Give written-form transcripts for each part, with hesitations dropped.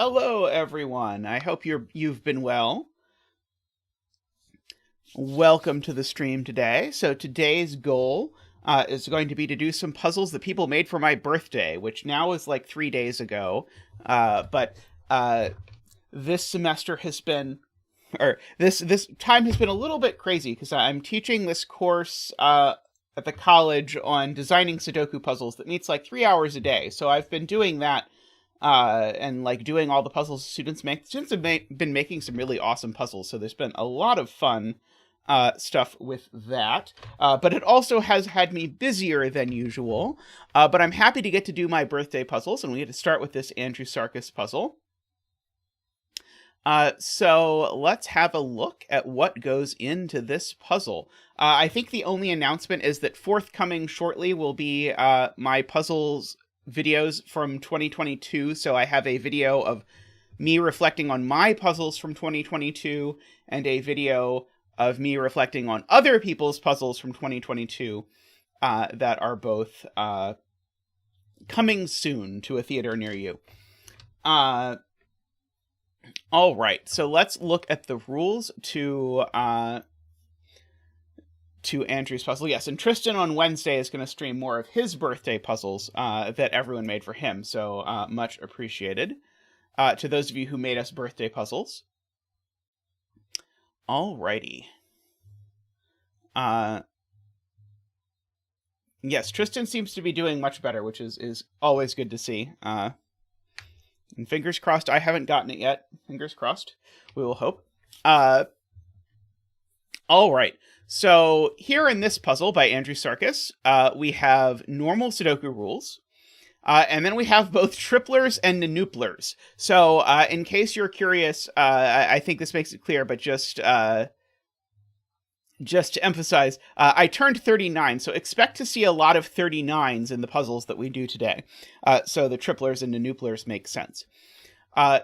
Hello, everyone. I hope you've been well. Welcome to the stream today. So today's goal is going to be to do some puzzles that people made for my birthday, which now is like 3 days ago. But this semester has been, or this time has been a little bit crazy because I'm teaching this course at the college on designing Sudoku puzzles that meets like 3 hours a day. So I've been doing that. And like doing all the puzzles students make. Students have been making some really awesome puzzles, so there's been a lot of fun stuff with that. But it also has had me busier than usual. But I'm happy to get to do my birthday puzzles, and we get to start with this Andrewsarchus puzzle. So let's have a look at what goes into this puzzle. I think the only announcement is that forthcoming shortly will be my puzzles videos from 2022, so I have a video of me reflecting on my puzzles from 2022 and a video of me reflecting on other people's puzzles from 2022 that are both coming soon to a theater near you. All right, so let's look at the rules to Andrew's puzzle. Yes, and Tristan on Wednesday is going to stream more of his birthday puzzles that everyone made for him, so much appreciated to those of you who made us birthday puzzles. Alrighty. Yes, Tristan seems to be doing much better, which is always good to see. And fingers crossed, I haven't gotten it yet. Fingers crossed. We will hope. Alright. So here in this puzzle by Andrewsarchus, we have normal Sudoku rules, and then we have both triplers and nonuplers. So in case you're curious, I think this makes it clear, but just to emphasize, I turned 39, so expect to see a lot of 39s in the puzzles that we do today. So the triplers and nonuplers make sense.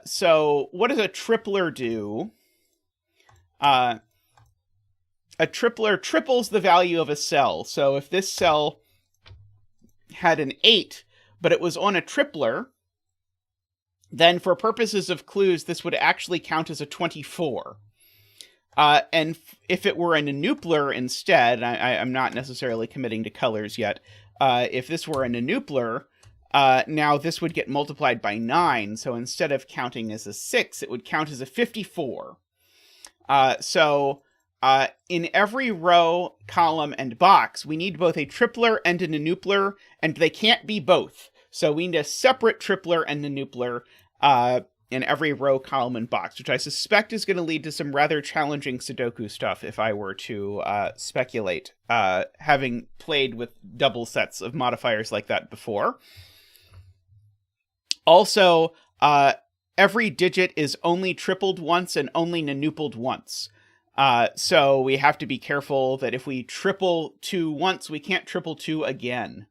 So what does a tripler do? A tripler triples the value of a cell. So if this cell had an 8, but it was on a tripler, then for purposes of clues, this would actually count as a 24. And if it were a nonupler instead, I'm not necessarily committing to colors yet, if this were a nonupler, now this would get multiplied by 9, so instead of counting as a 6, it would count as a 54. In every row, column, and box, we need both a tripler and a nonupler, and they can't be both. So we need a separate tripler and nonupler in every row, column, and box, which I suspect is going to lead to some rather challenging Sudoku stuff if I were to speculate, having played with double sets of modifiers like that before. Also, every digit is only tripled once and only nonupled once. So we have to be careful that if we triple 2 once, we can't triple 2 again.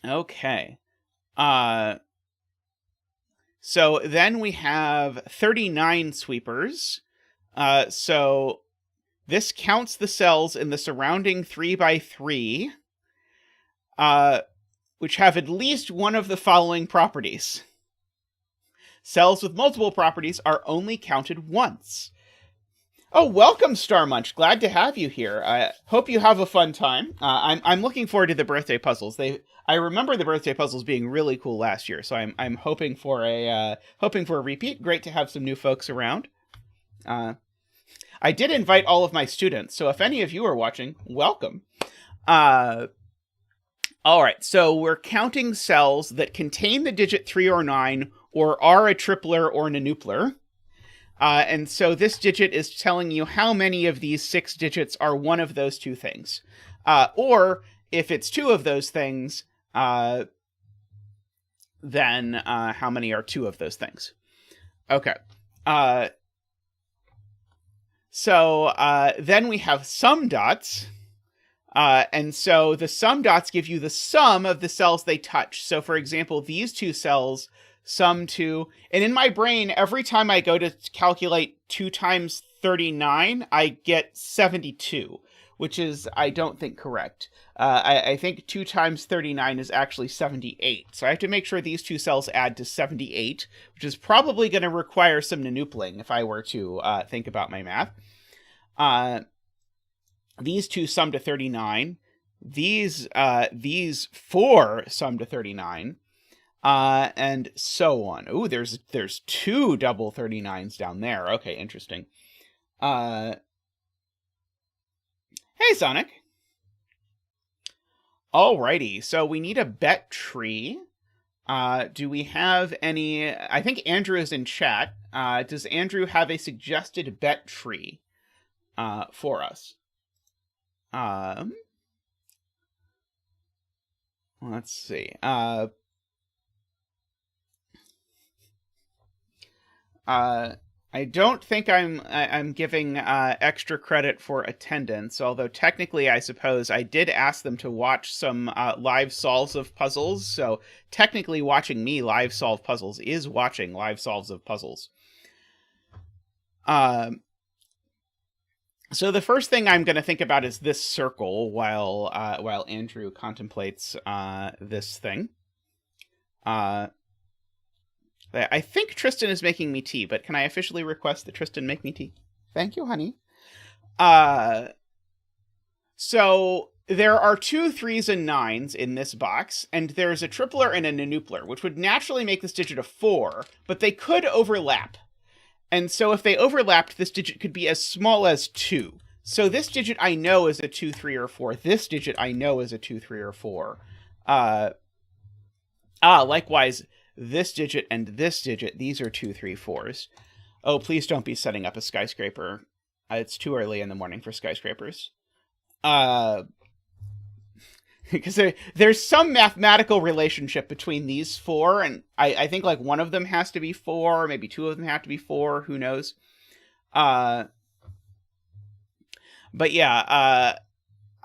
Okay. So then we have 39 sweepers. So this counts the cells in the surrounding 3x3, which have at least one of the following properties. Cells with multiple properties are only counted once. Oh, welcome, Star Munch. Glad to have you here. I hope you have a fun time. I'm looking forward to the birthday puzzles. I remember the birthday puzzles being really cool last year, so I'm hoping for a repeat. Great to have some new folks around. I did invite all of my students, so if any of you are watching, welcome. All right, so we're counting cells that contain the digit 3 or 9, or are a tripler or nonupler. And so this digit is telling you how many of these 6 digits are one of those two things. Or if it's 2 of those things, then how many are 2 of those things? Okay. So then we have sum dots. And so the sum dots give you the sum of the cells they touch. So for example, these 2 cells sum to, and in my brain, every time I go to calculate 2 times 39, I get 72, which is, I don't think, correct. I think 2 times 39 is actually 78. So I have to make sure these two cells add to 78, which is probably going to require some nonupling if I were to think about my math. These two sum to 39. These 4 sum to 39. And so on. Ooh, there's 2 double 39s down there. Okay, interesting. Hey, Sonic. Alrighty, so we need a bet tree. Do we have any... I think Andrew is in chat. Does Andrew have a suggested bet tree for us? Let's see. I don't think I'm giving extra credit for attendance, although technically I suppose I did ask them to watch some live solves of puzzles, so technically watching me live solve puzzles is watching live solves of puzzles. So the first thing I'm going to think about is this circle while Andrew contemplates this thing. I think Tristan is making me tea, but can I officially request that Tristan make me tea? Thank you, honey. So there are 2 3s and 9s in this box, and there's a tripler and a nonupler, which would naturally make this digit a 4, but they could overlap. And so if they overlapped, this digit could be as small as 2. So this digit I know is a 2, 3, or 4. This digit I know is a 2, 3, or 4. Likewise, this digit and this digit, these are 2, 3, 4s. Oh, please don't be setting up a skyscraper. It's too early in the morning for skyscrapers. Because there's some mathematical relationship between these 4, and I think like one of them has to be 4, maybe 2 of them have to be 4, who knows? But yeah,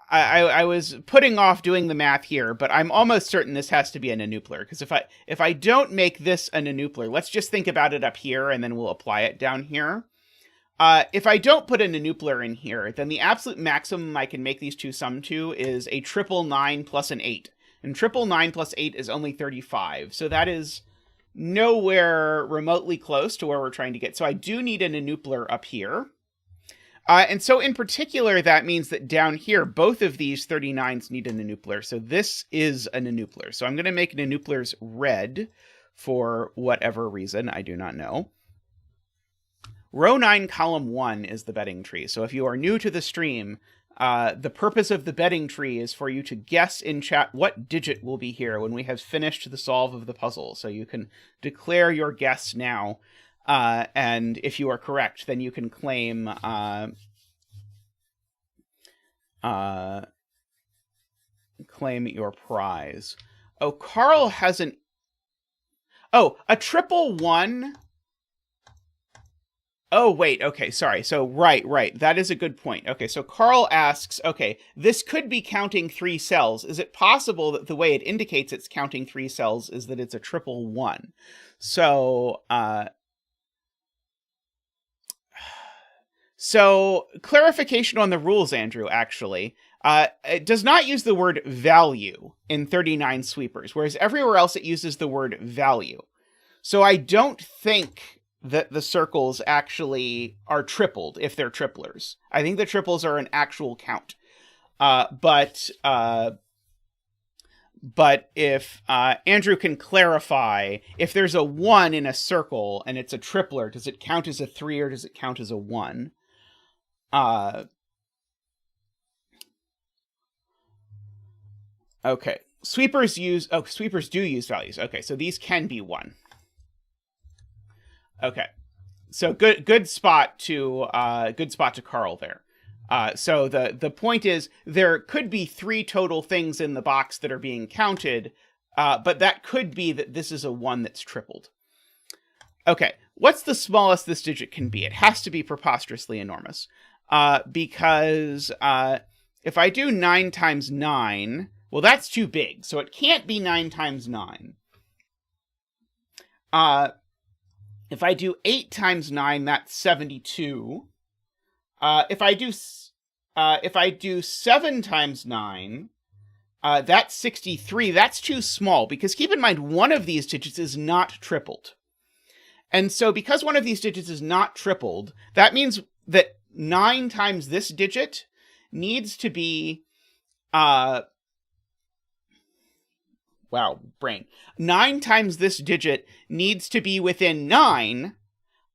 I was putting off doing the math here, but I'm almost certain this has to be a nonupler, because if I don't make this a nonupler, let's just think about it up here, and then we'll apply it down here. If I don't put a nonupler in here, then the absolute maximum I can make these two sum to is a triple 9 plus an 8. And triple 9 plus 8 is only 35. So that is nowhere remotely close to where we're trying to get. So I do need a nonupler up here. And so in particular, that means that down here, both of these 39s need a nonupler. So this is a nonupler. So I'm going to make nonuplers red for whatever reason. I do not know. Row 9, column 1 is the betting tree. So if you are new to the stream, the purpose of the betting tree is for you to guess in chat what digit will be here when we have finished the solve of the puzzle. So you can declare your guess now. And if you are correct, then you can claim claim your prize. Oh, Carl has an... Oh, a triple 1... Oh, wait, okay, sorry. So, right. That is a good point. Okay, so Carl asks, okay, this could be counting 3 cells. Is it possible that the way it indicates it's counting 3 cells is that it's a triple 1? So, clarification on the rules, Andrew, actually. It does not use the word value in 39 sweepers, whereas everywhere else it uses the word value. So I don't think that the circles actually are tripled if they're triplers. I think the triples are an actual count. But if Andrew can clarify, if there's a 1 in a circle and it's a tripler, does it count as a 3 or does it count as a 1? Okay. Sweepers do use values. Okay, so these can be 1. Okay, so good spot to Carl there. So the point is there could be 3 total things in the box that are being counted, but that could be that this is a 1 that's tripled. Okay, what's the smallest this digit can be? It has to be preposterously enormous, because if I do 9 times 9, well, that's too big, so it can't be 9 times 9. If I do 8 times 9, that's 72. If I do... if I do 7 times 9, that's 63. That's too small, because keep in mind, one of these digits is not tripled. And so because one of these digits is not tripled, that means that 9 times this digit needs to be, wow, brain. 9 times this digit needs to be within 9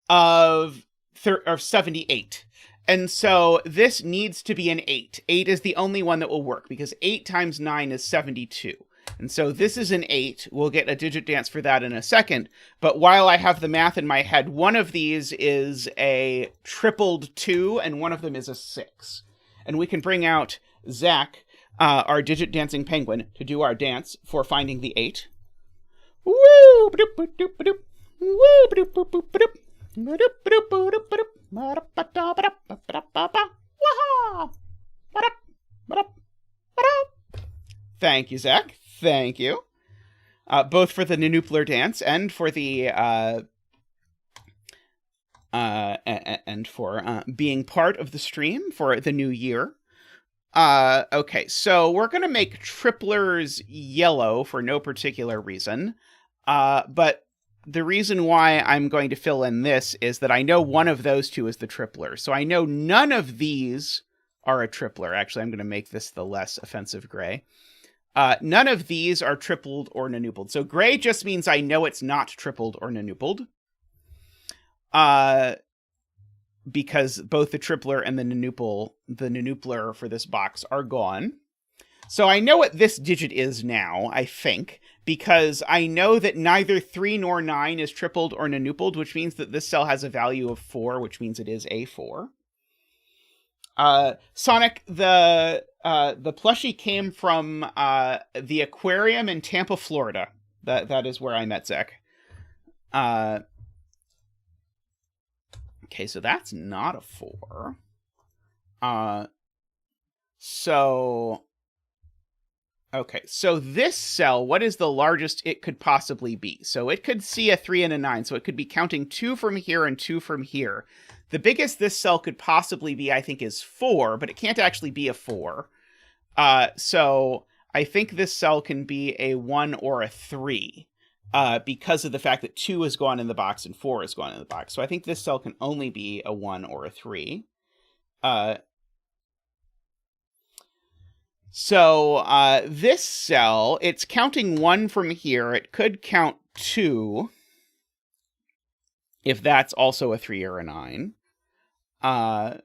of 78. And so this needs to be an 8. 8 is the only one that will work, because 8 times 9 is 72. And so this is an 8. We'll get a digit dance for that in a second. But while I have the math in my head, one of these is a tripled 2, and one of them is a 6. And we can bring out Zach, our digit dancing penguin, to do our dance for finding the 8. Woo! Thank you, Zach. Thank you. Both for the Nonupler dance and for the and for being part of the stream for the new year. Okay, so we're gonna make triplers yellow for no particular reason. But the reason why I'm going to fill in this is that I know one of those two is the tripler. So I know none of these are a tripler. Actually, I'm going to make this the less offensive gray. None of these are tripled or nonupled. So gray just means I know it's not tripled or nonupled. Because both the tripler and the nonupler for this box are gone. So I know what this digit is now, I think, because I know that neither 3 nor 9 is tripled or nonupled, which means that this cell has a value of 4, which means it is a 4. Sonic, the plushie came from the aquarium in Tampa, Florida. That is where I met Zach. Okay, so that's not a 4. Okay, so this cell, what is the largest it could possibly be? So it could see a 3 and a 9, so it could be counting 2 from here and 2 from here. The biggest this cell could possibly be, I think, is 4, but it can't actually be a 4. So I think this cell can be a 1 or a 3, because of the fact that 2 is gone in the box and 4 is gone in the box. So I think this cell can only be a 1 or a 3. So this cell, it's counting 1 from here. It could count 2, if that's also a 3 or a 9. And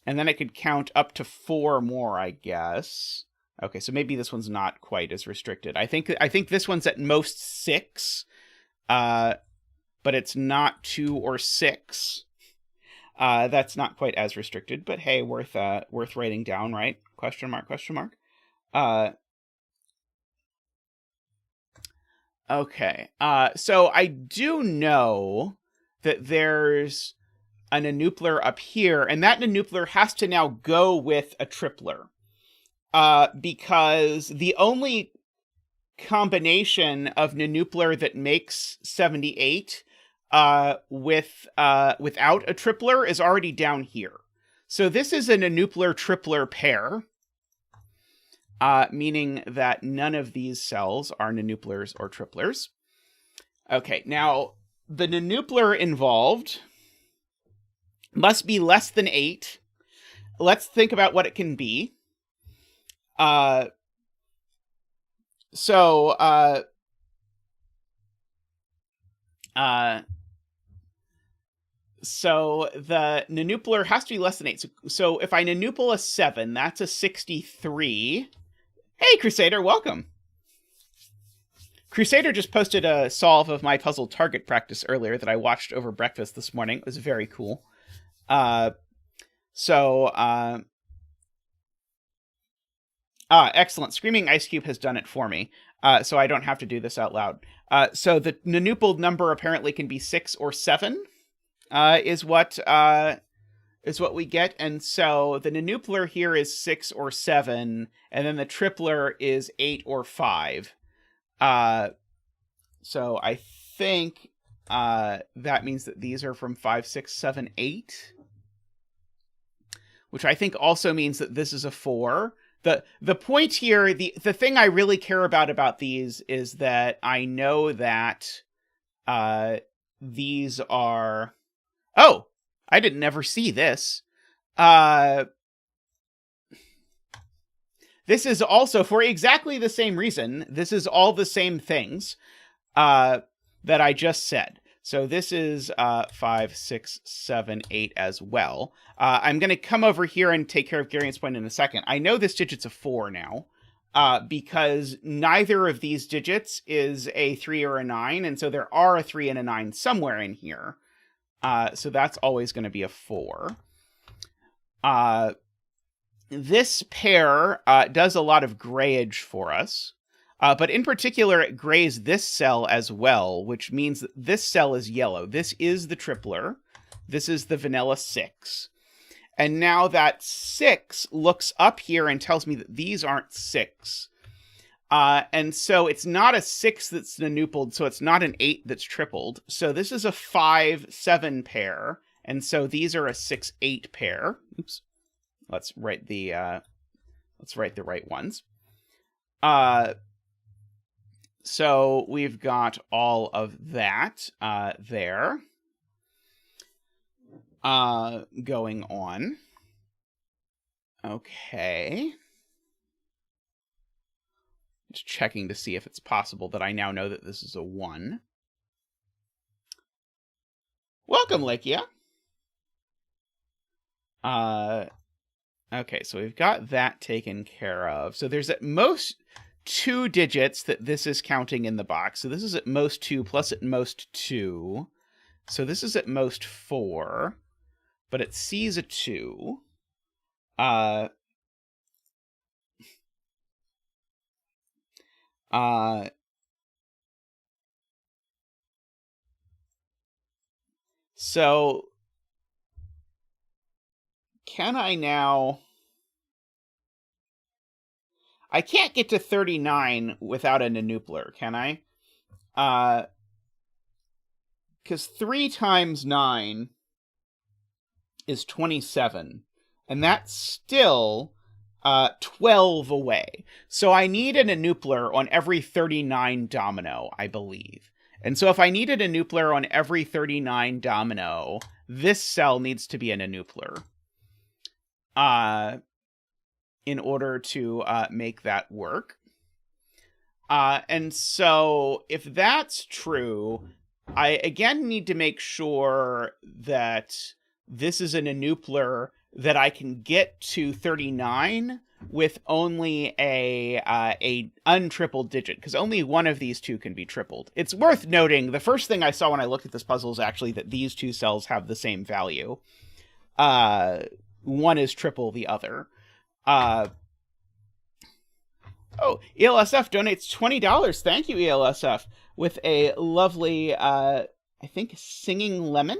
then it could count up to 4 more, I guess. Okay, so maybe this one's not quite as restricted. I think this one's at most 6, but it's not 2 or 6. That's not quite as restricted, but hey, worth writing down, right? Question mark, question mark. Okay, so I do know that there's a nonupler up here, and that nonupler has to now go with a tripler. Because the only combination of nonupler that makes 78 without a tripler is already down here. So this is a nonupler-tripler pair, meaning that none of these cells are nonuplers or triplers. Okay, now the nonupler involved must be less than 8. Let's think about what it can be. So the nonupler has to be less than 8. So if I nonuple a 7, that's a 63. Hey, Crusader, welcome. Crusader just posted a solve of my puzzle target practice earlier that I watched over breakfast this morning. It was very cool. Excellent. Screaming Ice Cube has done it for me, so I don't have to do this out loud. So the nonupled number apparently can be 6 or 7, is what we get. And so the nonupler here is 6 or 7, and then the tripler is 8 or 5. So I think that means that these are from 5, 6, 7, 8. which I think also means that this is a 4. The point here, the thing I really care about these is that I know that these are... Oh, I didn't ever see this. This is also, for exactly the same reason, this is all the same things that I just said. So this is 5, 6, 7, 8 as well. I'm going to come over here and take care of Garnet's point in a second. I know this digit's a 4 now, because neither of these digits is a 3 or a 9, and so there are a 3 and a 9 somewhere in here. So that's always going to be a 4. This pair does a lot of grayage for us. But in particular, it grays this cell as well, which means that this cell is yellow. This is the tripler. This is the vanilla 6. And now that 6 looks up here and tells me that these aren't 6. And so it's not a 6 that's nonupled, so it's not an 8 that's tripled. So this is a 5, 7 pair. And so these are a 6, 8 pair. Oops. Let's write the right ones. So we've got all of that there going on. Okay. Just checking to see if it's possible that I now know that this is a 1. Welcome, Lakia. Okay, so we've got that taken care of. So there's at most 2 digits that this is counting in the box. So this is at most 2 plus at most 2. So this is at most 4, but it sees a 2. So can I now... I can't get to 39 without a nonupler, can I? Because 3 times 9 is 27. And that's still 12 away. So I need a nonupler on every 39 domino, I believe. And so if I needed a nonupler on every 39 domino, this cell needs to be a nonupler. In order to make that work. And so if that's true, I again need to make sure that this is a nonupler that I can get to 39 with only a untripled digit, because only one of these two can be tripled. It's worth noting, the first thing I saw when I looked at this puzzle is actually that these two cells have the same value. One is triple the other. Oh, ELSF donates $20. Thank you, ELSF, with a lovely, I think, singing lemon.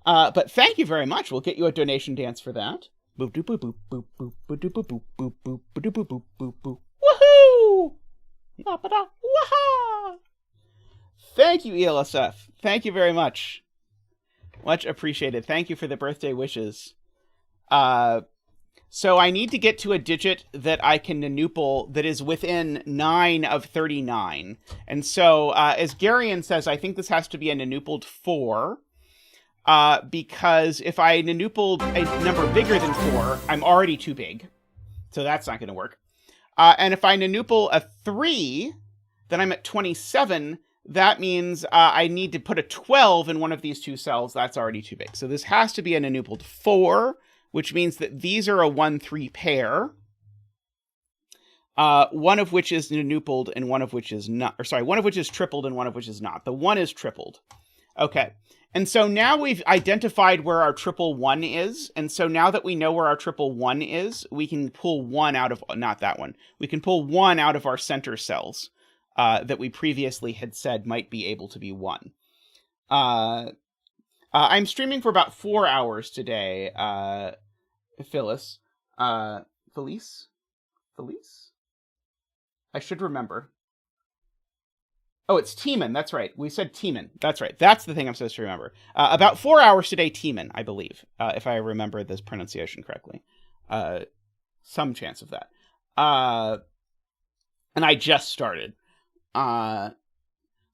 But thank you very much. We'll get you a donation dance for that. Boop doop boop boop boop boop boop boop boop boop boop boop boop boop boop boop. Woohoo! Waha! Thank you, ELSF. Thank you very much. Much appreciated. Thank you for the birthday wishes. So I need to get to a digit that I can nonuple that is within 9 of 39. And so, as Garion says, I think this has to be a nonupled 4. Because if I nonupled a number bigger than 4, I'm already too big. So that's not going to work. And if I nonuple a 3, then I'm at 27. That means I need to put a 12 in one of these two cells. That's already too big. So this has to be a nonupled 4, which means that these are a 1-3 pair. One of which is nonupled and one of which is not. Or sorry, one of which is tripled and one of which is not. The 1 is tripled. Okay. And so now we've identified where our triple 1 is. And so now that we know where our triple 1 is, we can pull 1 out of, not that one. We can pull 1 out of our center cells that we previously had said might be able to be 1. I'm streaming for about 4 hours today, Phyllis. Felice? I should remember. Oh, it's Teeman. That's right. We said Teeman. That's right. That's the thing I'm supposed to remember. About 4 hours today, Teeman, I believe, if I remember this pronunciation correctly. some chance of that. And I just started.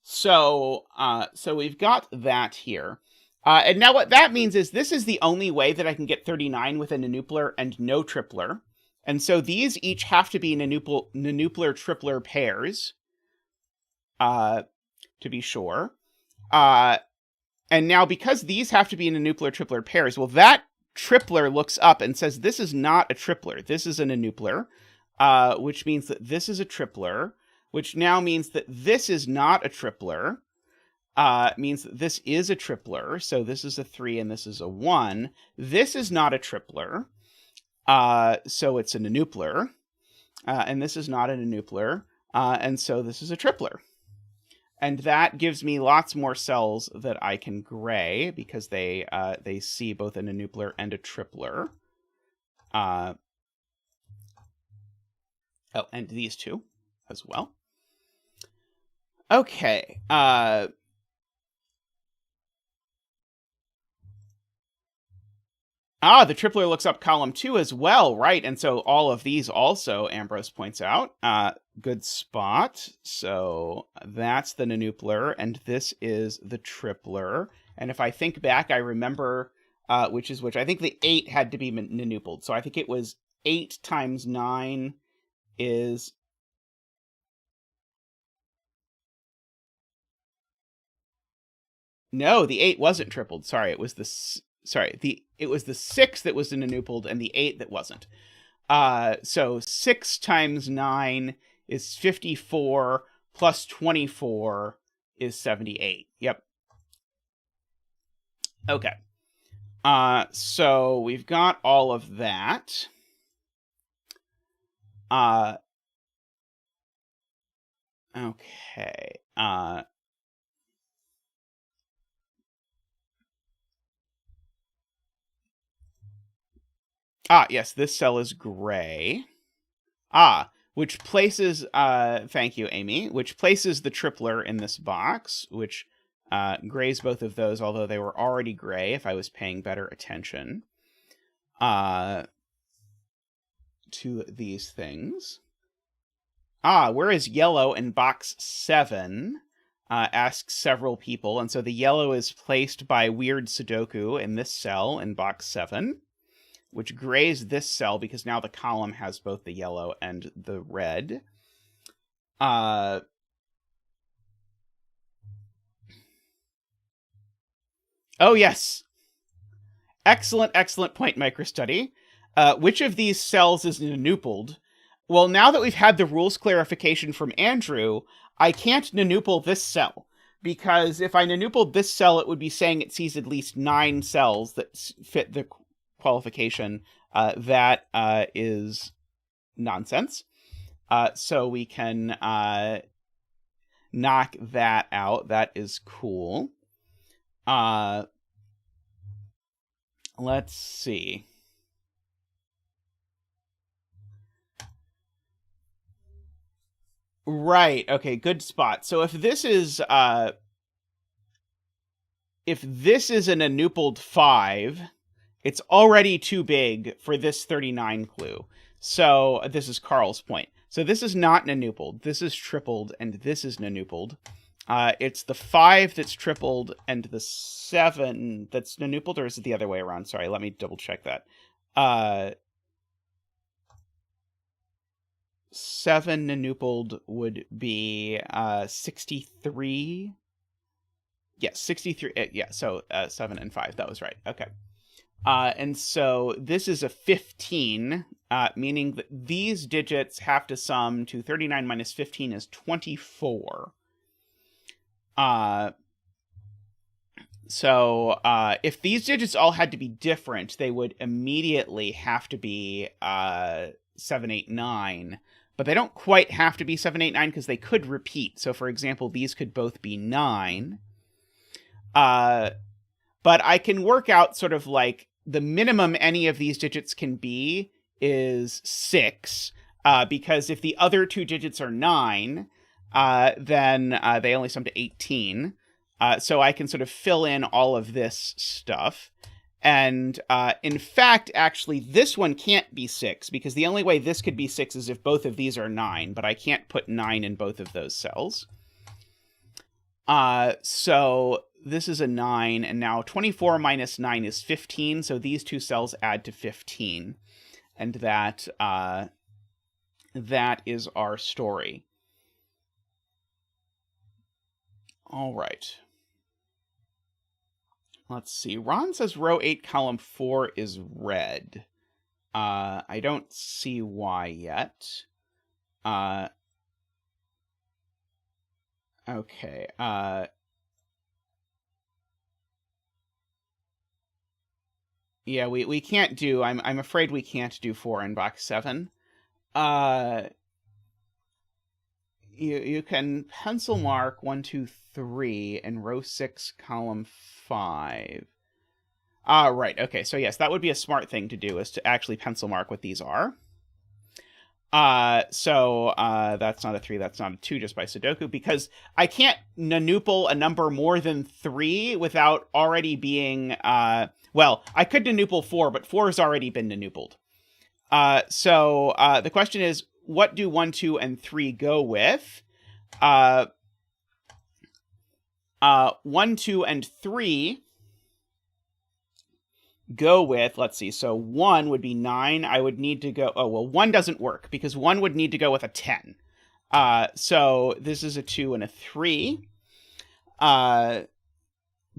So we've got that here. And now what that means is this is the only way that I can get 39 with a nonupler and no tripler. And so these each have to be nonupler-tripler pairs, to be sure. And now because these have to be nonupler-tripler pairs, well, that tripler looks up and says this is not a tripler. This is a nonupler, which means that this is a tripler, which now means that this is not a tripler. Means that this is a tripler. So this is a 3 and this is a 1. This is not a tripler. So it's a nonupler. And this is not a nonupler. And so this is a tripler. And that gives me lots more cells that I can gray because they see both a nonupler and a tripler. Oh, and these two as well. Okay. The tripler looks up column 2 as well, right? And so all of these also, Ambrose points out. Good spot. So that's the nonupler, and this is the tripler. And if I think back, I remember which is which. I think the 8 had to be nonupled. So I think it was 8 times 9 is... No, the 8 wasn't tripled. Sorry, it was the... it was the 6 that was nonupled and the 8 that wasn't. So 6 times 9 is 54 plus 24 is 78. Yep. Okay. So we've got all of that. Okay. Yes, this cell is gray. Which places, thank you, Amy, which places the tripler in this box, which grays both of those, although they were already gray if I was paying better attention to these things. Where is yellow in box 7? Asks several people, and so the yellow is placed by weird Sudoku in this cell in box 7. Which grays this cell because now the column has both the yellow and the red. Oh, yes. Excellent point, microstudy. Which of these cells is nonupled? Well, now that we've had the rules clarification from Andrew, I can't nonuple this cell. Because if I nonupled this cell, it would be saying it sees at least 9 cells that fit the qualification. That is nonsense. So we can knock that out. That is cool. Let's see. Right. Okay, good spot. So if this is a nonupled 5, it's already too big for this 39 clue. So this is Carl's point. So this is not nonupled. This is tripled, and this is nonupled. It's the 5 that's tripled and the 7 that's nonupled, or is it the other way around? Sorry, let me double check that. 7 nonupled would be 63. Yes, 63. Yeah, so 7 and 5. That was right. Okay. And so this is a 15, meaning that these digits have to sum to 39 minus 15 is 24. So if these digits all had to be different, they would immediately have to be 7, 8, 9. But they don't quite have to be 7, 8, 9 because they could repeat. So, for example, these could both be 9. But I can work out sort of like the minimum any of these digits can be is 6, because if the other 2 digits are 9, then they only sum to 18. So I can sort of fill in all of this stuff. And in fact, actually, this one can't be 6, because the only way this could be 6 is if both of these are 9, but I can't put 9 in both of those cells. So this is a 9, and now 24 minus 9 is 15, so these two cells add to 15. And that is our story. All right. Let's see. Ron says row 8, column 4 is red. I don't see why yet. Okay. Yeah, we can't do. I'm afraid we can't do 4 in box 7. You can pencil mark 1, 2, 3 in row 6, column 5. Right. Okay. So yes, that would be a smart thing to do, is to actually pencil mark what these are. So that's not a 3, that's not a 2 just by Sudoku, because I can't nonuple a number more than 3 without already being, well, I could nonuple 4, but 4 has already been nonupled. So the question is, what do 1, 2, and 3 go with? 1, 2, and 3 go with, let's see, so 1 would be 9. I would need to go, 1 doesn't work, because 1 would need to go with a 10. So this is a 2 and a 3.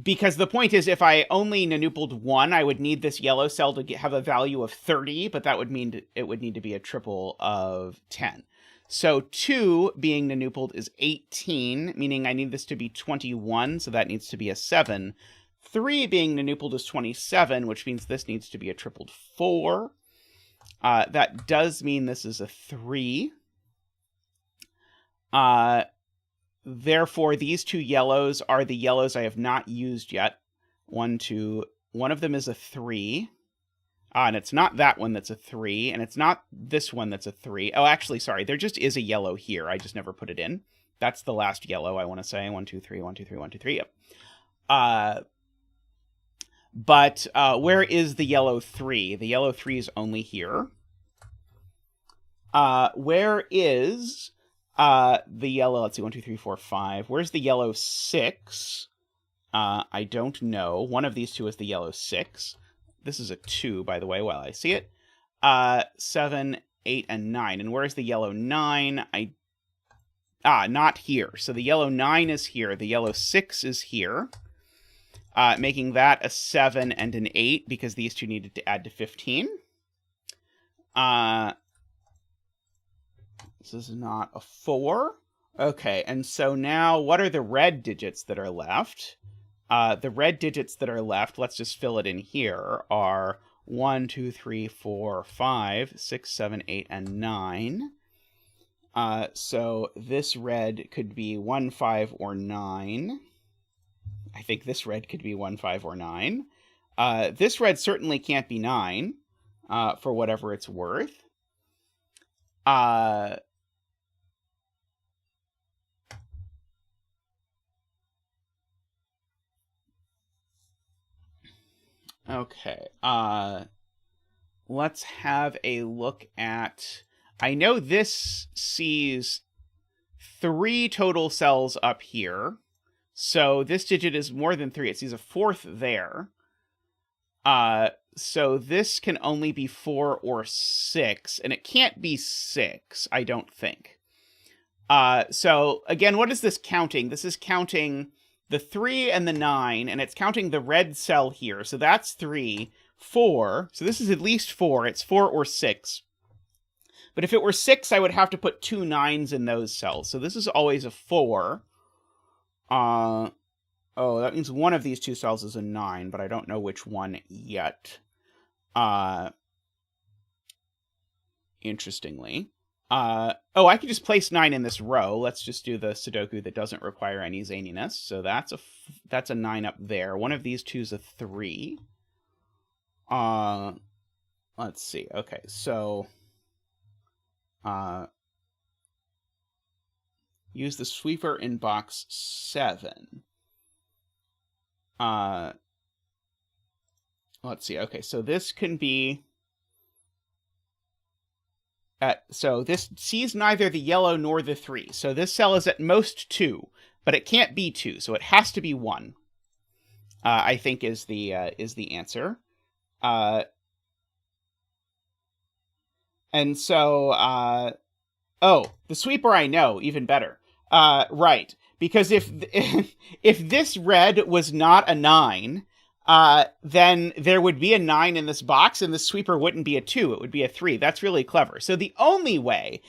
Because the point is, if I only nonupled 1, I would need this yellow cell to have a value of 30, but that would mean it would need to be a triple of 10. So 2 being nonupled is 18, meaning I need this to be 21, so that needs to be a 7. 3 being nonupled is 27, which means this needs to be a tripled 4. That does mean this is a 3. Therefore, these two yellows are the yellows I have not used yet. 1, 2. One of them is a 3. And it's not that one that's a 3, and it's not this one that's a 3. Oh, actually, sorry, there just is a yellow here. I just never put it in. That's the last yellow, I want to say. 1, 2, 3, 1, 2, 3, 1, 2, 3. Yep. But where is the yellow 3? The yellow 3 is only here. Where is the yellow? Let's see, 1, 2, 3, 4, 5. Where's the yellow 6? I don't know. One of these two is the yellow 6. This is a 2, by the way, while I see it. 7, 8, and 9. And where's the yellow 9? Not here. So the yellow 9 is here. The yellow 6 is here. Making that a 7 and an 8, because these two needed to add to 15. This is not a 4. Okay, and so now what are the red digits that are left? The red digits that are left, let's just fill it in here, are 1, 2, 3, 4, 5, 6, 7, 8, and 9. So this red could be 1, 5, or 9. I think this red could be 1, 5, or 9. This red certainly can't be 9, for whatever it's worth. Okay. Let's have a look at... I know this sees 3 total cells up here. So this digit is more than 3. It sees a 4th there. So this can only be 4 or 6, and it can't be 6, I don't think. So again, what is this counting? This is counting the 3 and the 9, and it's counting the red cell here. So that's 3, 4. So this is at least 4. It's 4 or 6. But if it were 6, I would have to put 2 9s in those cells. So this is always a 4. Oh, that means one of these two cells is a 9, but I don't know which one yet. Interestingly. I could just place 9 in this row. Let's just do the Sudoku that doesn't require any zaniness. So that's a 9 up there. One of these two is a 3. Let's see. Okay, so use the sweeper in box 7. let's see. Okay, so this can be... so this sees neither the yellow nor the 3. So this cell is at most 2, but it can't be 2, so it has to be 1. I think is the answer. And so, oh, the sweeper I know, even better. Right, because if this red was not a 9, then there would be a 9 in this box, and the sweeper wouldn't be a 2, it would be a 3. That's really clever. So the only way,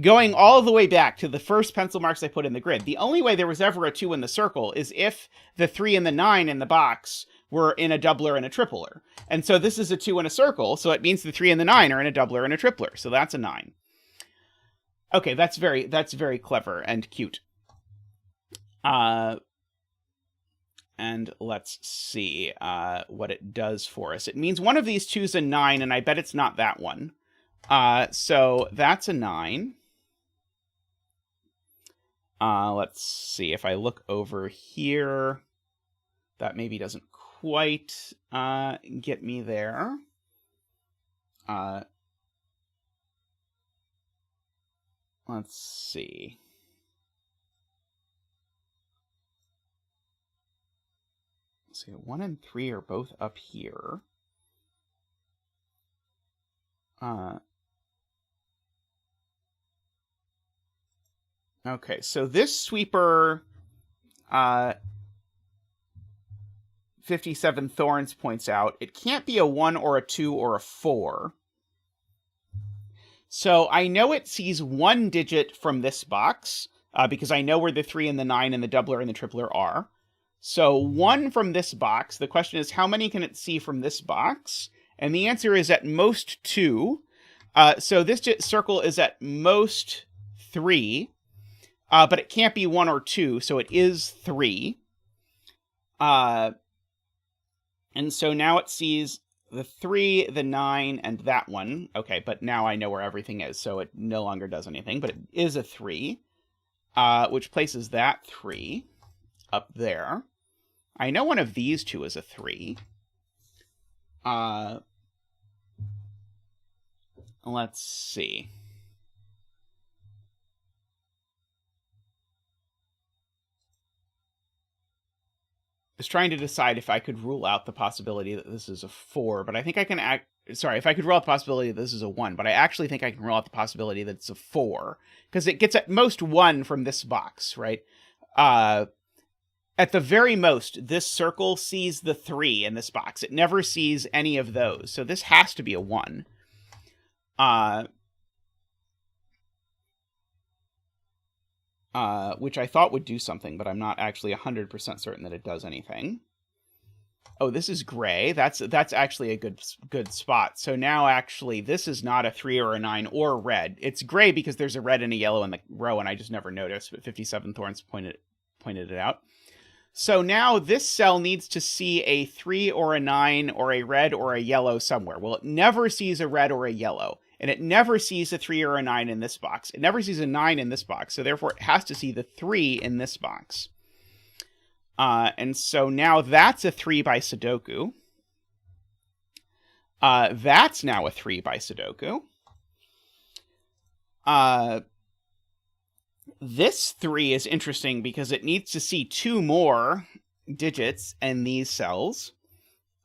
going all the way back to the first pencil marks I put in the grid, the only way there was ever a 2 in the circle is if the 3 and the 9 in the box were in a doubler and a tripler. And so this is a 2 in a circle, so it means the 3 and the 9 are in a doubler and a tripler. So that's a 9. Okay, that's very clever and cute. And let's see what it does for us. It means one of these 2's a 9, and I bet it's not that one. So that's a 9. Let's see if I look over here. That maybe doesn't quite get me there. Let's see. Let's see, 1 and 3 are both up here. Okay, so this sweeper, 57 Thorns points out, it can't be a 1 or a 2 or a 4. So I know it sees 1 digit from this box, because I know where the 3 and the 9 and the doubler and the tripler are. So 1 from this box. The question is, how many can it see from this box? And the answer is at most 2. So this circle is at most 3. But it can't be 1 or 2, so it is 3. And so now it sees the 3, the 9, and that one. Okay, but now I know where everything is, so it no longer does anything. But it is a 3, which places that 3 up there. I know one of these 2 is a 3. Let's see. I was trying to decide if I could rule out the possibility that this is a 4, but I think I can if I could rule out the possibility that this is a 1, but I actually think I can rule out the possibility that it's a 4, because it gets at most 1 from this box, right? At the very most, this circle sees the 3 in this box. It never sees any of those, so this has to be a 1. Which I thought would do something, but I'm not actually 100% certain that it does anything. Oh, this is gray. That's actually a good spot. So now actually this is not a 3 or a 9 or red. It's gray because there's a red and a yellow in the row, and I just never noticed, but 57 Thorns pointed it out. So now this cell needs to see a 3 or a 9 or a red or a yellow somewhere. Well, it never sees a red or a yellow. And it never sees a 3 or a 9 in this box. It never sees a 9 in this box. So therefore, it has to see the 3 in this box. And so now that's a 3 by Sudoku. That's now a 3 by Sudoku. This 3 is interesting because it needs to see 2 more digits in these cells.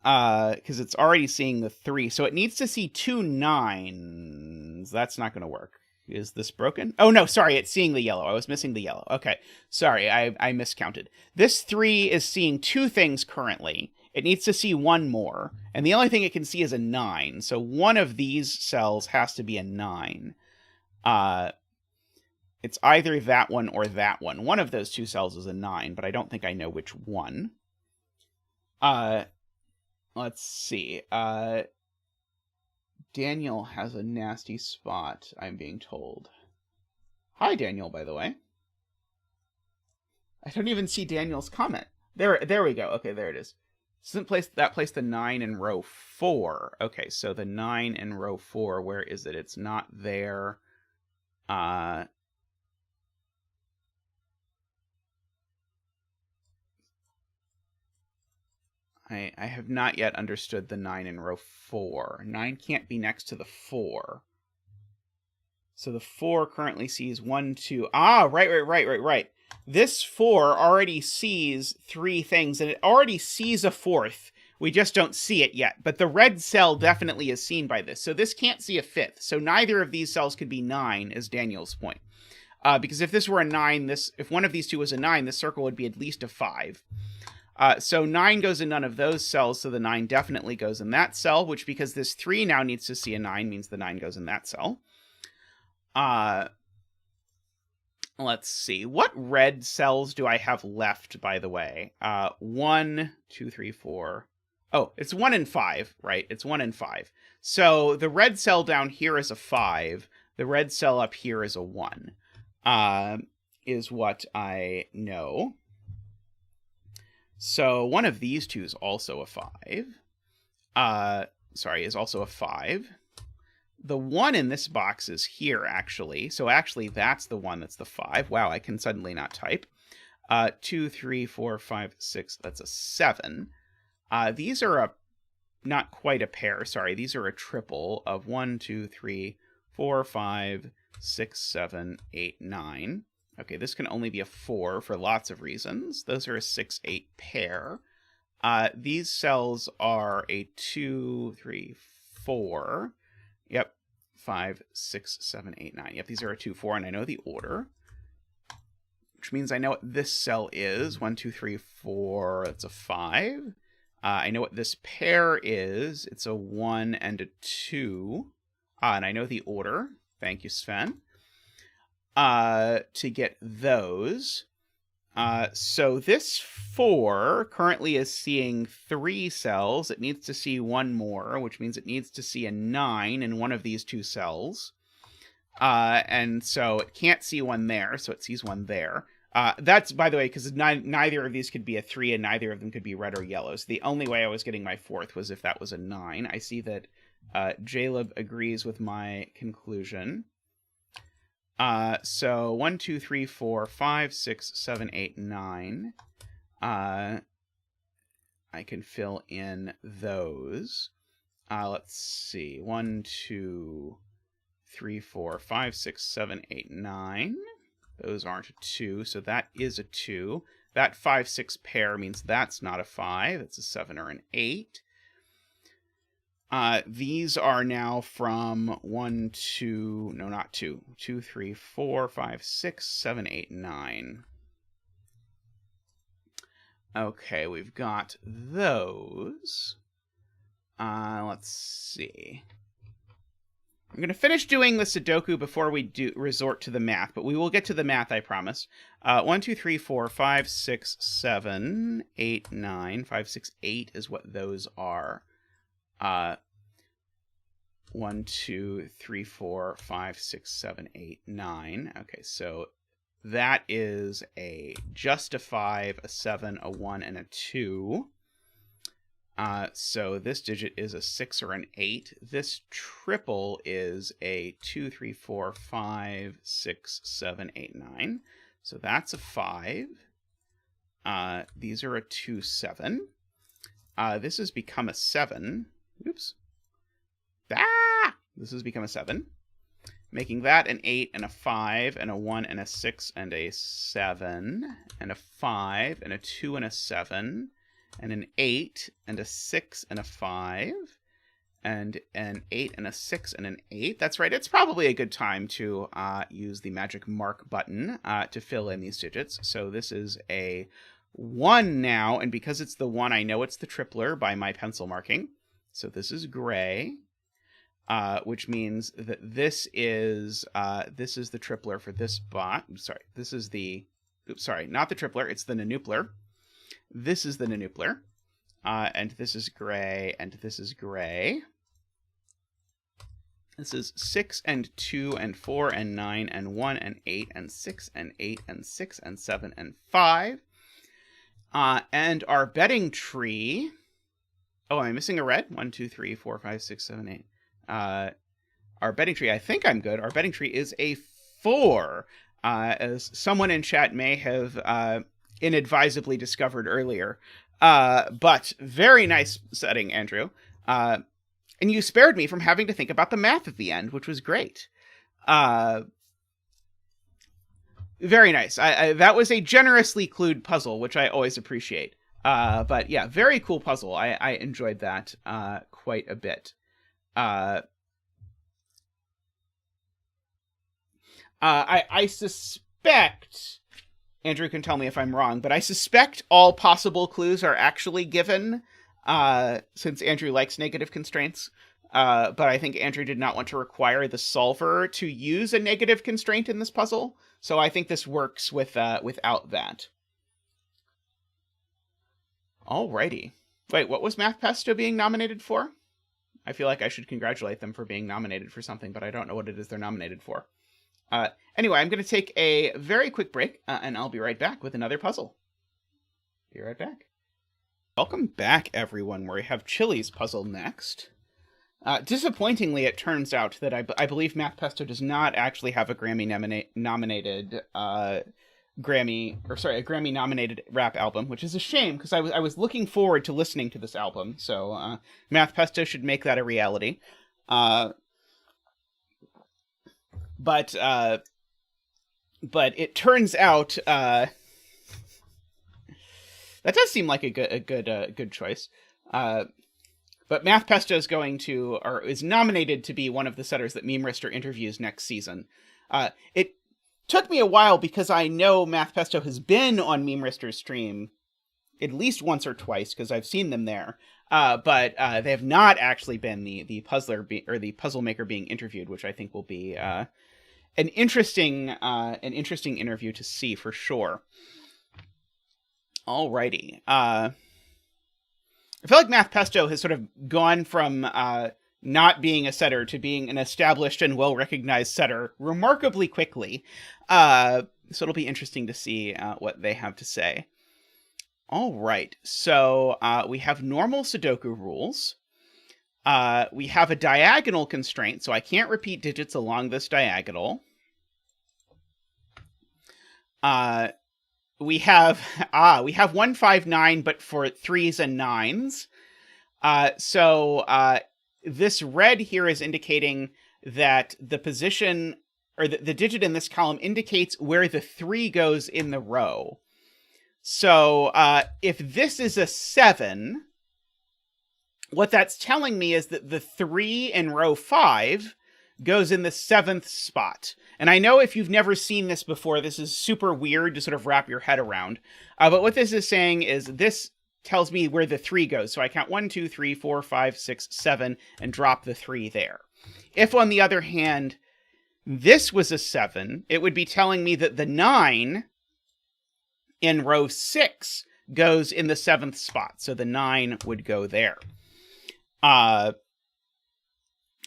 Because it's already seeing the 3. So it needs to see 2 9s. That's not going to work. Is this broken? Oh, no, sorry. It's seeing the yellow. I was missing the yellow. Okay. Sorry, I miscounted. This 3 is seeing 2 things currently. It needs to see 1 more. And the only thing it can see is a 9. So one of these cells has to be a 9. It's either that one or that one. One of those 2 cells is a 9, but I don't think I know which one. Let's see. Daniel has a nasty spot, I'm being told. Hi, Daniel, by the way. I don't even see Daniel's comment. There we go. Okay, there it is. That placed the 9 in row 4. Okay, so the 9 in row 4, where is it? It's not there. I have not yet understood the 9 in row 4. 9 can't be next to the 4. So the 4 currently sees 1, 2... Ah, right. This 4 already sees 3 things, and it already sees a 4th. We just don't see it yet. But the red cell definitely is seen by this. So this can't see a 5th. So neither of these cells could be 9, is Daniel's point. Because if this were a 9, if one of these two was a 9, this circle would be at least a 5. So 9 goes in none of those cells, so the 9 definitely goes in that cell, which, because this 3 now needs to see a 9, means the 9 goes in that cell. Let's see. What red cells do I have left, by the way? 1, 2, 3, 4. Oh, it's 1 and 5, right? It's 1 and 5. So the red cell down here is a 5. The red cell up here is a 1, is what I know. So one of these two is also a 5. Is also a 5. The 1 in this box is here, actually. So actually, that's the one that's the 5. Wow, I can suddenly not type. 2, 3, 4, 5, 6. That's a 7. These are not quite a pair. Sorry, these are a triple of 1, 2, 3, 4, 5, 6, 7, 8, 9. Okay, this can only be a 4 for lots of reasons. Those are a 6, 8 pair. These cells are a 2, 3, 4. Yep, 5, 6, 7, 8, 9. Yep, these are a 2, 4, and I know the order. Which means I know what this cell is. 1, 2, 3, 4, that's a 5. I know what this pair is. It's a 1 and a 2. And I know the order. Thank you, Sven. To get those. So this 4 currently is seeing 3 cells. It needs to see 1 more, which means it needs to see a 9 in one of these 2 cells. And so it can't see 1 there, so it sees 1 there. That's, by the way, because neither of these could be a 3 and neither of them could be red or yellow. So the only way I was getting my 4th was if that was a 9. I see that Jaleb agrees with my conclusion. So 1, 2, 3, 4, 5, 6, 7, 8, 9. I can fill in those. Let's see. 1, 2, 3, 4, 5, 6, 7, 8, 9. Those aren't a 2, so that is a 2. That 5, 6 pair means that's not a 5. It's a 7 or an 8. These are now from 1, 2, no, not 2, 2, 3, 4, 5, 6, 7, 8, 9. Okay, we've got those. Let's see. I'm going to finish doing the Sudoku before we resort to the math, but we will get to the math, I promise. 1, 2, 3, 4, 5, 6, 7, 8, 9. 5, 6, 8 is what those are. 1, 2, 3, 4, 5, 6, 7, 8, 9. Okay, so that is just a 5, a 7, a 1, and a 2. So this digit is a 6 or an 8. This triple is a 2, 3, 4, 5, 6, 7, 8, 9. So that's a 5. These are a 2, 7. This has become a 7. Oops. This has become a 7. Making that an 8 and a 5 and a 1 and a 6 and a 7 and a 5 and a 2 and a 7 and an 8 and a 6 and a 5 and an 8 and a 6 and an 8. That's right. It's probably a good time to use the magic mark button to fill in these digits. So this is a 1 now, and because it's the 1, I know it's the tripler by my pencil marking. So this is gray, which means that this is the tripler for this bot. Sorry, this is the... Oops, sorry, not the tripler. It's the nonupler. This is the nonupler, and this is gray, and this is gray. This is 6 and 2 and 4 and 9 and 1 and 8 and 6 and 8 and 6 and 7 and 5. And our betting tree... Oh, am I missing a red? 1, 2, 3, 4, 5, 6, 7, 8. Our betting tree, I think I'm good. Our betting tree is a 4. As someone in chat may have... inadvisably discovered earlier. But very nice setting, Andrew. And you spared me from having to think about the math at the end, which was great. Very nice. That was a generously clued puzzle, which I always appreciate. But yeah, very cool puzzle. I enjoyed that quite a bit. I suspect, Andrew can tell me if I'm wrong, but I suspect all possible clues are actually given, since Andrew likes negative constraints. But I think Andrew did not want to require the solver to use a negative constraint in this puzzle, so I think this works without that. Alrighty. Wait, what was MathPesto being nominated for? I feel like I should congratulate them for being nominated for something, but I don't know what it is they're nominated for. Anyway, I'm going to take a very quick break, and I'll be right back with another puzzle. Be right back. Welcome back, everyone, where we have Chili's puzzle next. Disappointingly, it turns out that I believe MathPesto does not actually have a Grammy-nominated Grammy-nominated rap album, which is a shame, because I was looking forward to listening to this album, so MathPesto should make that a reality. But it turns out that does seem like a good choice. But MathPesto is nominated to be one of the setters that Meme Rister interviews next season. It took me a while because I know MathPesto has been on Meme Rister's stream at least once or twice because I've seen them there. But they have not actually been the puzzle maker being interviewed, which I think will be an interesting interview to see for sure. Alrighty. I feel like MathPesto has sort of gone from not being a setter to being an established and well-recognized setter remarkably quickly. So it'll be interesting to see what they have to say. All right, so we have normal Sudoku rules. We have a diagonal constraint, so I can't repeat digits along this diagonal. We have 159, but for 3s and 9s. So this red here is indicating that the position, or the digit in this column indicates where the 3 goes in the row. So if this is a 7, what that's telling me is that the 3 in row 5 goes in the 7th spot. And I know if you've never seen this before, this is super weird to sort of wrap your head around. But what this is saying is this tells me where the 3 goes. So I count 1, 2, 3, 4, 5, 6, 7, and drop the 3 there. If, on the other hand, this was a 7, it would be telling me that the 9 in row 6 goes in the 7th spot. So the 9 would go there.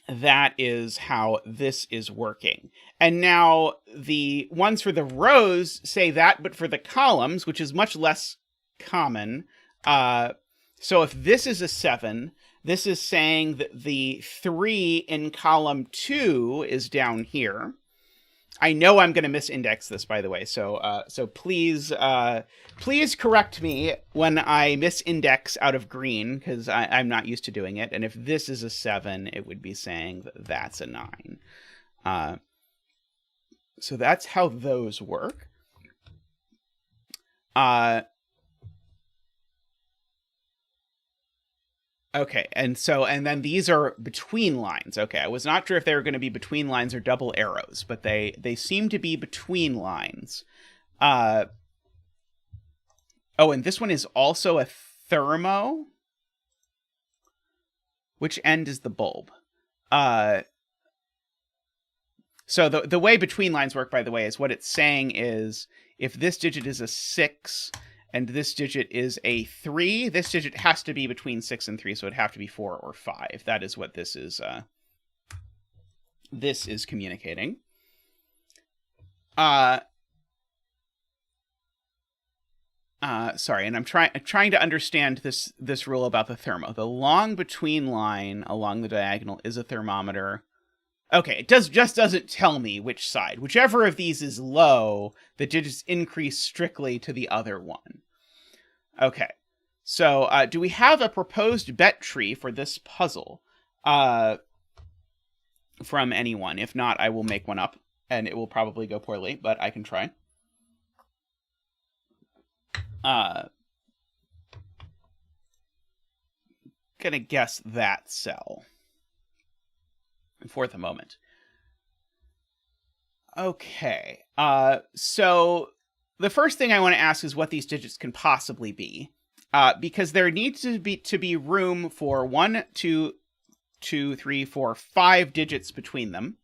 That is how this is working. And now the ones for the rows say that, but for the columns, which is much less common. So if this is a 7, this is saying that the 3 in column 2 is down here. I know I'm going to misindex this, by the way, so please correct me when I misindex out of green, because I'm not used to doing it. And if this is a 7, it would be saying that that's a 9. So that's how those work. Okay, and then these are between lines. Okay, I was not sure if they were going to be between lines or double arrows, but they seem to be between lines. Oh, and this one is also a thermo. Which end is the bulb? So the way between lines work, by the way, is what it's saying is if this digit is a 6... and this digit is a 3. This digit has to be between 6 and 3, so it'd have to be 4 or 5. That is what this is communicating. Sorry, and I'm trying to understand this rule about the thermo. The long between line along the diagonal is a thermometer. Okay, it just doesn't tell me which side. Whichever of these is low, the digits increase strictly to the other one. Okay, So, do we have a proposed bet tree for this puzzle from anyone? If not, I will make one up, and it will probably go poorly, but I can try. Gonna guess that cell for the moment. Okay. So the first thing I want to ask is what these digits can possibly be, because there needs to be room for 1, 2, 2, 3, 4, 5 digits between them.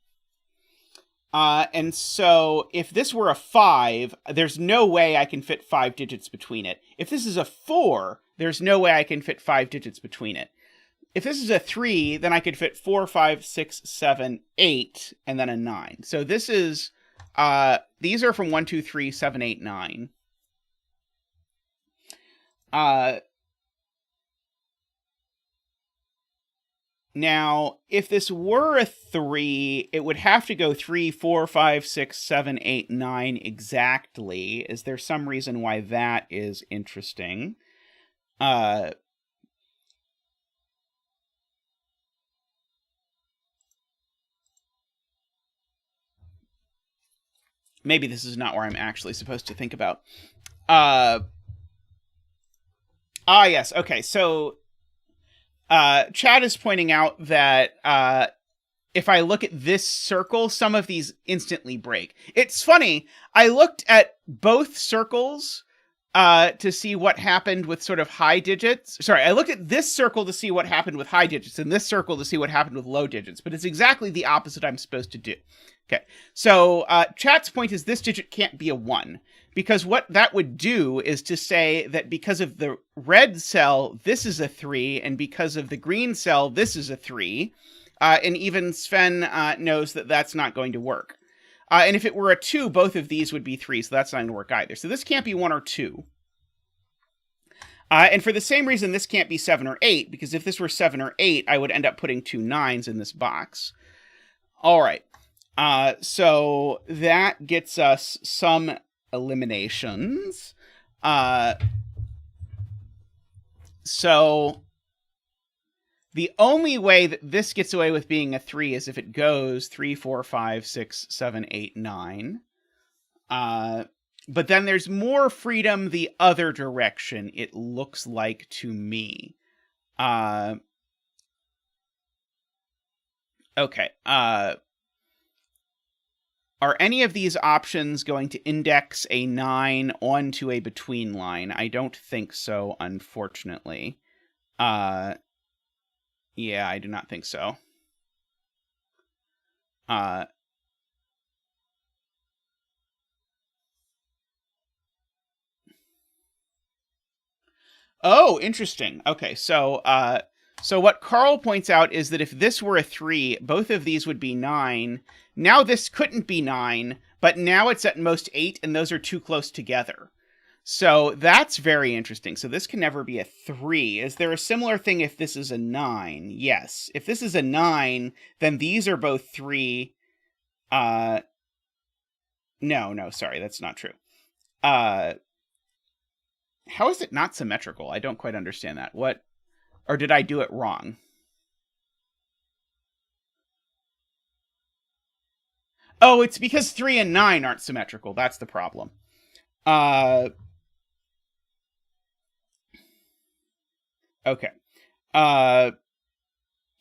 And so if this were a 5, there's no way I can fit 5 digits between it. If this is a 4, there's no way I can fit 5 digits between it. If this is a 3, then I could fit 4, 5, 6, 7, 8, and then a 9. So this is, these are from 1, 2, 3, 7, 8, 9. Now, if this were a 3, it would have to go 3, 4, 5, 6, 7, 8, 9 exactly. Is there some reason why that is interesting? Maybe this is not where I'm actually supposed to think about. Yes. Okay, so Chad is pointing out that if I look at this circle, some of these instantly break. It's funny. I looked at both circles to see what happened with sort of high digits. Sorry, I looked at this circle to see what happened with high digits and this circle to see what happened with low digits, but it's exactly the opposite I'm supposed to do. Okay, so Chat's point is this digit can't be a 1, because what that would do is to say that because of the red cell, this is a 3, and because of the green cell, this is a 3. And even Sven knows that that's not going to work. And if it were a 2, both of these would be 3, so that's not going to work either. So this can't be 1 or 2. And for the same reason, this can't be 7 or 8, because if this were 7 or 8, I would end up putting 2 9s in this box. All right. So that gets us some eliminations. So the only way that this gets away with being a 3 is if it goes 3, 4, 5, 6, 7, 8, 9. But then there's more freedom the other direction, it looks like to me. Okay. Are any of these options going to index a 9 onto a between line? I don't think so, unfortunately. Yeah, I do not think so. Oh, interesting. Okay, so what Carl points out is that if this were a 3, both of these would be 9. Now this couldn't be 9, but now it's at most 8, and those are too close together. So that's very interesting. So this can never be a 3. Is there a similar thing if this is a 9? Yes. If this is a 9, then these are both 3. No, sorry, that's not true. How is it not symmetrical? I don't quite understand that. What? Or did I do it wrong? Oh, it's because 3 and 9 aren't symmetrical. That's the problem. Okay.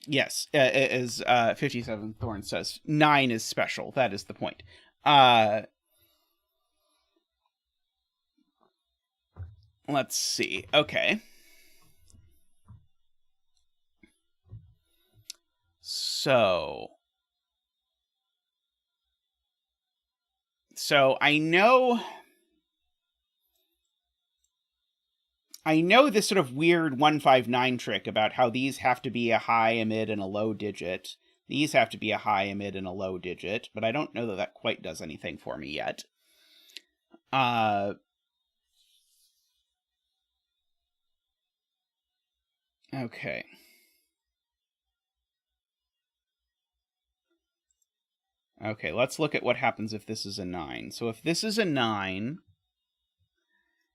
Yes, as 57 Thorn says, 9 is special. That is the point. Let's see. Okay. So I know this sort of weird 159 trick about how these have to be a high, a mid, and a low digit. These have to be a high, a mid, and a low digit, but I don't know that that quite does anything for me yet. Okay. Okay, let's look at what happens if this is a 9. So if this is a 9,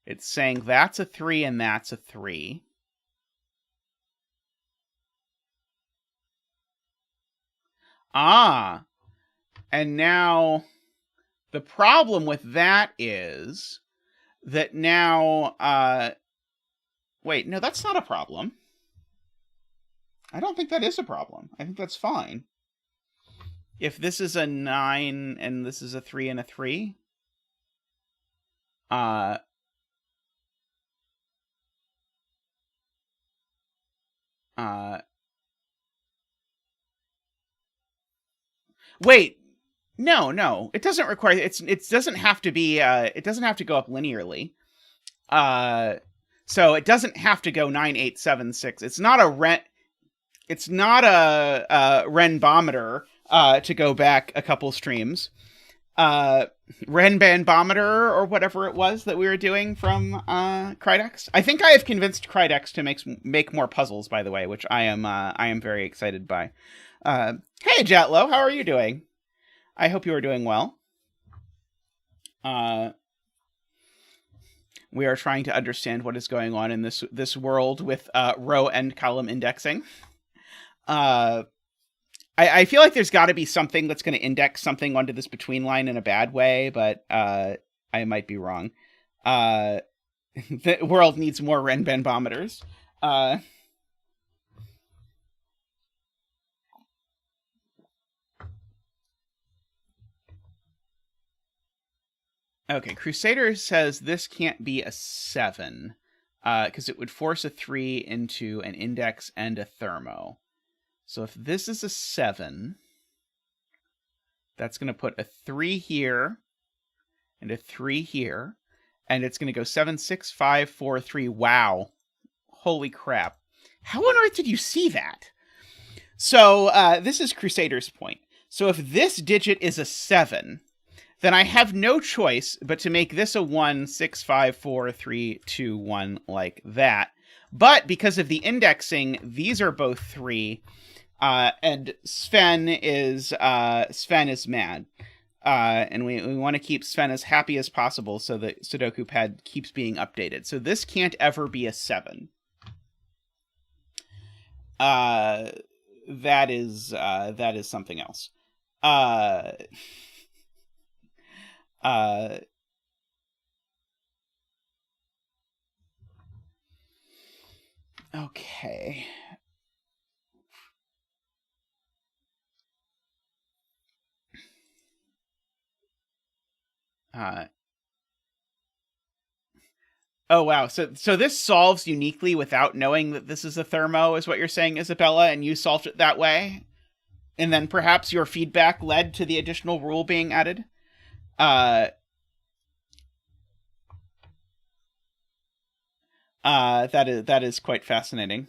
It's saying that's a 3 and that's a 3. Ah, and now the problem with that is that now, wait, no, that's not a problem. I don't think that is a problem. I think that's fine. If this is a 9 and this is a 3 and a 3, wait, no, it doesn't require, it doesn't have to be, it doesn't have to go up linearly. So it doesn't have to go 9, 8, 7, 6. It's not a Renbometer, to go back a couple streams. Renbanbometer or whatever it was that we were doing from Krydex. I think I have convinced Krydex to make more puzzles, by the way, which I am very excited by. Hey Jetlo, how are you doing? I hope you are doing well. We are trying to understand what is going on in this world with row and column indexing. I feel like there's got to be something that's going to index something onto this between line in a bad way, but I might be wrong. The world needs more Renbanbometers. Okay, Crusader says this can't be a 7, because it would force a 3 into an index and a thermo. So if this is a 7, that's going to put a 3 here and a 3 here, and it's going to go 7, 6, 5, 4, 3. Wow. Holy crap. How on earth did you see that? So this is Crusader's point. So if this digit is a 7, then I have no choice but to make this a 1, 6, 5, 4, 3, 2, 1, like that. But because of the indexing, these are both 3. And Sven is mad. And we want to keep Sven as happy as possible so that Sudoku pad keeps being updated. So this can't ever be a 7. That is something else. Okay. Oh, wow. So this solves uniquely without knowing that this is a thermo, is what you're saying, Isabella, and you solved it that way? And then perhaps your feedback led to the additional rule being added? That is quite fascinating.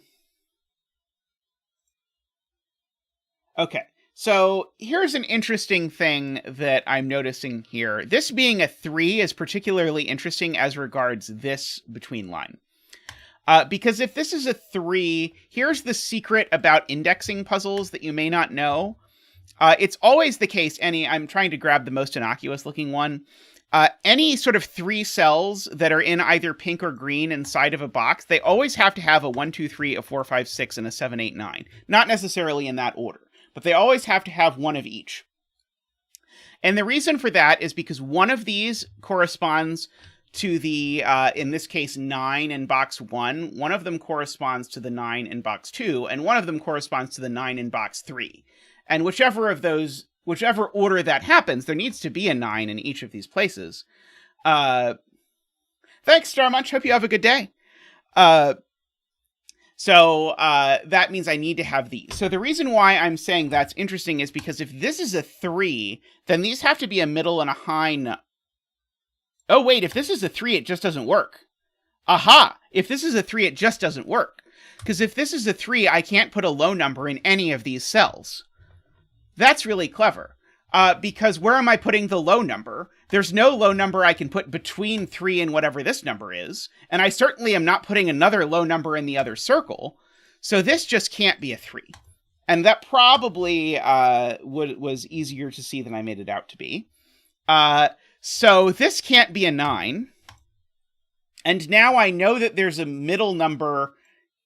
Okay. So here's an interesting thing that I'm noticing here. This being a 3 is particularly interesting as regards this between line. Because if this is a 3, here's the secret about indexing puzzles that you may not know. It's always the case, I'm trying to grab the most innocuous looking one. Any sort of 3 cells that are in either pink or green inside of a box, they always have to have a 1, 2, 3, a 4, 5, 6, and a 7, 8, 9. Not necessarily in that order, but they always have to have one of each. And the reason for that is because one of these corresponds to the, in this case, 9 in box 1. One of them corresponds to the 9 in box 2, and one of them corresponds to the 9 in box 3. And whichever order that happens, there needs to be a 9 in each of these places. Thanks, Starmunch. Hope you have a good day. So that means I need to have these. So the reason why I'm saying that's interesting is because if this is a 3, then these have to be a middle and a high. Oh, wait, if this is a 3, it just doesn't work. Aha! If this is a 3, it just doesn't work. Because if this is a 3, I can't put a low number in any of these cells. That's really clever. Because where am I putting the low number? There's no low number I can put between 3 and whatever this number is. And I certainly am not putting another low number in the other circle. So this just can't be a 3. And that probably was easier to see than I made it out to be. So this can't be a 9. And now I know that there's a middle number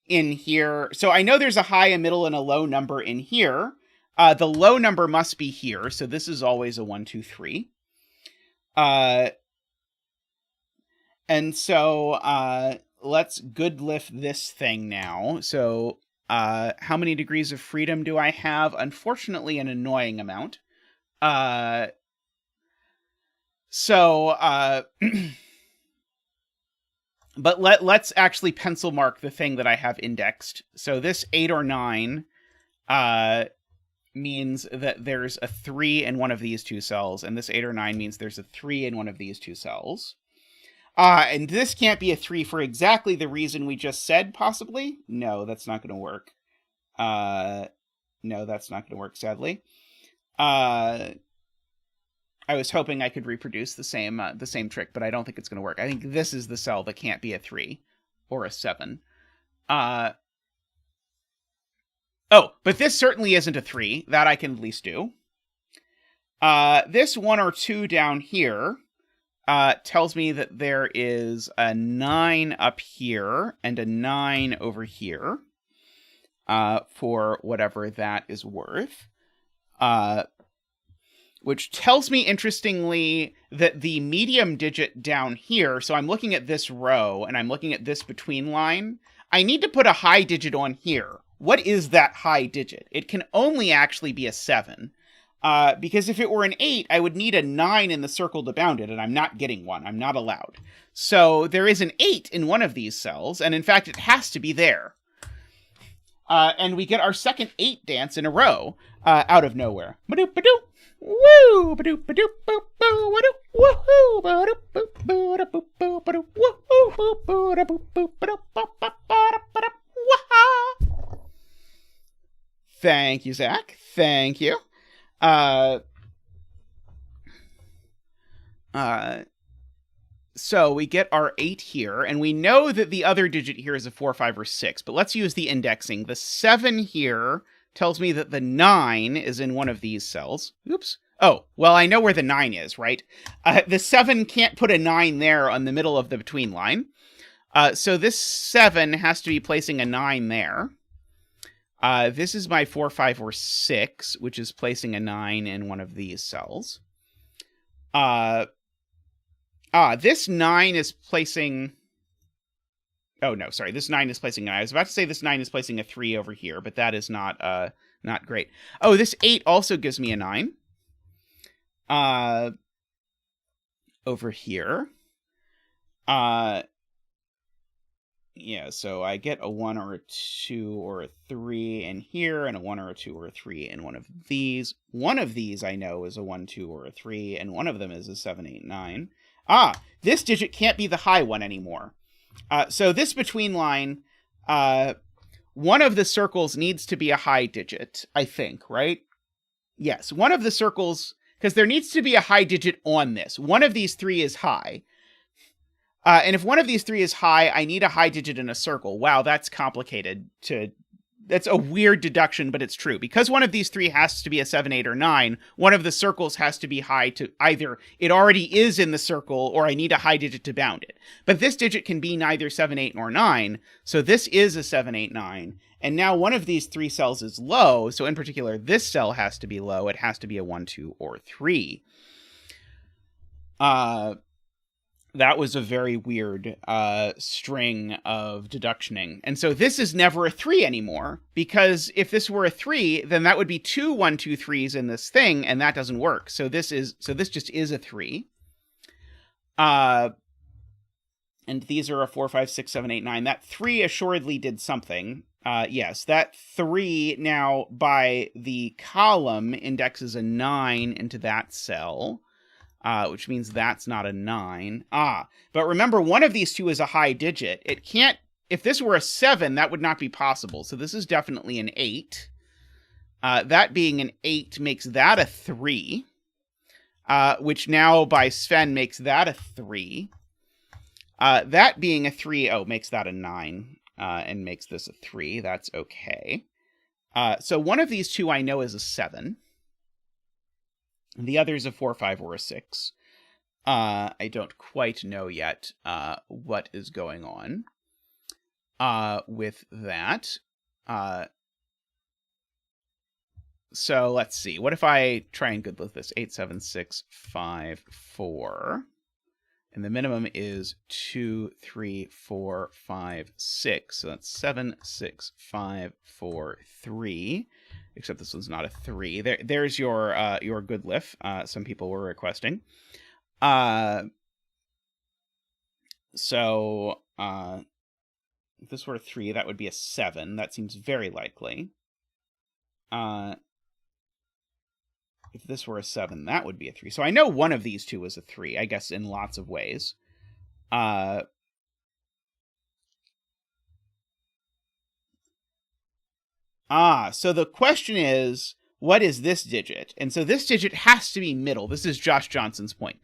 in here. So I know there's a high, a middle, and a low number in here. The low number must be here. So this is always a 1, 2, 3. And so let's good lift this thing now. So how many degrees of freedom do I have? Unfortunately, an annoying amount. But let's actually pencil mark the thing that I have indexed. So this 8 or 9 means that there's a 3 in one of these two cells, and this 8 or 9 means there's a 3 in one of these two cells. And this can't be a 3 for exactly the reason we just said, possibly? No, that's not going to work. No, that's not going to work, sadly. I was hoping I could reproduce the same trick, but I don't think it's going to work. I think this is the cell that can't be a 3 or a 7. Oh, but this certainly isn't a 3. That I can at least do. This 1 or 2 down here tells me that there is a 9 up here and a 9 over here for whatever that is worth. Which tells me, interestingly, that the medium digit down here, so I'm looking at this row, and I'm looking at this between line, I need to put a high digit on here. What is that high digit? It can only actually be a 7, because if it were an 8, I would need a 9 in the circle to bound it, and I'm not getting one. I'm not allowed. So there is an 8 in one of these cells, and in fact, it has to be there. And we get our second 8 dance in a row out of nowhere. Ba-doop-ba-doop. Woo! Ba-doop ba-doop boop boo ba-doop woohoo ba-doop boop ba-doop boop ba-doop woohoo boop ba-doop boop ba-doop ba-doop wah! Thank you, Zach. Thank you. So we get our 8 here, and we know that the other digit here is a 4, 5, or 6, but let's use the indexing. The 7 here tells me that the 9 is in one of these cells. Oops. Oh, well, I know where the 9 is, right? The 7 can't put a 9 there on the middle of the between line. So this 7 has to be placing a 9 there. This is my 4, 5, or 6, which is placing a 9 in one of these cells. This 9 is placing... Oh, no, sorry. This 9 is placing... I was about to say this 9 is placing a 3 over here, but that is not great. Oh, this 8 also gives me a 9. Over here. Yeah, so I get a 1 or a 2 or a 3 in here, and a 1 or a 2 or a 3 in one of these. One of these I know is a 1, 2, or a 3, and one of them is a 7, 8, 9. This digit can't be the high one anymore. So this between line, one of the circles needs to be a high digit, I think, right? Yes, one of the circles, because there needs to be a high digit on this. One of these 3 is high. And if one of these 3 is high, I need a high digit in a circle. Wow, that's complicated that's a weird deduction, but it's true. Because one of these 3 has to be a 7, 8, or 9, one of the circles has to be high to either it already is in the circle or I need a high digit to bound it. But this digit can be neither 7, 8, nor 9, so this is a 7, 8, 9. And now one of these 3 cells is low, so in particular this cell has to be low. It has to be a 1, 2, or 3. That was a very weird string of deductioning. And so this is never a 3 anymore, because if this were a 3, then that would be 2 1, 2, 3s in this thing, and that doesn't work. So this just is a 3. And these are a 4, 5, 6, 7, 8, 9. That 3 assuredly did something. Yes, that 3 now by the column indexes a 9 into that cell. Which means that's not a 9. But remember, one of these 2 is a high digit. It can't, if this were a 7, that would not be possible. So this is definitely an 8. That being an 8 makes that a 3, which now by Sven makes that a 3. That being a 3, makes that a 9, and makes this a 3. That's okay. So one of these 2 I know is a 7. The other is a 4, 5, or a 6. I don't quite know yet what is going on with that. So let's see. What if I try and good with this? 8, 7, 6, 5, 4. And the minimum is 2, 3, 4, 5, 6. So that's 7, 6, 5, 4, 3. Except this one's not a 3. There's your good lift. Some people were requesting. So if this were a 3, that would be a 7. That seems very likely. If this were a 7, that would be a 3. So I know one of these two is a 3, I guess, in lots of ways. So the question is, what is this digit? And so this digit has to be middle. This is Josh Johnson's point.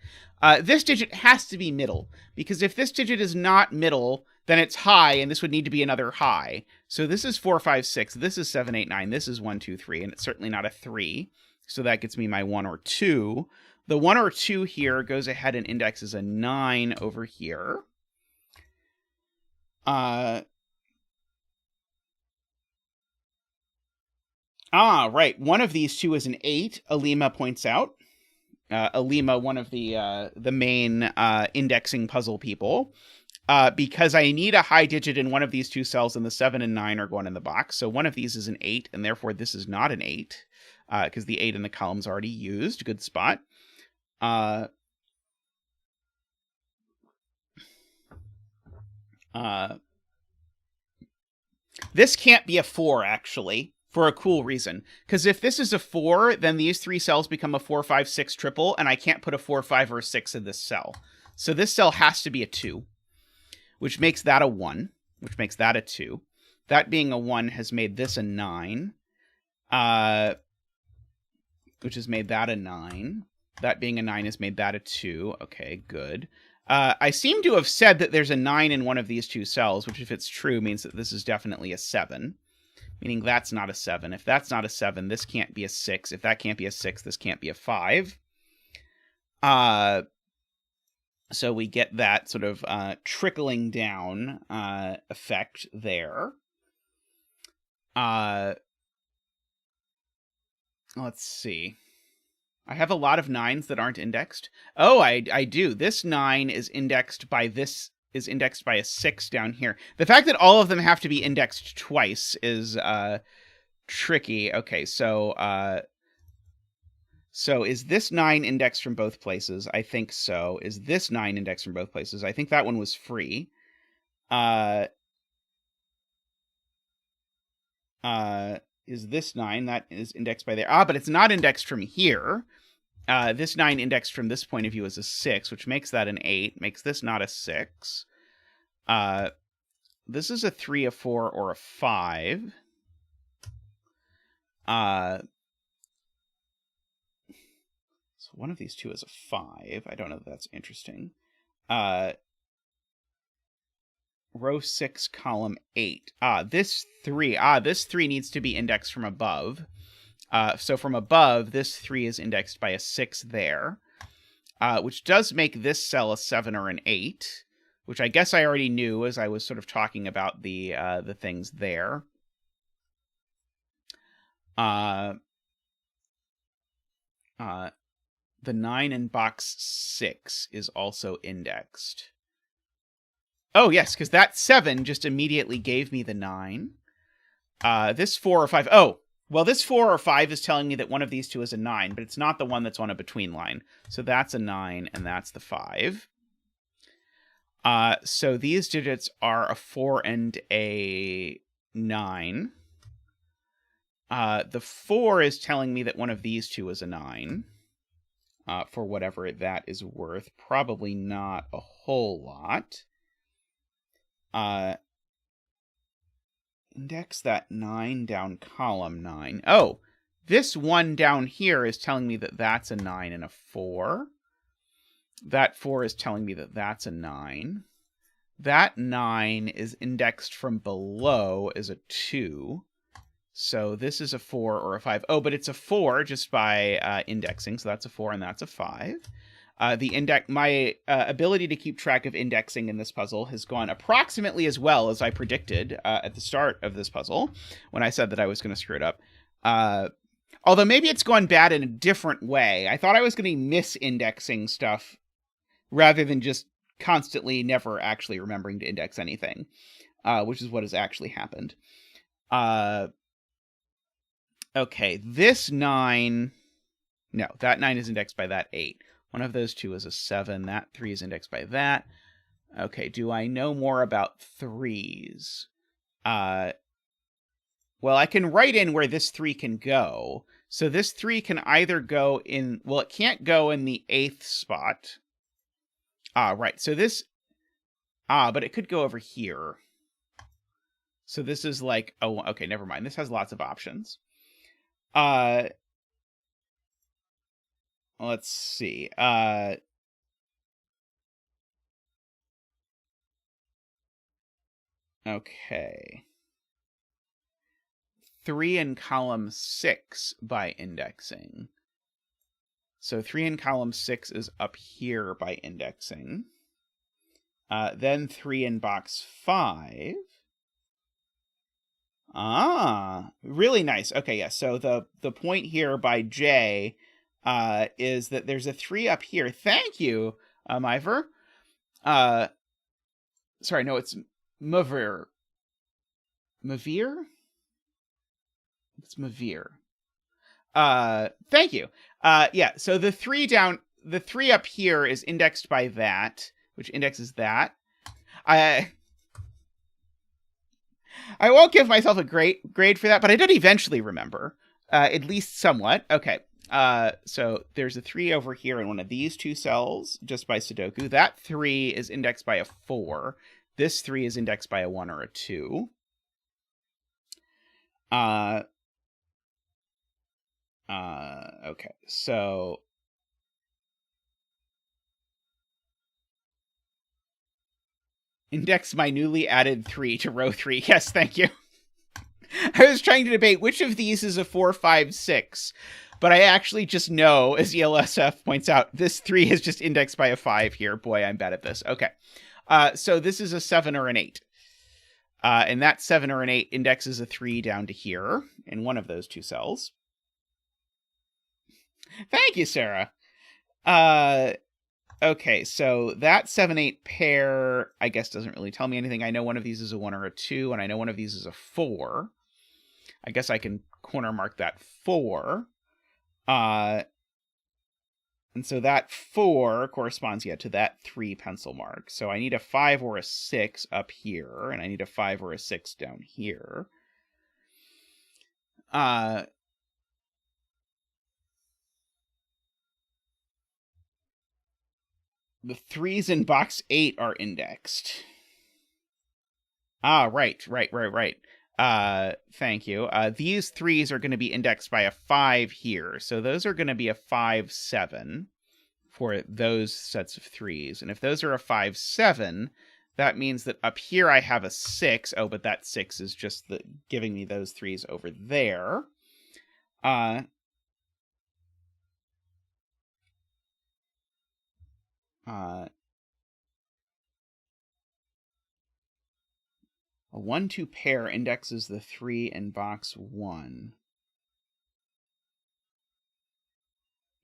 This digit has to be middle, because if this digit is not middle, then it's high, and this would need to be another high. So this is 4, 5, 6. This is 7, 8, 9. This is 1, 2, 3, and it's certainly not a 3. So that gets me my 1 or 2. The 1 or 2 here goes ahead and indexes a 9 over here. Right. One of these two is an 8, Olima points out. Olima, one of the main indexing puzzle people. Because I need a high digit in one of these two cells, and the 7 and 9 are going in the box. So one of these is an 8, and therefore this is not an 8, because the 8 in the column's already used. Good spot. This can't be a 4, actually, for a cool reason. Because if this is a 4, then these 3 cells become a 4, 5, 6 triple, and I can't put a 4, 5, or 6 in this cell. So this cell has to be a 2. Which makes that a 1, which makes that a 2. That being a 1 has made this a 9, which has made that a 9. That being a 9 has made that a 2. Okay, good. I seem to have said that there's a 9 in one of these two cells, which if it's true means that this is definitely a 7, meaning that's not a 7. If that's not a 7, this can't be a 6. If that can't be a 6, this can't be a 5. So we get that sort of trickling down effect there. Let's see. I have a lot of 9s that aren't indexed. Oh, I do. This 9 is indexed by this, is indexed by a 6 down here. The fact that all of them have to be indexed twice is tricky. Okay, so is this 9 indexed from both places? I think so. Is this 9 indexed from both places? I think that one was free. Is this 9? That is indexed by there. But it's not indexed from here. This 9 indexed from this point of view is a 6, which makes that an 8. Makes this not a 6. This is a 3, a 4, or a 5. So one of these two is a 5. I don't know if that's interesting. Row 6, column 8. This 3. This 3 needs to be indexed from above. So from above, this 3 is indexed by a 6 there, which does make this cell a 7 or an 8, which I guess I already knew as I was sort of talking about the things there. The 9 in box 6 is also indexed. Oh, yes, because that 7 just immediately gave me the 9. This 4 or 5... Oh, well, this 4 or 5 is telling me that one of these two is a 9, but it's not the one that's on a between line. So that's a 9, and that's the 5. So these digits are a 4 and a 9. The 4 is telling me that one of these two is a 9. For whatever that is worth. Probably not a whole lot. Index that 9 down column 9. Oh, this 1 down here is telling me that that's a 9 and a 4. That 4 is telling me that that's a 9. That 9 is indexed from below as a 2. So this is a 4 or a 5. Oh, but it's a 4 just by indexing, so that's a 4 and that's a 5. My ability to keep track of indexing in this puzzle has gone approximately as well as I predicted at the start of this puzzle when I said that I was going to screw it up. Although maybe it's gone bad in a different way. I thought I was going to be misindexing stuff rather than just constantly never actually remembering to index anything, which is what has actually happened. Okay, this 9... No, that 9 is indexed by that 8. One of those two is a 7. That 3 is indexed by that. Okay, do I know more about 3s? Well, I can write in where this 3 can go. So this 3 can either go in... Well, it can't go in the 8th spot. Right. So this... but it could go over here. So this is like... Oh, okay, never mind. This has lots of options. Let's see. Okay. 3 in column 6 by indexing. So 3 in column 6 is up here by indexing. Then 3 in box 5. Really nice. Okay, yeah. So the point here by J is that there's a 3 up here. Thank you, Ivor. Sorry, no, it's Mavir. Mavir? It's Mavir. Thank you. Yeah, so the 3 up here is indexed by that, which indexes that. I won't give myself a great grade for that, but I did eventually remember, at least somewhat. Okay. So there's a 3 over here in one of these two cells, just by Sudoku. That 3 is indexed by a 4. This 3 is indexed by a 1 or a 2. Okay, so... Index my newly added 3 to row 3. Yes, thank you. I was trying to debate which of these is a 4, 5, 6. But I actually just know, as ELSF points out, this 3 is just indexed by a 5 here. Boy, I'm bad at this. Okay. So this is a 7 or an 8. And that 7 or an 8 indexes a 3 down to here in one of those two cells. Thank you, Sarah. Okay, so that 7-8 pair, I guess, doesn't really tell me anything. I know one of these is a 1 or a 2, and I know one of these is a 4. I guess I can corner mark that 4. And so that 4 corresponds, to that 3 pencil mark. So I need a 5 or a 6 up here, and I need a 5 or a 6 down here. The 3s in box 8 are indexed. Right. Thank you. These 3s are going to be indexed by a 5 here. So those are going to be a 5, 7 for those sets of 3s. And if those are a 5, 7, that means that up here I have a 6. Oh, but that 6 is just giving me those 3s over there. A 1-2 pair indexes the 3 in box 1.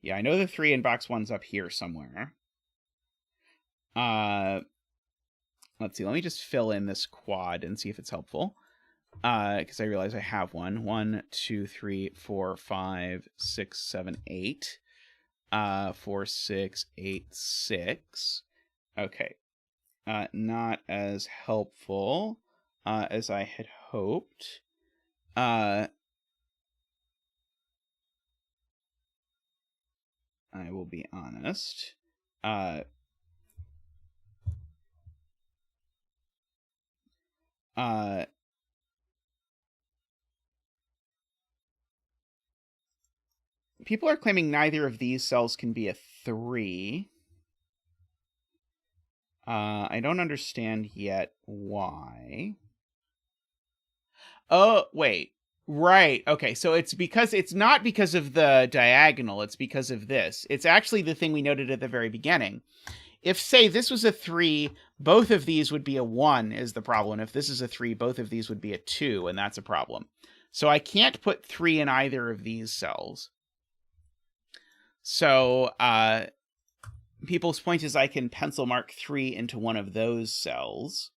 Yeah, I know the 3 in box 1's up here somewhere. Let's see, let me just fill in this quad and see if it's helpful. Because I realize I have one. 1, 2, 3, 4, 5, 6, 7, 8. 4, 6, 8, 6. Okay. Not as helpful as I had hoped. I will be honest. People are claiming neither of these cells can be a 3. I don't understand yet why. Oh, wait. Right. Okay. So it's not because of the diagonal. It's because of this. It's actually the thing we noted at the very beginning. If, say, this was a 3, both of these would be a 1 is the problem. If this is a 3, both of these would be a 2, and that's a problem. So I can't put 3 in either of these cells. So people's point is I can pencil mark 3 into one of those cells.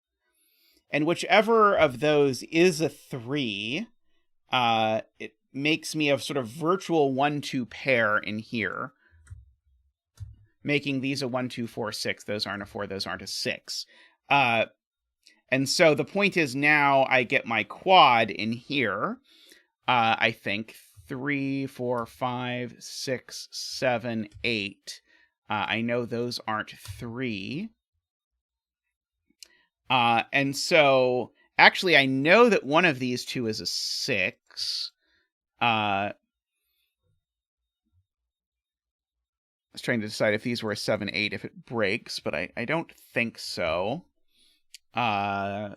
And whichever of those is a 3, it makes me a sort of virtual 1-2 pair in here, making these a 1, 2, 4, 6. Those aren't a 4, those aren't a 6. And so the point is now I get my quad in here. I think 3, 4, 5, 6, 7, 8. I know those aren't 3. And so actually I know that one of these two is a 6. I was trying to decide if these were a 7, 8, if it breaks, but I don't think so. Yeah,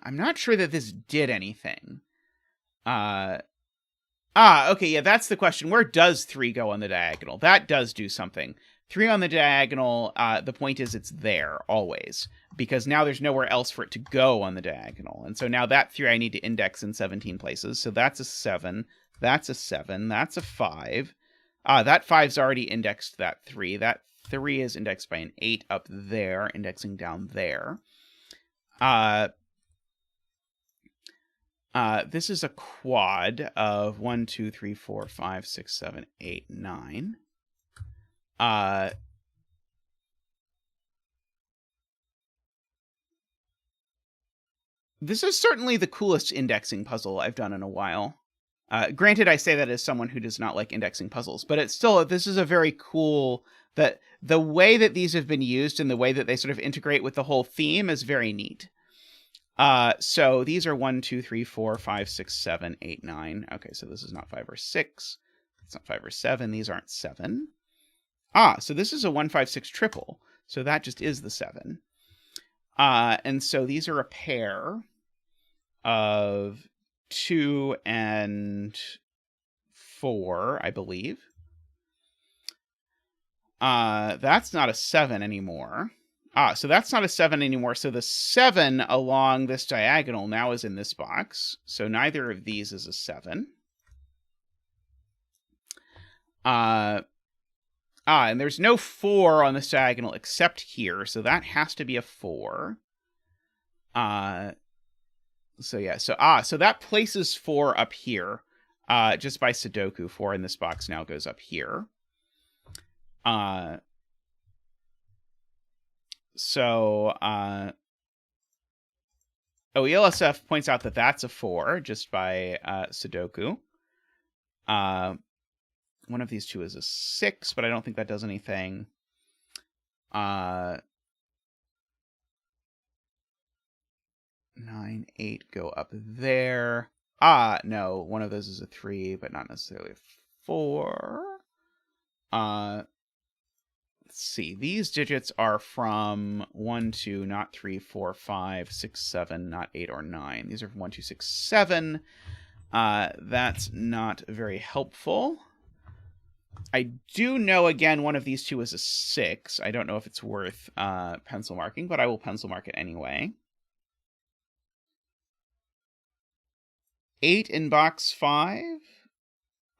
I'm not sure that this did anything. Okay, yeah, that's the question. Where does 3 go on the diagonal? That does do something. 3 on the diagonal, the point is it's there, always. Because now there's nowhere else for it to go on the diagonal. And so now that 3 I need to index in 17 places. So that's a 7. That's a 7. That's a 5. That 5's already indexed that 3. That 3 is indexed by an 8 up there, indexing down there. This is a quad of 1, 2, 3, 4, 5, 6, 7, 8, 9. This is certainly the coolest indexing puzzle I've done in a while. Granted, I say that as someone who does not like indexing puzzles, but it's still, this is a very cool, that the way that these have been used and the way that they sort of integrate with the whole theme is very neat. So these are 1, 2, 3, 4, 5, 6, 7, 8, 9. Okay, so this is not 5 or 6. It's not 5 or 7. These aren't 7. So this is a 1, 5, 6 triple. So that just is the 7. And so these are a pair of 2 and 4, I believe. That's not a 7 anymore. So that's not a 7 anymore. So the 7 along this diagonal now is in this box. So neither of these is a 7. And there's no 4 on this diagonal except here. So that has to be a 4. So yeah, so that places 4 up here. Just by Sudoku, 4 in this box now goes up here. ELSF points out that that's a 4 just by Sudoku. One of these two is a 6, but I don't think that does anything. 9, 8 go up there. No, one of those is a 3, but not necessarily a 4. Let's see. These digits are from 1, 2, not 3, 4, 5, 6, 7, not 8 or 9. These are from 1, 2, 6, 7. That's not very helpful. I do know, again, one of these two is a 6. I don't know if it's worth pencil marking, but I will pencil mark it anyway. 8 in box 5?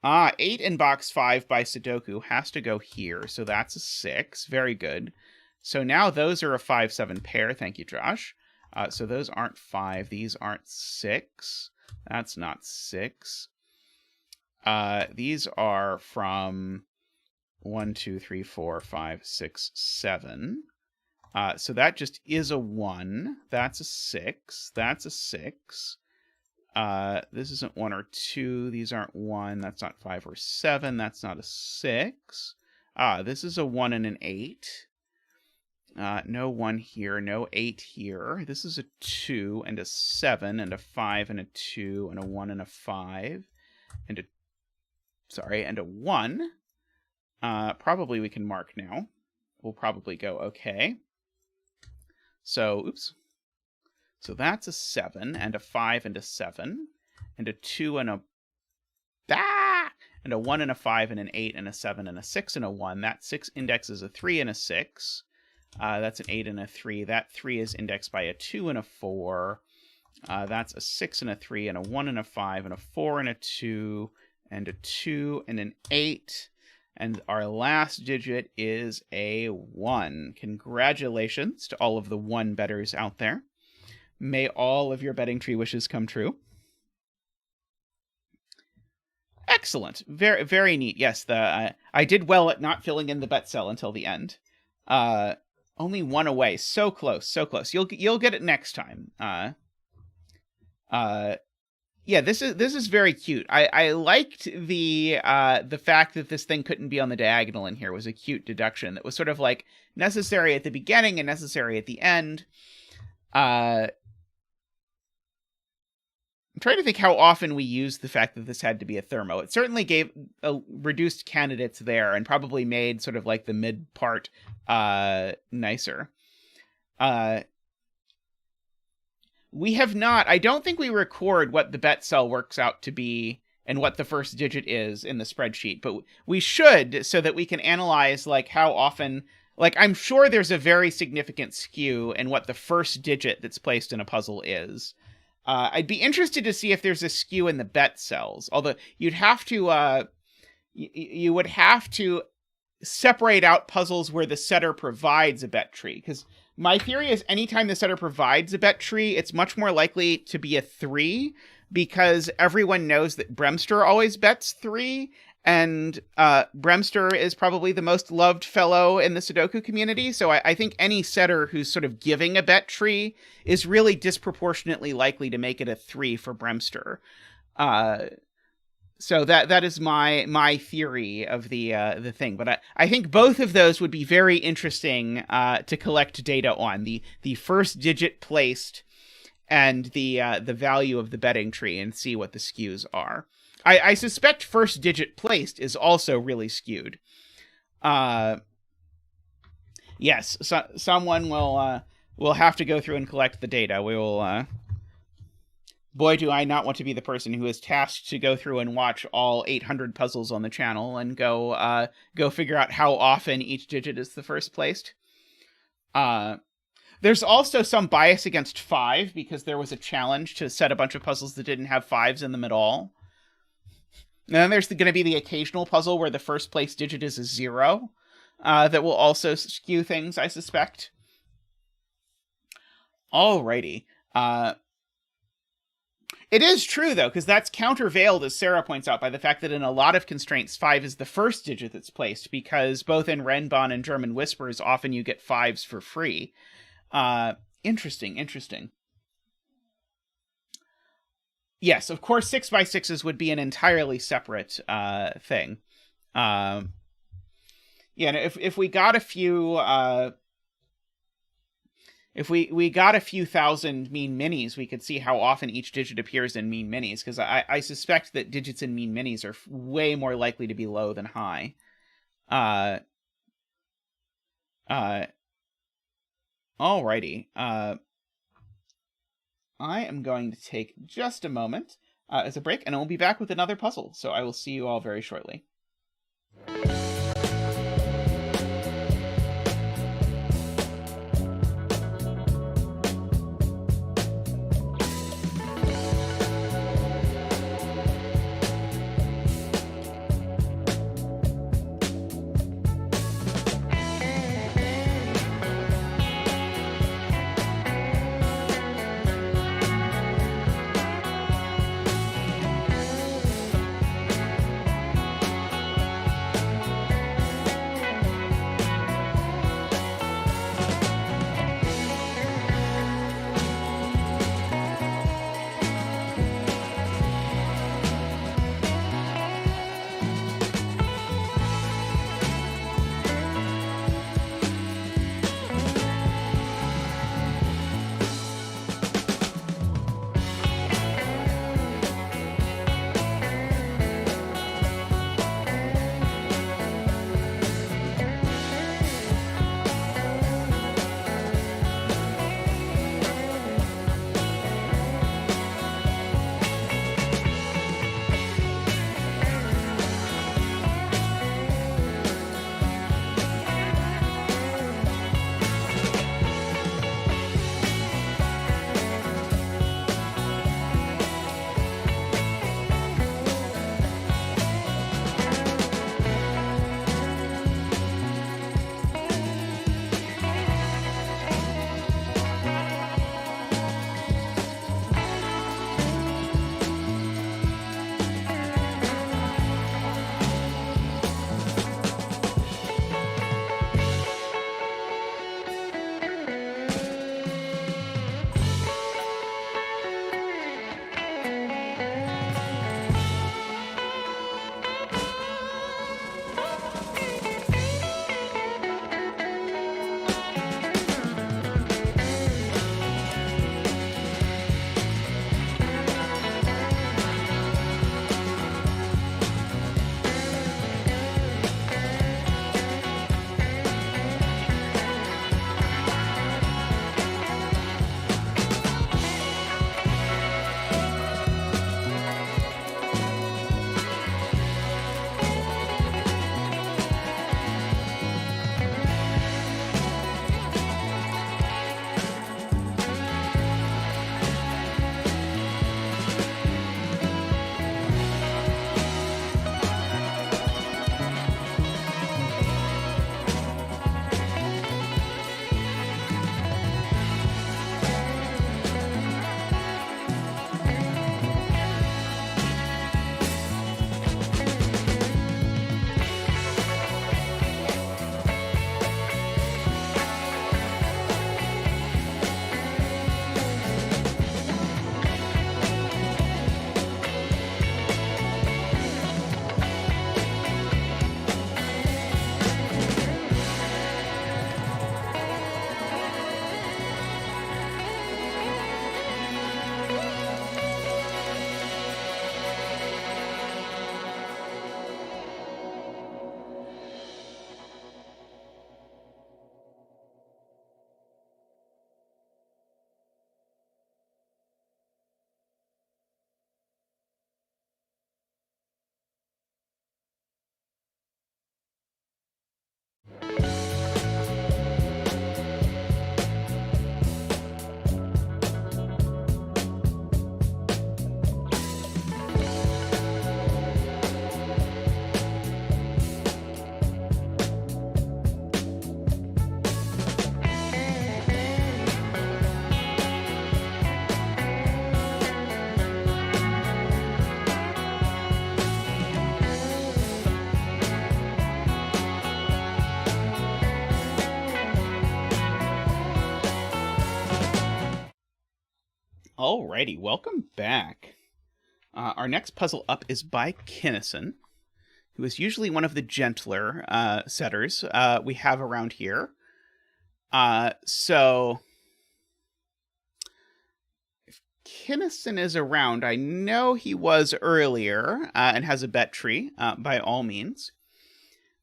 8 in box 5 by Sudoku has to go here, so that's a 6. Very good. So now those are a 5, 7 pair. Thank you, Josh. So those aren't 5. These aren't 6. That's not 6. These are from 1, 2, 3, 4, 5, 6, 7. So that just is a 1. That's a 6. That's a 6. This isn't 1 or 2. These aren't 1. That's not 5 or 7. That's not a 6. This is a 1 and an 8. No 1 here. No 8 here. This is a 2 and a 7 and a 5 and a 2 and a 1 and a 5 and a... Sorry, and a 1. Probably we can mark now. We'll probably go okay. So, oops. So that's a 7, and a 5, and a 7, and a 2, and a... and a 1, and a 5, and an 8, and a 7, and a 6, and a 1. That 6 indexes a 3 and a 6. That's an 8 and a 3. That 3 is indexed by a 2 and a 4. That's a 6 and a 3, and a 1 and a 5, and a 4 and a 2, and a 2 and an 8. And our last digit is a 1. Congratulations to all of the 1 bettors out there. May all of your betting tree wishes come true. Excellent. Very, very neat. Yes, I did well at not filling in the bet cell until the end. Only 1 away. So close, so close. You'll get it next time. Yeah, this is very cute. I liked the fact that this thing couldn't be on the diagonal in here was a cute deduction that was sort of like necessary at the beginning and necessary at the end. I'm trying to think how often we use the fact that this had to be a thermo. It certainly gave reduced candidates there and probably made sort of like the mid part nicer. We have not, I don't think we record what the bet cell works out to be and what the first digit is in the spreadsheet, but we should so that we can analyze like how often, like I'm sure there's a very significant skew in what the first digit that's placed in a puzzle is. I'd be interested to see if there's a skew in the bet cells, although you'd have to, you would have to separate out puzzles where the setter provides a bet tree, because my theory is anytime the setter provides a bet tree, it's much more likely to be a 3, because everyone knows that Bremster always bets 3, and Bremster is probably the most loved fellow in the Sudoku community, so I think any setter who's sort of giving a bet tree is really disproportionately likely to make it a 3 for Bremster. So that is my theory of the thing, but I think both of those would be very interesting to collect data on, the first digit placed and the value of the betting tree, and see what the skews are. I suspect first digit placed is also really skewed. Yes, so, someone will have to go through and collect the data. We will. Boy, do I not want to be the person who is tasked to go through and watch all 800 puzzles on the channel and go figure out how often each digit is the first placed. There's also some bias against 5 because there was a challenge to set a bunch of puzzles that didn't have 5s in them at all. And then there's going to be the occasional puzzle where the first place digit is a 0. That will also skew things, I suspect. Alrighty. It is true, though, because that's countervailed, as Sarah points out, by the fact that in a lot of constraints, 5 is the first digit that's placed, because both in Renban and German Whispers, often you get 5s for free. Interesting. Yes, of course, 6x6s would be an entirely separate thing. Yeah, if we got a few... If we got a few thousand mean minis, we could see how often each digit appears in mean minis, because I suspect that digits in mean minis are way more likely to be low than high. Alrighty. I am going to take just a moment as a break, and we'll be back with another puzzle, so I will see you all very shortly. Alrighty, welcome back. Our next puzzle up is by Kinnison, who is usually one of the gentler setters we have around here. So if Kinnison is around, I know he was earlier and has a bet tree, by all means.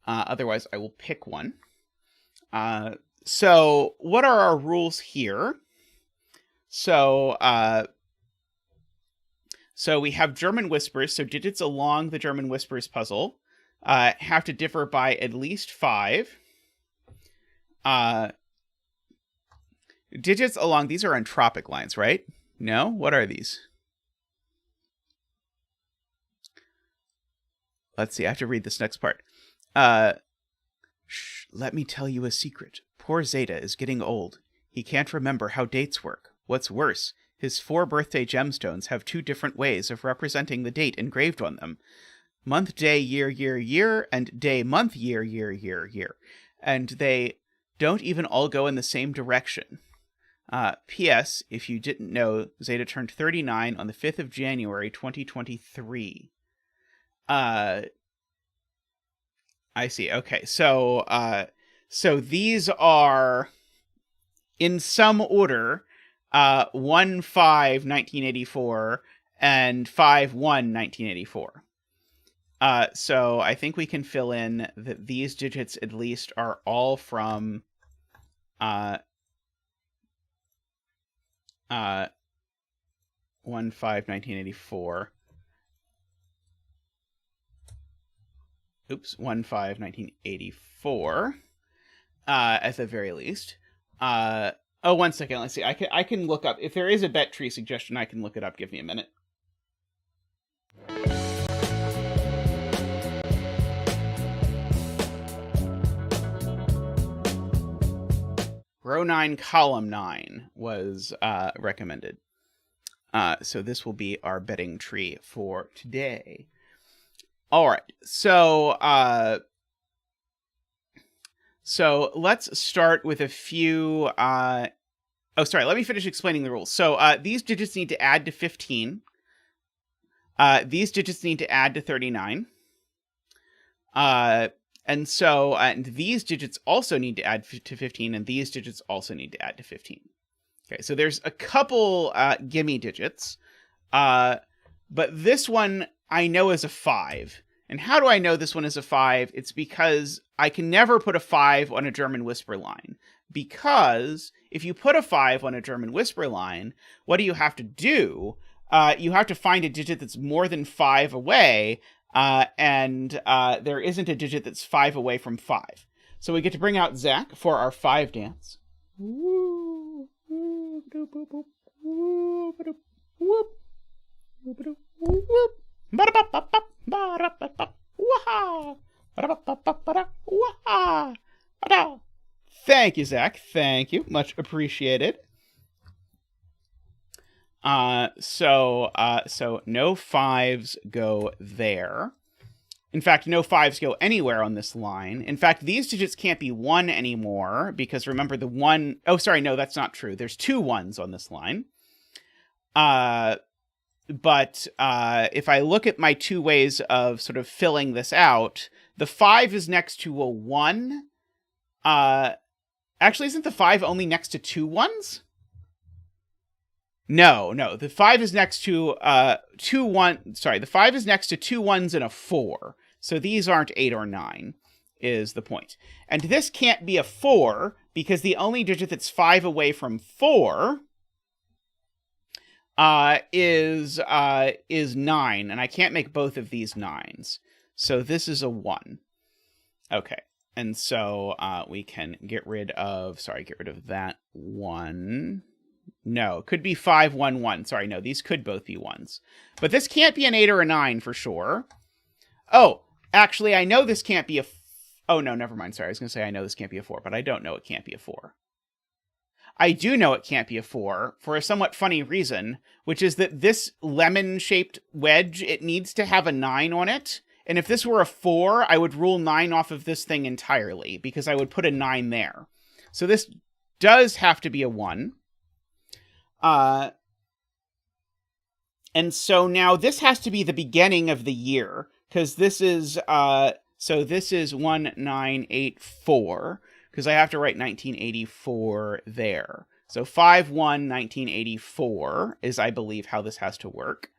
Otherwise, I will pick one. So what are our rules here? So we have German whispers, so digits along the German whispers puzzle have to differ by at least 5. Digits along, these are entropic lines, right? No? What are these? Let's see, I have to read this next part. Shh, let me tell you a secret. Poor Zeta is getting old. He can't remember how dates work. What's worse, his 4 birthday gemstones have 2 different ways of representing the date engraved on them. Month, day, year, year, year, and day, month, year, year, year, year. And they don't even all go in the same direction. P.S. If you didn't know, Zeta turned 39 on the 5th of January, 2023. I see. Okay, so these are, in some order, 1/5/1984 and 5/1/1984. So I think we can fill in that these digits at least are all from 1/5/1984. Oops, 1/5/1984. At the very least. Oh, 1 second. Let's see. I can look up. If there is a bet tree suggestion, I can look it up. Give me a minute. Row 9, column 9 was recommended. So this will be our betting tree for today. All right. So let's start with a few... let me finish explaining the rules. So these digits need to add to 15. These digits need to add to 39. And these digits also need to add to 15, and these digits also need to add to 15. Okay, so there's a couple gimme digits. But this one I know is a 5. And how do I know this one is a 5? It's because I can never put a 5 on a German whisper line. Because if you put a 5 on a German whisper line, what do you have to do? You have to find a digit that's more than 5 away, and there isn't a digit that's 5 away from 5. So we get to bring out Zach for our 5 dance. Thank you, Zach. Thank you. Much appreciated. So no 5s go there. In fact, no 5s go anywhere on this line. In fact, these digits can't be 1 anymore, because remember the 1... Oh, sorry, no, that's not true. There's 2 1s on this line. But if I look at my 2 ways of sort of filling this out, the 5 is next to a 1. Actually, isn't the 5 only next to 2 1s? No, the 5 is next to 2 1. Sorry, the 5 is next to 2 1s and a 4. So these aren't 8 or 9, is the point. And this can't be a 4, because the only digit that's 5 away from 4 is 9, and I can't make both of these 9s. So this is a 1. Okay, and so we can get rid of that 1. No, it could be 5, 1, 1. Sorry, no, these could both be 1s. But this can't be an 8 or a 9 for sure. Oh, actually, I know this can't be a... Oh, no, never mind. Sorry, I was going to say I know this can't be a 4, but I don't know it can't be a 4. I do know it can't be a 4 for a somewhat funny reason, which is that this lemon-shaped wedge, it needs to have a 9 on it. And if this were a 4, I would rule 9 off of this thing entirely, because I would put a 9 there. So this does have to be a 1. And so now this has to be the beginning of the year, because this is, so this is 1984, because I have to write 1984 there. So 5/1/1984 is, I believe, how this has to work.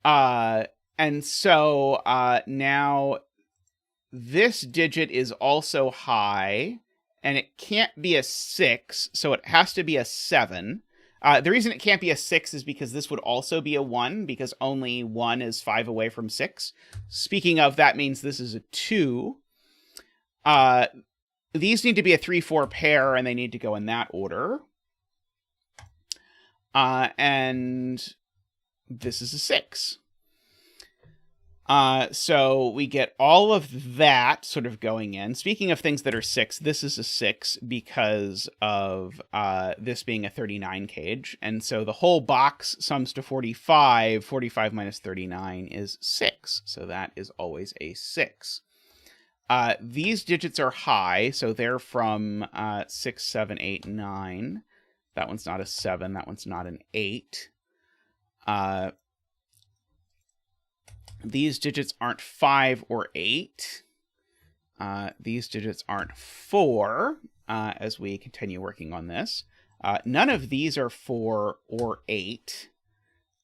And so now this digit is also high, and it can't be a 6, so it has to be a 7. The reason it can't be a 6 is because this would also be a 1, because only 1 is 5 away from 6. Speaking of, that means this is a 2. These need to be a 3-4 pair, and they need to go in that order. And this is a 6. So we get all of that sort of going in. Speaking of things that are 6, this is a 6 because of this being a 39 cage. And so the whole box sums to 45. 45 minus 39 is 6. So that is always a 6. These digits are high, so they're from 6, 7, 8, 9. That one's not a 7. That one's not an 8. These digits aren't 5 or 8. These digits aren't 4, as we continue working on this. None of these are 4 or 8.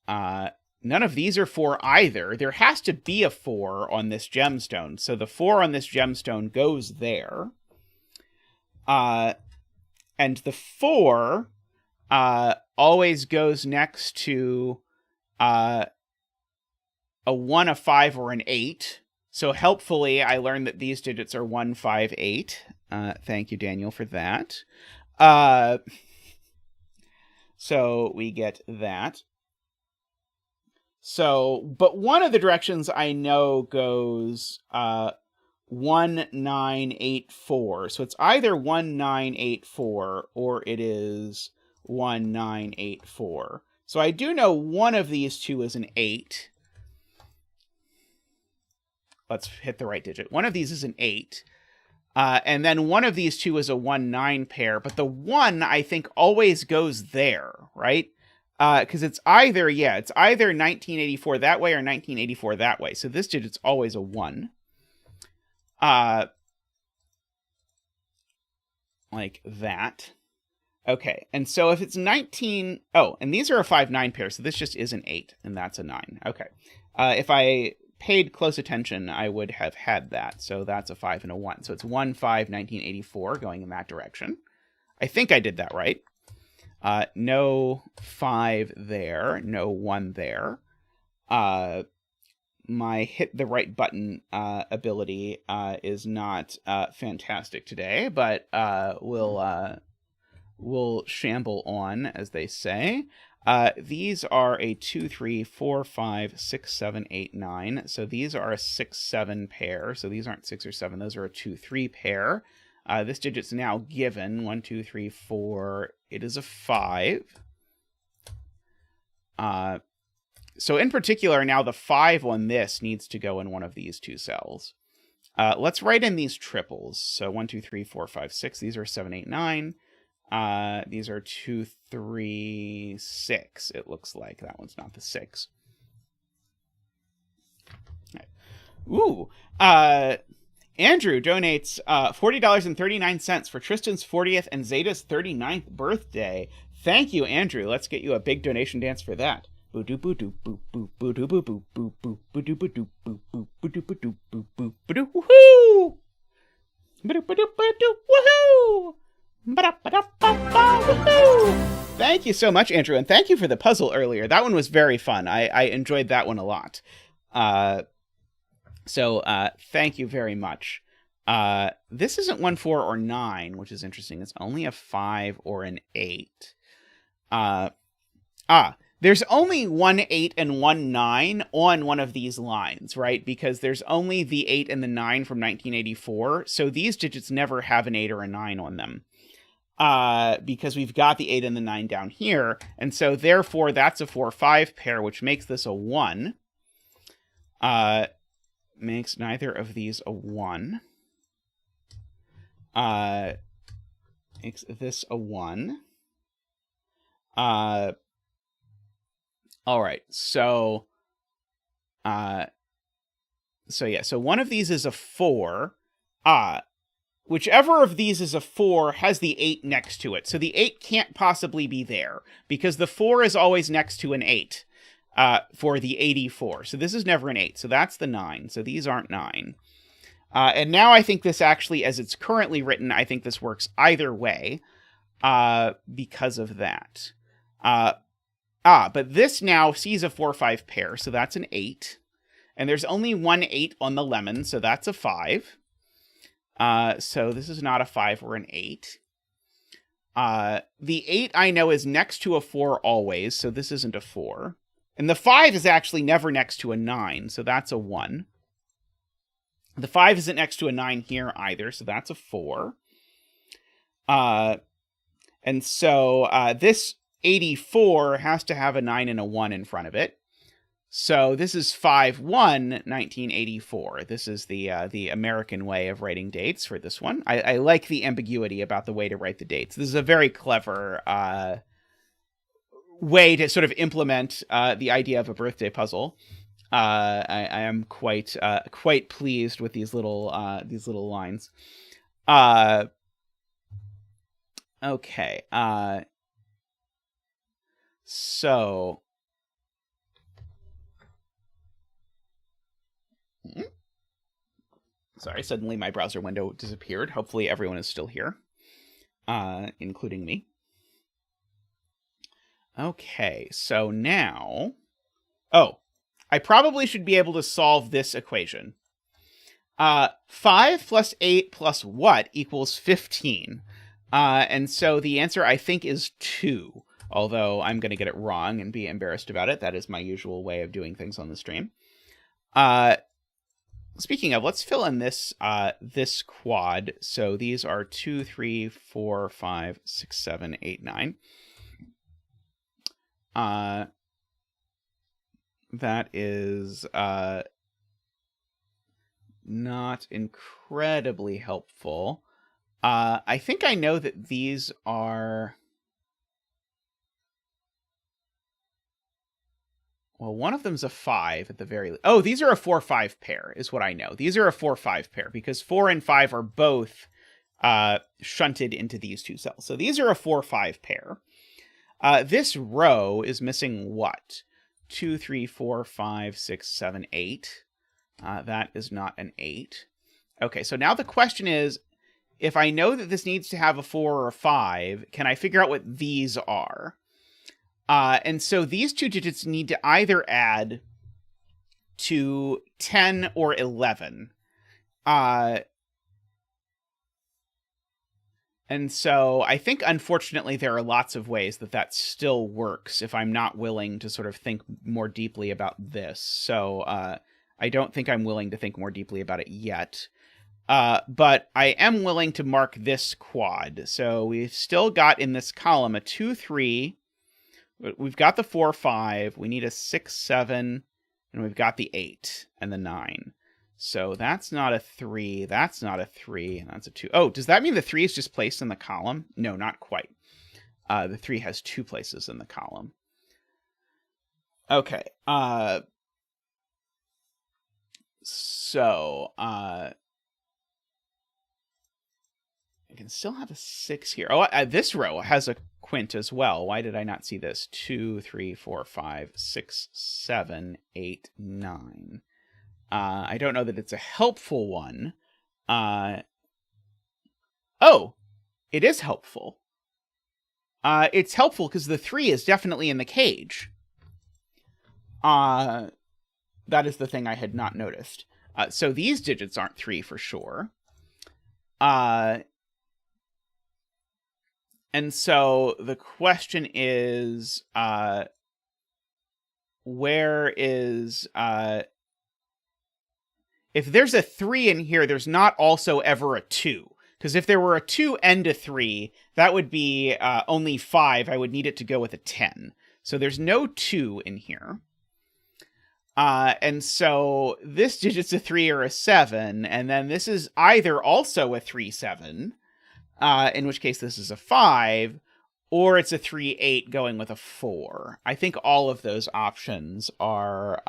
None of these are 4 either. There has to be a 4 on this gemstone. So the 4 on this gemstone goes there. And the 4 always goes next to a 1, a 5, or an 8. So helpfully, I learned that these digits are 1, 5, 8. Thank you, Daniel, for that. So we get that. So, but one of the directions I know goes 1, 9, 8, 4. So it's either 1, 9, 8, 4, or it is 1, 9, 8, 4. So I do know one of these two is an 8. Let's hit the right digit. One of these is an 8. And then one of these two is a 1, 9 pair. But the 1, I think, always goes there, right? Because it's either 1984 that way or 1984 that way. So this digit's always a 1. Like that. Okay, and so if it's 19... Oh, and these are a 5, 9 pair, so this just is an 8, and that's a 9. Okay. If I paid close attention, I would have had that. So that's a 5 and a 1. So it's 1, 5, 1984 going in that direction. I think I did that right. No 5 there, no 1 there. My hit the right button ability is not fantastic today, but we'll shamble on, as they say. These are a 2, 3, 4, 5, 6, 7, 8, 9. So these are a 6, 7 pair. So these aren't 6 or 7. Those are a 2, 3 pair. This digit's now given 1, 2, 3, 4. It is a 5. So in particular, now the 5 on this needs to go in one of these two cells. Let's write in these triples. So 1, 2, 3, 4, 5, 6. These are 7, 8, 9. These are 2, 3, 6. It looks like that one's not the 6. Ooh. Andrew donates $40.39 for Tristan's 40th and Zeta's 39th birthday. Thank you, Andrew. Let's get you a big donation dance for that. Woohoo! Thank you so much, Andrew, and thank you for the puzzle earlier. That one was very fun. I enjoyed that one a lot. So thank you very much. This isn't 1, 4, or 9, which is interesting. It's only a 5 or an 8. There's only 1, 8, and 1, 9 on one of these lines, right? Because there's only the 8 and the 9 from 1984, so these digits never have an 8 or a 9 on them. Because we've got the 8 and the 9 down here, and so therefore that's a 4, 5 pair, which makes this a 1. Makes neither of these a 1. Makes this a 1. All right, so one of these is a 4. Whichever of these is a 4 has the 8 next to it. So the 8 can't possibly be there, because the 4 is always next to an 8 for the 84. So this is never an 8. So that's the 9. So these aren't 9. And now I think this actually, as it's currently written, I think this works either way because of that. But this now sees a 4-5 pair, so that's an 8. And there's only one 8 on the lemon, so that's a 5. So this is not a 5 or an 8. The 8 I know is next to a 4 always, so this isn't a 4. And the 5 is actually never next to a 9, so that's a 1. The 5 isn't next to a 9 here either, so that's a 4. And so this 84 has to have a 9 and a 1 in front of it. So this is 5/1/1984. This is the American way of writing dates for this one. I like the ambiguity about the way to write the dates. This is a very clever way to sort of implement the idea of a birthday puzzle. I am quite pleased with these little lines. Okay. So. Sorry, suddenly my browser window disappeared. Hopefully everyone is still here, including me. Okay, so now... Oh, I probably should be able to solve this equation. 5 plus 8 plus what equals 15? And so the answer, I think, is 2. Although I'm going to get it wrong and be embarrassed about it. That is my usual way of doing things on the stream. Speaking of, let's fill in this this quad. So these are 2, 3, 4, 5, 6, 7, 8, 9. That is not incredibly helpful. I think I know that these are... Well, one of them's a 5 at the very least. Oh, these are a 4-5 pair, is what I know. These are a 4-5 pair, because 4 and 5 are both shunted into these two cells. So these are a 4-5 pair. This row is missing what? 2, 3, 4, 5, 6, 7, 8. That is not an 8. Okay, so now the question is, if I know that this needs to have a 4 or a 5, can I figure out what these are? And so these two digits need to either add to 10 or 11. And so I think, unfortunately, there are lots of ways that still works if I'm not willing to sort of think more deeply about this. So I don't think I'm willing to think more deeply about it yet. But I am willing to mark this quad. So we've still got in this column a 2, 3... We've got the 4, 5, we need a 6, 7, and we've got the 8 and the 9. So that's not a 3, that's not a 3, and that's a 2. Oh, does that mean the 3 is just placed in the column? No, not quite. The 3 has 2 places in the column. Okay. So, I can still have a 6 here. Oh, this row has a quint as well. Why did I not see this? 2, 3, 4, 5, 6, 7, 8, 9. I don't know that it's a helpful one. Oh, it is helpful. It's helpful because the 3 is definitely in the cage. That is the thing I had not noticed. So these digits aren't 3 for sure. And so the question is, where is... if there's a 3 in here, there's not also ever a 2. Because if there were a 2 and a 3, that would be only 5. I would need it to go with a 10. So there's no 2 in here. And so this digit's a 3 or a 7, and then this is either also a 3, 7, in which case this is a 5, or it's a 3-8 going with a 4. I think all of those options are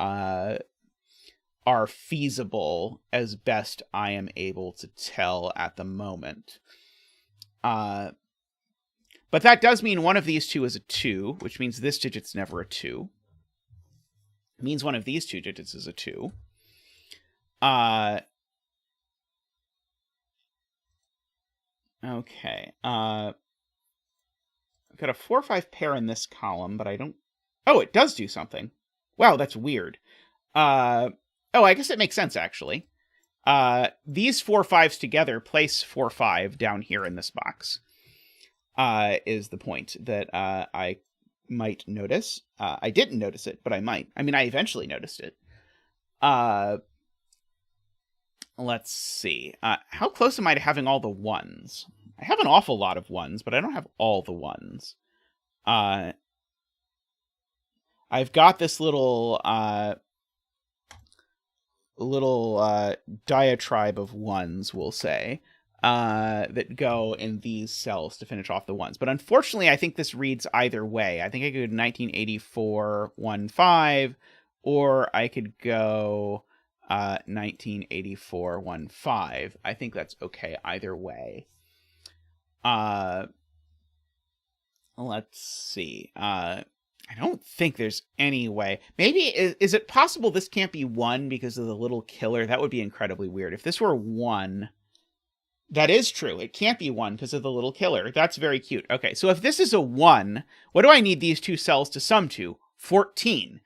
feasible as best I am able to tell at the moment. But that does mean one of these two is a 2, which means this digit's never a 2. It means one of these two digits is a 2. Okay. I've got a 4-5 pair in this column, but I don't... Oh, it does do something. Wow, that's weird. Oh, I guess it makes sense, actually. These 4-5s together place 4-5 down here in this box, is the point that I might notice. I didn't notice it, but I might. I mean, I eventually noticed it. Let's see. How close am I to having all the 1s? I have an awful lot of 1s, but I don't have all the 1s. I've got this little diatribe of 1s, we'll say, that go in these cells to finish off the 1s. But unfortunately, I think this reads either way. I think I could go 1984 1-5, or I could go 1984 1-5. I think that's okay either way. Let's see. I don't think there's any way. Maybe, is it possible this can't be 1 because of the little killer? That would be incredibly weird. If this were 1, that is true. It can't be 1 because of the little killer. That's very cute. Okay, so if this is a 1, what do I need these two cells to sum to? 14.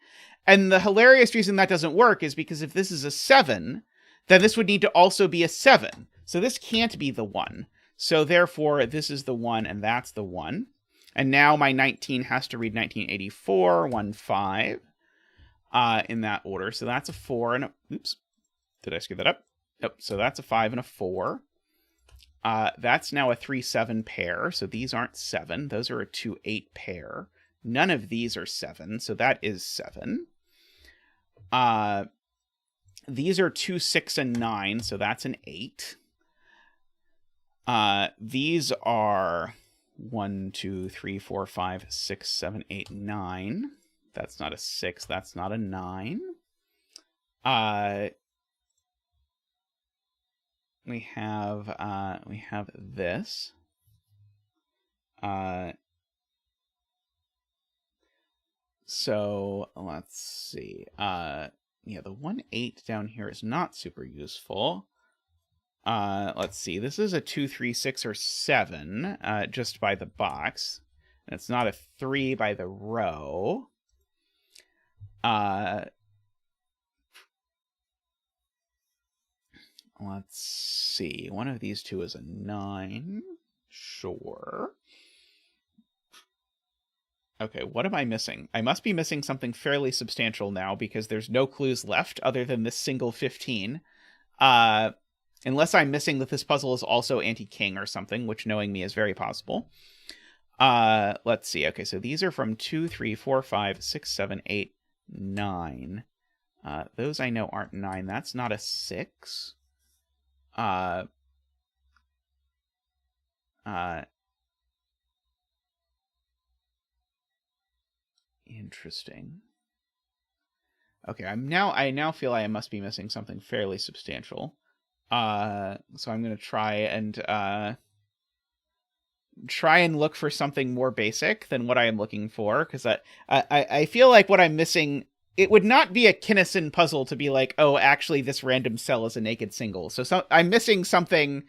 And the hilarious reason that doesn't work is because if this is a 7, then this would need to also be a 7. So this can't be the 1. So therefore, this is the 1, and that's the 1. And now my 19 has to read 1984 1-5 in that order. So that's a 4 and a... Oops. Did I screw that up? Nope. So that's a 5 and a 4. That's now a 3-7 pair. So these aren't 7. Those are a 2-8 pair. None of these are 7. So that is 7. These are 2, 6, and 9. So that's an 8. These are 1, 2, 3, 4, 5, 6, 7, 8, 9. That's not a 6. That's not a 9. We have this. So let's see. Yeah, the 1-8 down here is not super useful. Let's see. This is a 2, 3, 6, or 7, just by the box. And it's not a 3 by the row. Let's see. One of these two is a 9. Sure. Okay, what am I missing? I must be missing something fairly substantial now because there's no clues left other than this single 15. Unless I'm missing that this puzzle is also anti-king or something, which knowing me is very possible. Let's see. Okay, so these are from 2, 3, 4, 5, 6, 7, 8, 9. Those I know aren't 9. That's not a 6. Interesting. Okay, I now feel I must be missing something fairly substantial. So I'm going to try and look for something more basic than what I am looking for, because I feel like what I'm missing, it would not be a Kinnison puzzle to be like, oh, actually this random cell is a naked single. So I'm missing something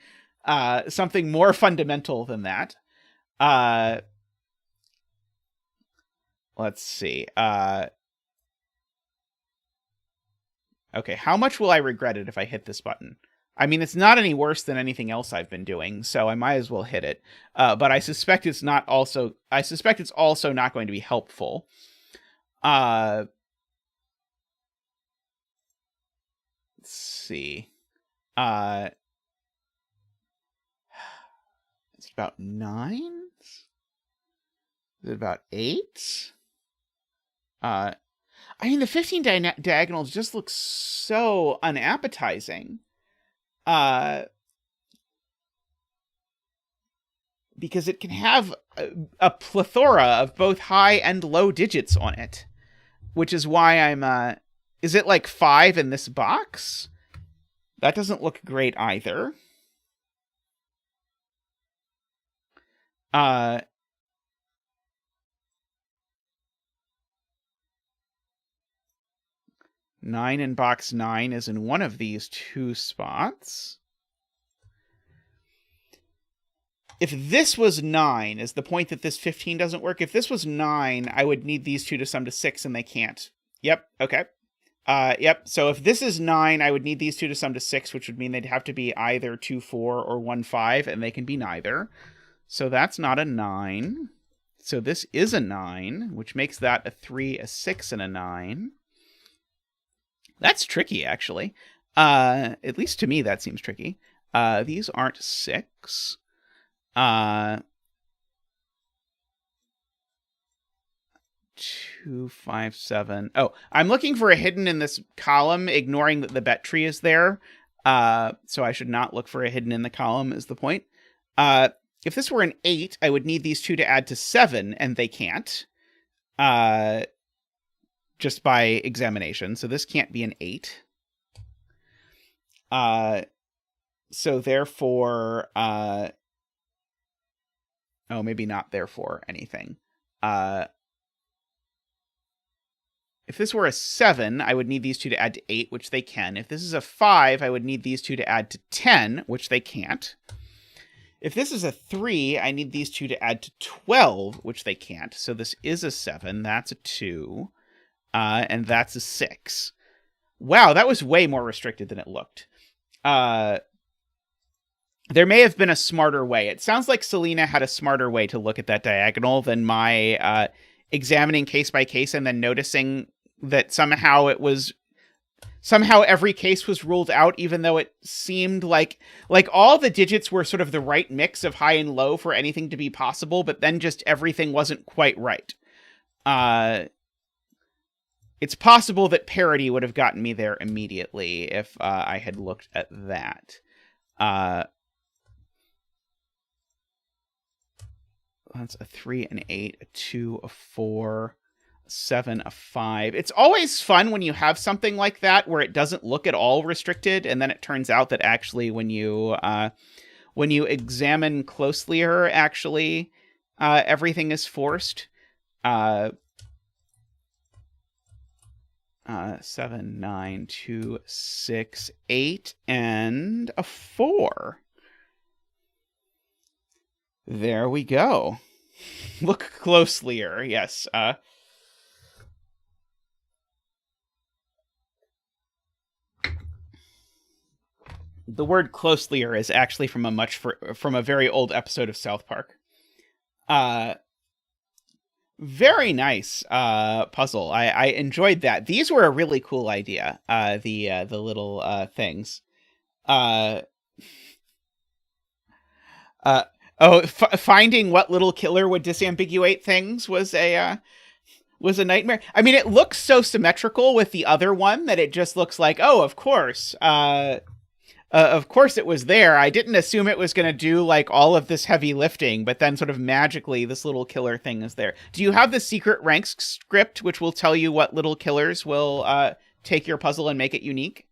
more fundamental than that. Let's see. Okay, how much will I regret it if I hit this button? I mean, it's not any worse than anything else I've been doing, so I might as well hit it. But I suspect it's also not going to be helpful. Let's see. It's about 9? Is it about 8? I mean, the 15 diagonals just look so unappetizing. because it can have a plethora of both high and low digits on it, which is why I'm, is it like 5 in this box? That doesn't look great either. 9 in box 9 is in one of these 2 spots. If this was 9, is the point that this 15 doesn't work? If this was 9, I would need these 2 to sum to 6, and they can't. Yep, okay. Yep, so if this is 9, I would need these 2 to sum to 6, which would mean they'd have to be either 2, 4 or 1, 5, and they can be neither. So that's not a 9. So this is a 9, which makes that a 3, a 6, and a 9. That's tricky, actually. At least to me, that seems tricky. These aren't 6. 2, 5, 7. Oh, I'm looking for a hidden in this column, ignoring that the bet tree is there. So I should not look for a hidden in the column, is the point. If this were an 8, I would need these 2 to add to 7, and they can't. Just by examination. So this can't be an 8. So therefore, oh, maybe not therefore anything. If this were a 7, I would need these 2 to add to 8, which they can. If this is a 5, I would need these 2 to add to 10, which they can't. If this is a 3, I need these 2 to add to 12, which they can't. So this is a 7, that's a 2. And that's a 6. Wow, that was way more restricted than it looked. There may have been a smarter way. It sounds like Selena had a smarter way to look at that diagonal than my examining case by case and then noticing that somehow every case was ruled out, even though it seemed like all the digits were sort of the right mix of high and low for anything to be possible, but then just everything wasn't quite right. It's possible that parity would have gotten me there immediately if I had looked at that. That's a 3, an 8, a 2, a 4, a 7, a 5. It's always fun when you have something like that where it doesn't look at all restricted, and then it turns out that actually when you examine closelier, actually everything is forced. 7, 9, 2, 6, 8, and a 4. There we go. Look closelier, yes. The word closelier is actually from a very old episode of South Park. Very nice puzzle. I enjoyed that. These were a really cool idea. The little things. Finding what little killer would disambiguate things was a nightmare. I mean, it looks so symmetrical with the other one that it just looks like, oh, of course. Of course it was there. I didn't assume it was going to do like all of this heavy lifting, but then sort of magically this little killer thing is there. Do you have the secret ranks script, which will tell you what little killers will take your puzzle and make it unique?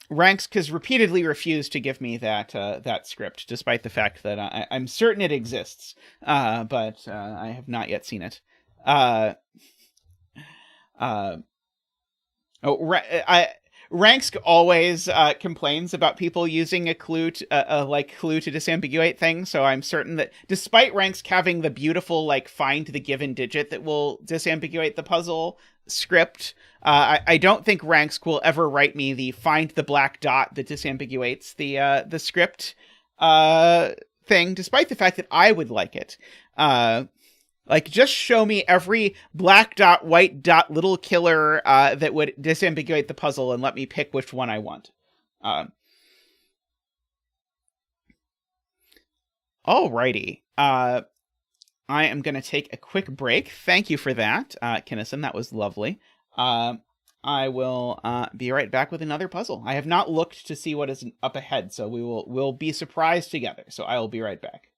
Ranks has repeatedly refused to give me that script, despite the fact that I'm certain it exists, but I have not yet seen it. Ranks always complains about people using a clue to disambiguate things, so I'm certain that despite Ranks having the beautiful find the given digit that will disambiguate the puzzle script, I don't think Ranks will ever write me the find the black dot that disambiguates the script thing, despite the fact that I would like it. Just show me every black dot, white dot, little killer that would disambiguate the puzzle and let me pick which one I want. Alrighty. I am going to take a quick break. Thank you for that, Kinnison. That was lovely. I will be right back with another puzzle. I have not looked to see what is up ahead, so we'll be surprised together. So I will be right back.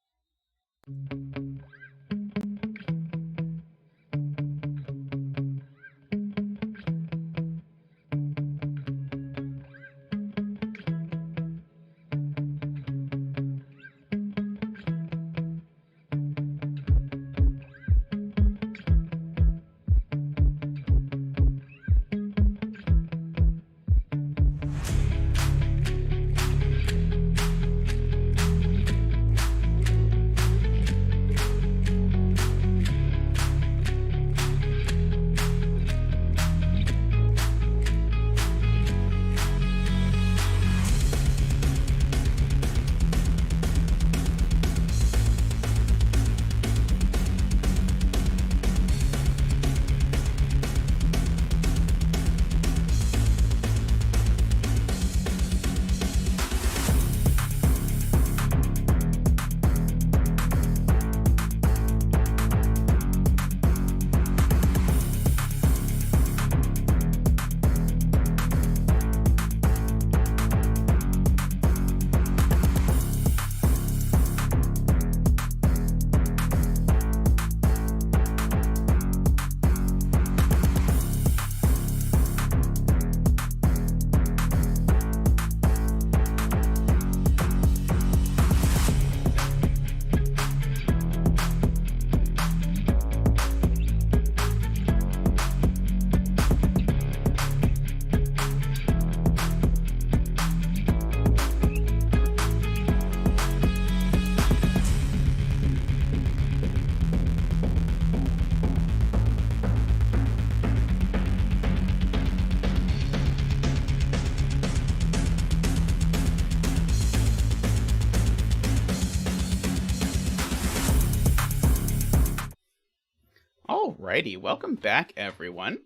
Alrighty, welcome back, everyone.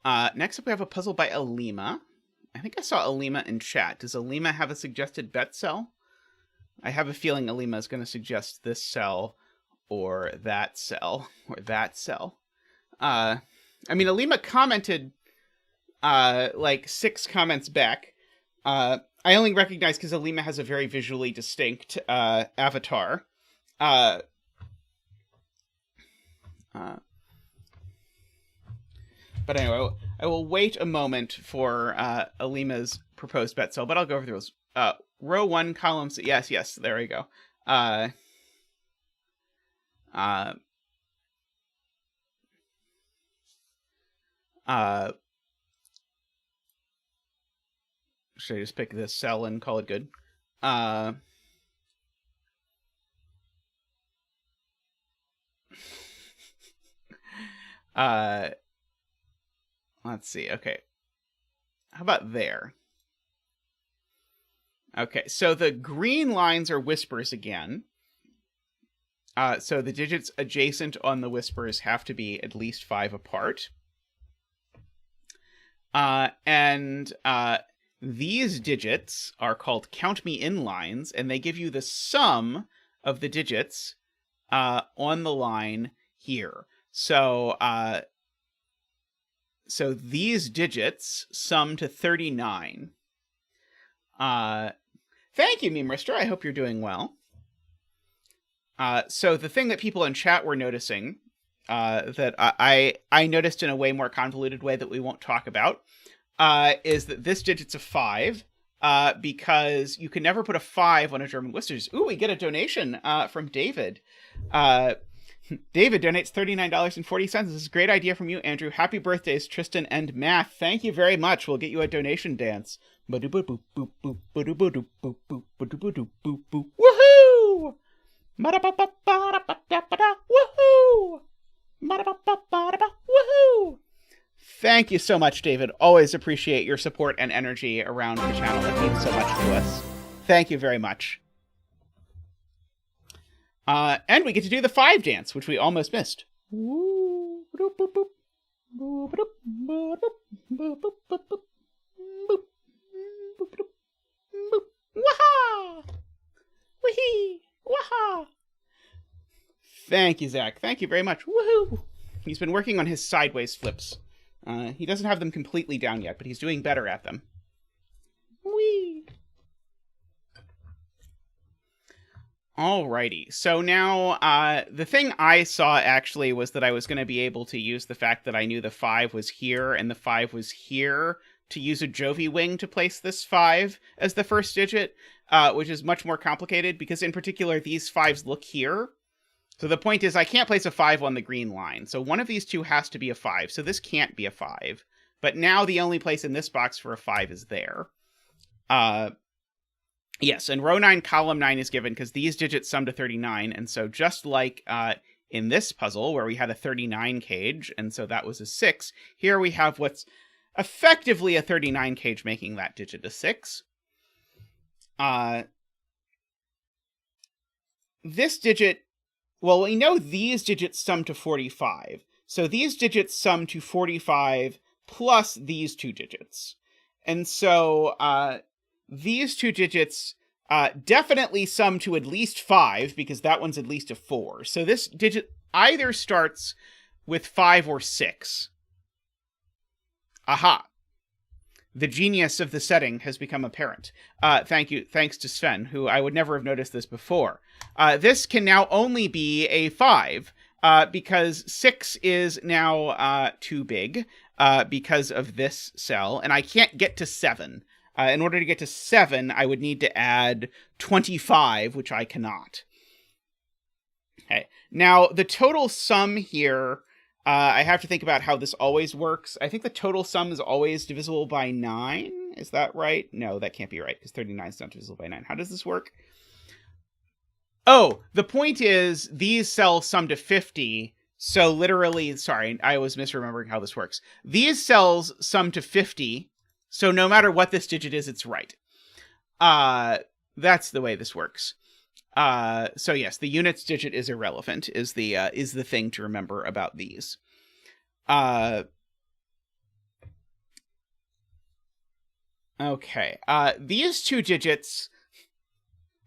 Next up, we have a puzzle by Olima. I think I saw Olima in chat. Does Olima have a suggested bet cell? I have a feeling Olima is going to suggest this cell, or that cell, or that cell. I mean, Olima commented, like 6 comments back. I only recognize because Olima has a very visually distinct, avatar. But anyway, I will wait a moment for Olima's proposed bet cell, but I'll go over those. Row 1, columns. Yes, there we go. Should I just pick this cell and call it good? Let's see. Okay. How about there? Okay, so the green lines are whispers again. So the digits adjacent on the whispers have to be at least 5 apart. And these digits are called count me in lines, and they give you the sum of the digits on the line here. So these digits sum to 39. Thank you, Memrister. I hope you're doing well. So the thing that people in chat were noticing, that I noticed in a way more convoluted way that we won't talk about, is that this digit's a 5, because you can never put a 5 on a German whistles. Ooh, we get a donation from David. David donates $39.40. This is a great idea from you, Andrew. Happy birthdays, Tristan and Math. Thank you very much. We'll get you a donation dance. Woohoo! Woohoo! Woohoo! Thank you so much, David. Always appreciate your support and energy around the channel. It means so much to us. Thank you very much. And we get to do the 5 dance, which we almost missed. Waha! Wee! Waha! Thank you, Zach. Thank you very much. Woohoo! He's been working on his sideways flips He doesn't have them completely down yet, but he's doing better at them. Whee! Alrighty, so now the thing I saw actually was that I was going to be able to use the fact that I knew the 5 was here and the 5 was here to use a Jovi wing to place this 5 as the first digit, which is much more complicated because in particular these 5s look here. So the point is I can't place a 5 on the green line, so one of these two has to be a 5, so this can't be a 5. But now the only place in this box for a 5 is there. Yes, and row 9, column 9 is given because these digits sum to 39, and so just like in this puzzle where we had a 39 cage, and so that was a 6, here we have what's effectively a 39 cage making that digit a 6. This digit, well, we know these digits sum to 45, so these digits sum to 45 plus these two digits. And so these two digits definitely sum to at least 5, because that one's at least a 4. So this digit either starts with 5 or 6. Aha. The genius of the setting has become apparent. Thanks to Sven, who I would never have noticed this before. This can now only be a 5, because 6 is now too big because of this cell, and I can't get to 7. In order to get to 7, I would need to add 25, which I cannot. Okay. Now, the total sum here, I have to think about how this always works. I think the total sum is always divisible by 9. Is that right? No, that can't be right, because 39 is not divisible by 9. How does this work? Oh, the point is, these cells sum to 50, so literally, sorry, I was misremembering how this works. These cells sum to 50, so no matter what this digit is, it's right. That's the way this works. So yes, the units digit is irrelevant, is the thing to remember about these. Okay. These two digits,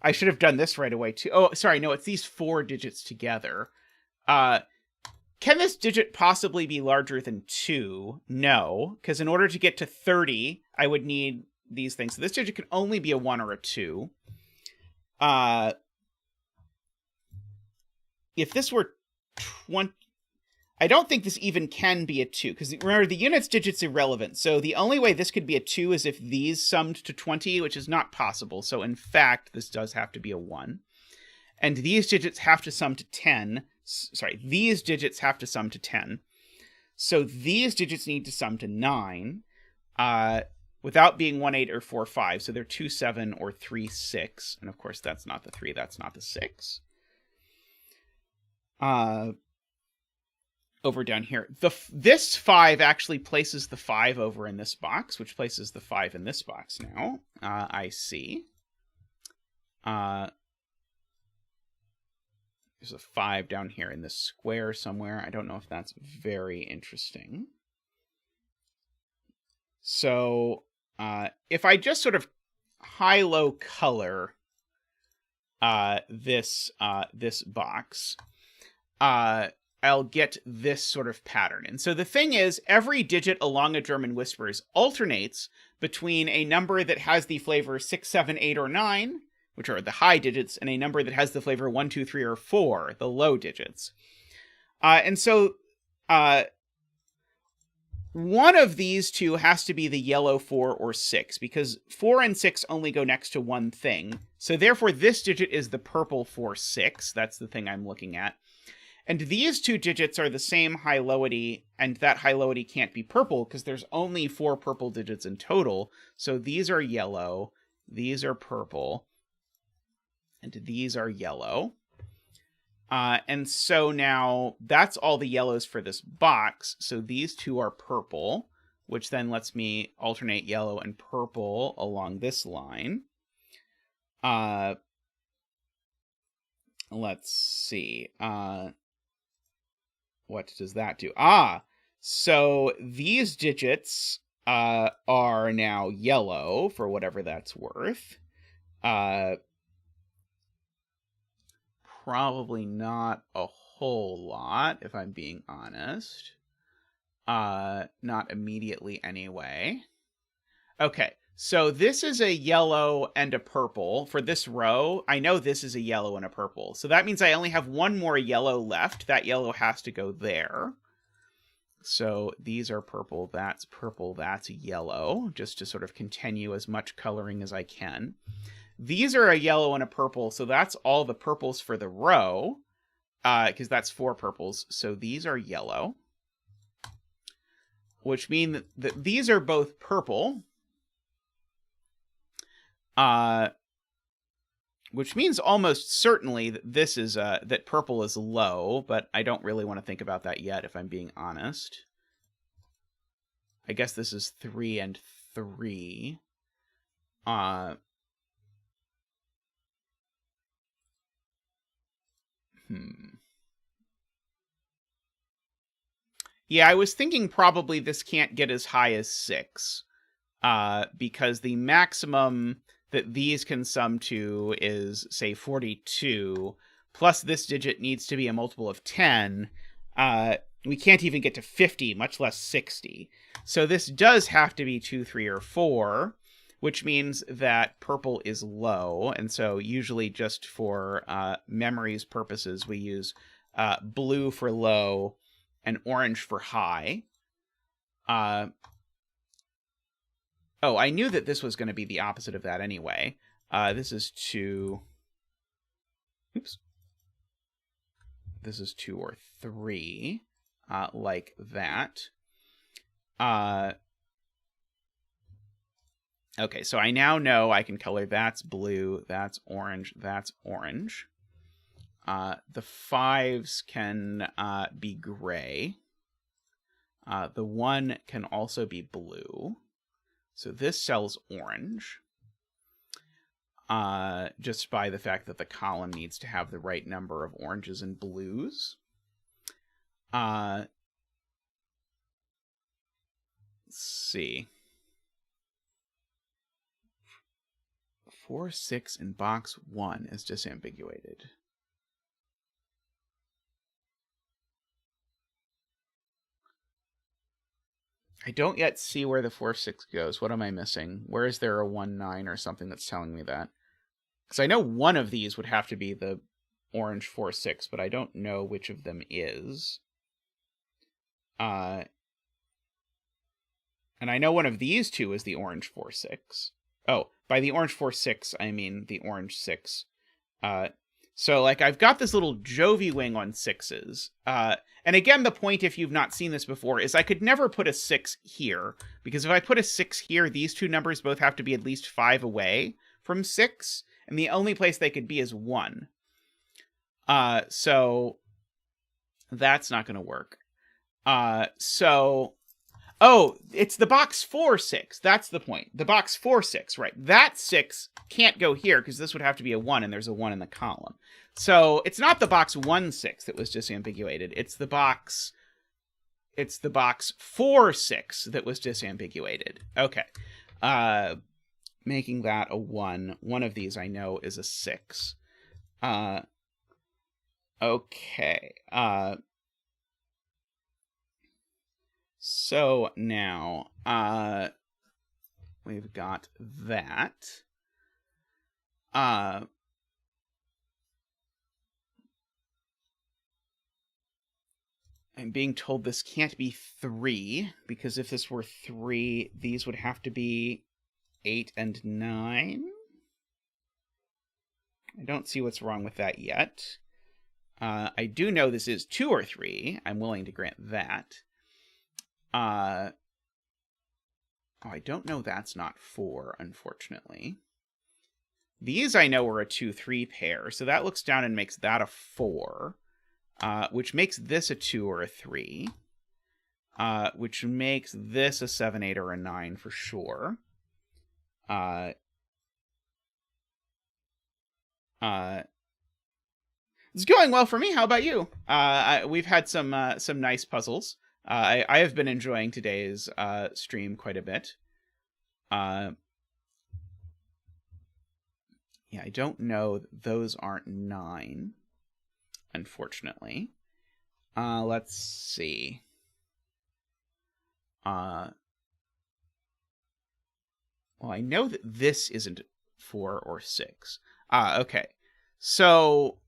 I should have done this right away too. Oh, sorry, no, it's these 4 digits together. Can this digit possibly be larger than 2? No, because in order to get to 30, I would need these things. So this digit can only be a 1 or a 2. If this were 20... I don't think this even can be a 2, because remember, the units digit's irrelevant. So the only way this could be a 2 is if these summed to 20, which is not possible. So in fact, this does have to be a 1. And these digits have to sum to 10. Sorry, these digits have to sum to 10. So these digits need to sum to 9 without being 1, 8, or 4, 5. So they're 2, 7, or 3, 6. And of course, that's not the 3. That's not the 6. Over down here. This 5 actually places the 5 over in this box, which places the 5 in this box now. I see. There's a 5 down here in this square somewhere. I don't know if that's very interesting. So if I just sort of high-low color this box, I'll get this sort of pattern. And so the thing is, every digit along a German Whispers alternates between a number that has the flavor 6, 7, 8, or 9, which are the high digits, and a number that has the flavor 1, 2, 3, or 4, the low digits. And so one of these two has to be the yellow 4 or 6, because 4 and 6 only go next to one thing. So therefore, this digit is the purple 4, 6. That's the thing I'm looking at. And these two digits are the same high-lowity, and that high-lowity can't be purple, because there's only 4 purple digits in total. So these are yellow, these are purple, and these are yellow. And so now that's all the yellows for this box. So these two are purple, which then lets me alternate yellow and purple along this line. Let's see. What does that do? So these digits are now yellow for whatever that's worth. Probably not a whole lot, if I'm being honest. Not immediately anyway. Okay, so this is a yellow and a purple. For this row, I know this is a yellow and a purple. So that means I only have one more yellow left. That yellow has to go there. So these are purple, that's yellow, just to sort of continue as much coloring as I can. These are a yellow and a purple, so that's all the purples for the row, because that's 4 purples. So these are yellow, which mean that these are both purple, which means almost certainly that this is that purple is low, but I don't really want to think about that yet, if I'm being honest. I guess this is 3 and 3. Yeah, I was thinking probably this can't get as high as 6, because the maximum that these can sum to is, say, 42, plus this digit needs to be a multiple of 10. We can't even get to 50, much less 60. So this does have to be 2, 3, or 4, which means that purple is low. And so usually just for memory's purposes, we use blue for low and orange for high. Oh, I knew that this was going to be the opposite of that anyway. This is 2... Oops. This is 2 or 3, like that. Okay, so I now know I can color that's blue, that's orange, that's orange. The 5s can be gray. The 1 can also be blue. So this cell's orange, just by the fact that the column needs to have the right number of oranges and blues. Let's see. 4, 6 in box 1 is disambiguated. I don't yet see where the 4, 6 goes. What am I missing? Where is there a 1, 9 or something that's telling me that? Because I know one of these would have to be the orange 4, 6, but I don't know which of them is. And I know one of these two is the orange 4, 6. Oh, by the orange 4, 6, I mean the orange 6. So, like, I've got this little Jovi wing on 6s. And again, the point, if you've not seen this before, is I could never put a 6 here. Because if I put a 6 here, these two numbers both have to be at least 5 away from 6. And the only place they could be is 1. So that's not going to work. Oh, it's the box 4, 6. That's the point. The box 4, 6, right. That 6 can't go here because this would have to be a 1 and there's a 1 in the column. So it's not the box 1, 6 that was disambiguated. It's the box 4, 6 that was disambiguated. Okay. Making that a 1. One of these I know is a 6. Okay. So now, we've got that. I'm being told this can't be 3, because if this were 3, these would have to be 8 and 9. I don't see what's wrong with that yet. I do know this is 2 or 3. I'm willing to grant that. Oh, I don't know that's not 4, unfortunately. These I know are a 2-3 pair, so that looks down and makes that a 4, which makes this a 2 or a 3, which makes this a 7, 8, or a 9 for sure. It's going well for me. How about you? We've had some nice puzzles. I have been enjoying today's stream quite a bit. Yeah, I don't know. Those aren't 9, unfortunately. Let's see. Well, I know that this isn't 4 or 6. Okay. So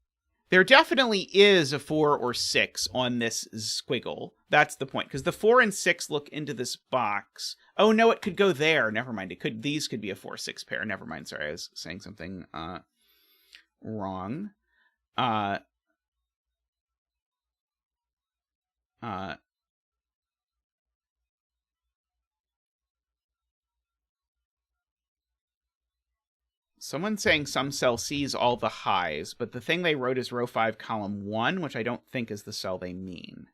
there definitely is a 4 or 6 on this squiggle. That's the point. Because the 4 and 6 look into this box. Oh, no, it could go there. Never mind. These could be a 4-6 pair. Never mind. Sorry, I was saying something wrong. Someone's saying some cell sees all the highs, but the thing they wrote is row 5, column 1, which I don't think is the cell they mean.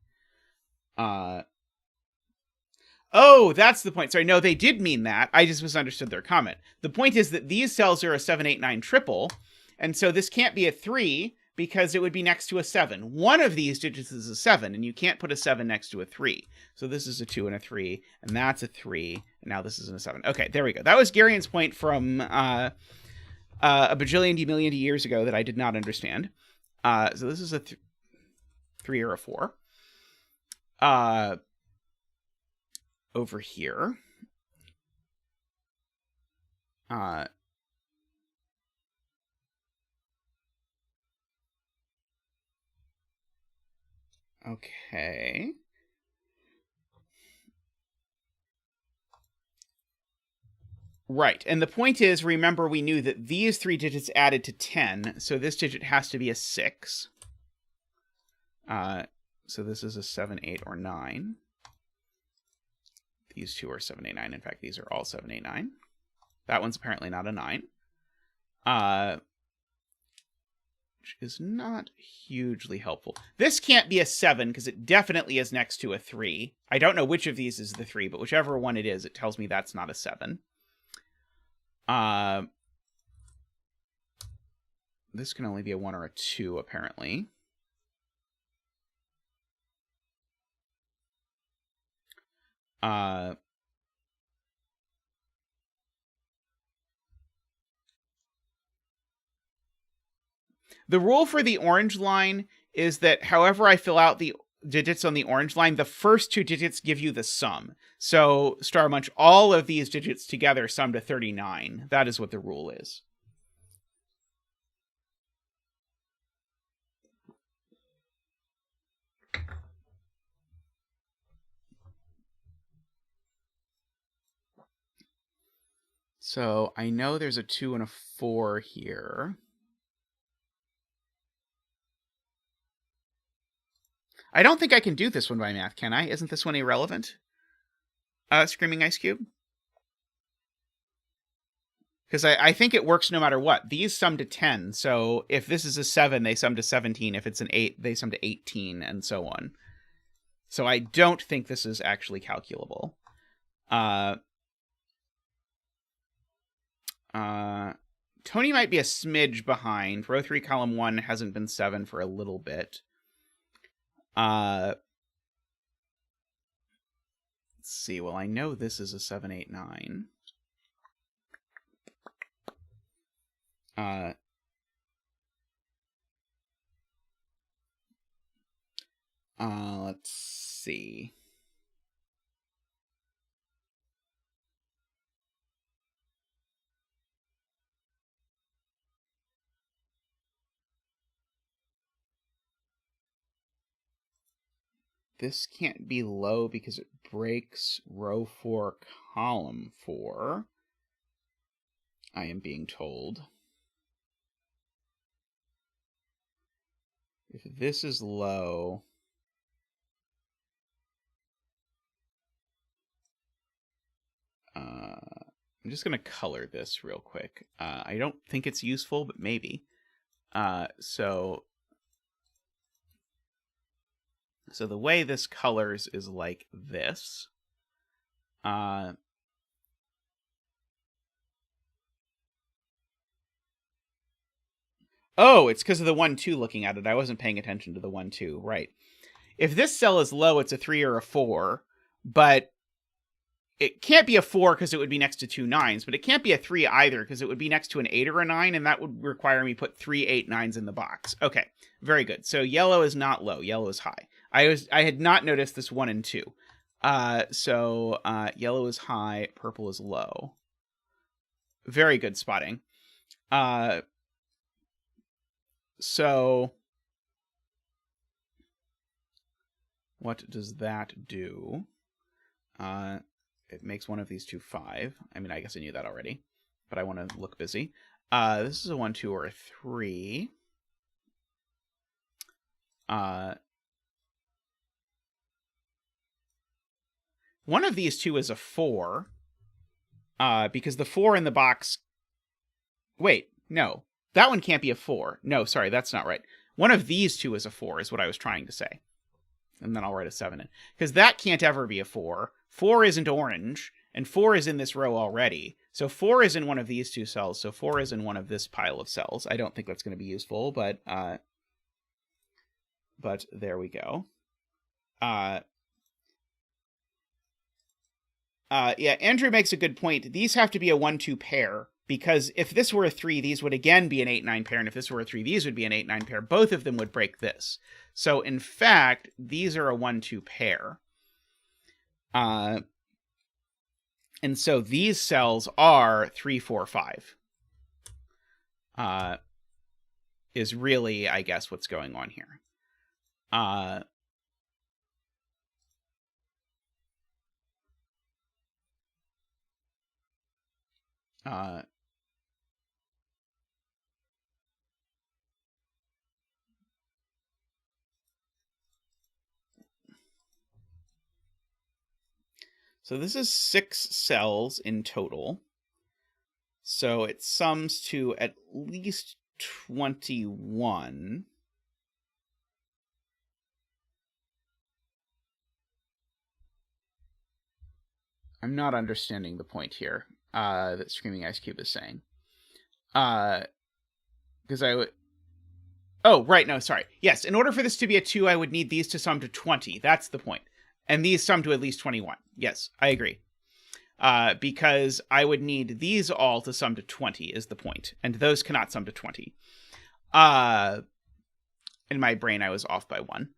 Oh, that's the point. Sorry, no, they did mean that. I just misunderstood their comment. The point is that these cells are a 7, 8, 9 triple, and so this can't be a 3 because it would be next to a 7. One of these digits is a 7, and you can't put a 7 next to a 3. So this is a 2 and a 3, and that's a 3, and now this is a 7. Okay, there we go. That was Garian's point from a bajillion million years ago that I did not understand. So this is a 3 or a 4. Over here. Okay. Right, and the point is, remember, we knew that these 3 digits added to 10, so this digit has to be a 6. So this is a 7, 8, or 9. These two are 7, 8, 9. In fact, these are all 7, 8, 9. That one's apparently not a 9. Which is not hugely helpful. This can't be a 7, because it definitely is next to a 3. I don't know which of these is the 3, but whichever one it is, it tells me that's not a 7. This can only be a 1 or a 2, apparently. The rule for the orange line is that however I fill out the digits on the orange line, the first 2 digits give you the sum. So, Star Munch, all of these digits together sum to 39. That is what the rule is. So, I know there's a 2 and a 4 here. I don't think I can do this one by math, can I? Isn't this one irrelevant? Screaming Ice Cube? Because I think it works no matter what. These sum to 10, so if this is a 7, they sum to 17. If it's an 8, they sum to 18, and so on. So I don't think this is actually calculable. Tony might be a smidge behind. Row 3, column 1 hasn't been 7 for a little bit. Let's see. Well, I know this is a 7, 8, 9. Let's see. This can't be low because it breaks row 4, column 4. I am being told. If this is low... I'm just going to color this real quick. I don't think it's useful, but maybe. So the way this colors is like this. Oh, it's because of the 1, 2 looking at it. I wasn't paying attention to the 1, 2. Right. If this cell is low, it's a 3 or a 4, but it can't be a 4 because it would be next to 2 9s, but it can't be a 3 either because it would be next to an 8 or a 9, and that would require me put 3 8 9s in the box. Okay, very good. So yellow is not low. Yellow is high. I had not noticed this 1 and 2. So yellow is high, purple is low. Very good spotting. So what does that do? It makes one of these two 5. I mean, I guess I knew that already, but I want to look busy. This is a 1, 2, or a 3. One of these two is a 4, because the 4 in the box... Wait, no. That one can't be a 4. No, sorry, that's not right. One of these two is a 4, is what I was trying to say. And then I'll write a 7 in. Because that can't ever be a 4. 4 isn't orange, and 4 is in this row already. So 4 is in one of these two cells, so 4 is in one of this pile of cells. I don't think that's going to be useful, but there we go. Yeah, Andrew makes a good point. These have to be a 1-2 pair, because if this were a 3, these would again be an 8-9 pair, and if this were a 3, these would be an 8-9 pair. Both of them would break this. So, in fact, these are a 1-2 pair. And so these cells are 3, 4, 5. Is really, I guess, what's going on here. So this is 6 cells in total. So it sums to at least 21. I'm not understanding the point here that Screaming Ice Cube is saying. Because I would... Oh, right, no, sorry. Yes, in order for this to be a 2, I would need these to sum to 20. That's the point. And these sum to at least 21. Yes, I agree. Because I would need these all to sum to 20 is the point. And those cannot sum to 20. In my brain, I was off by 1.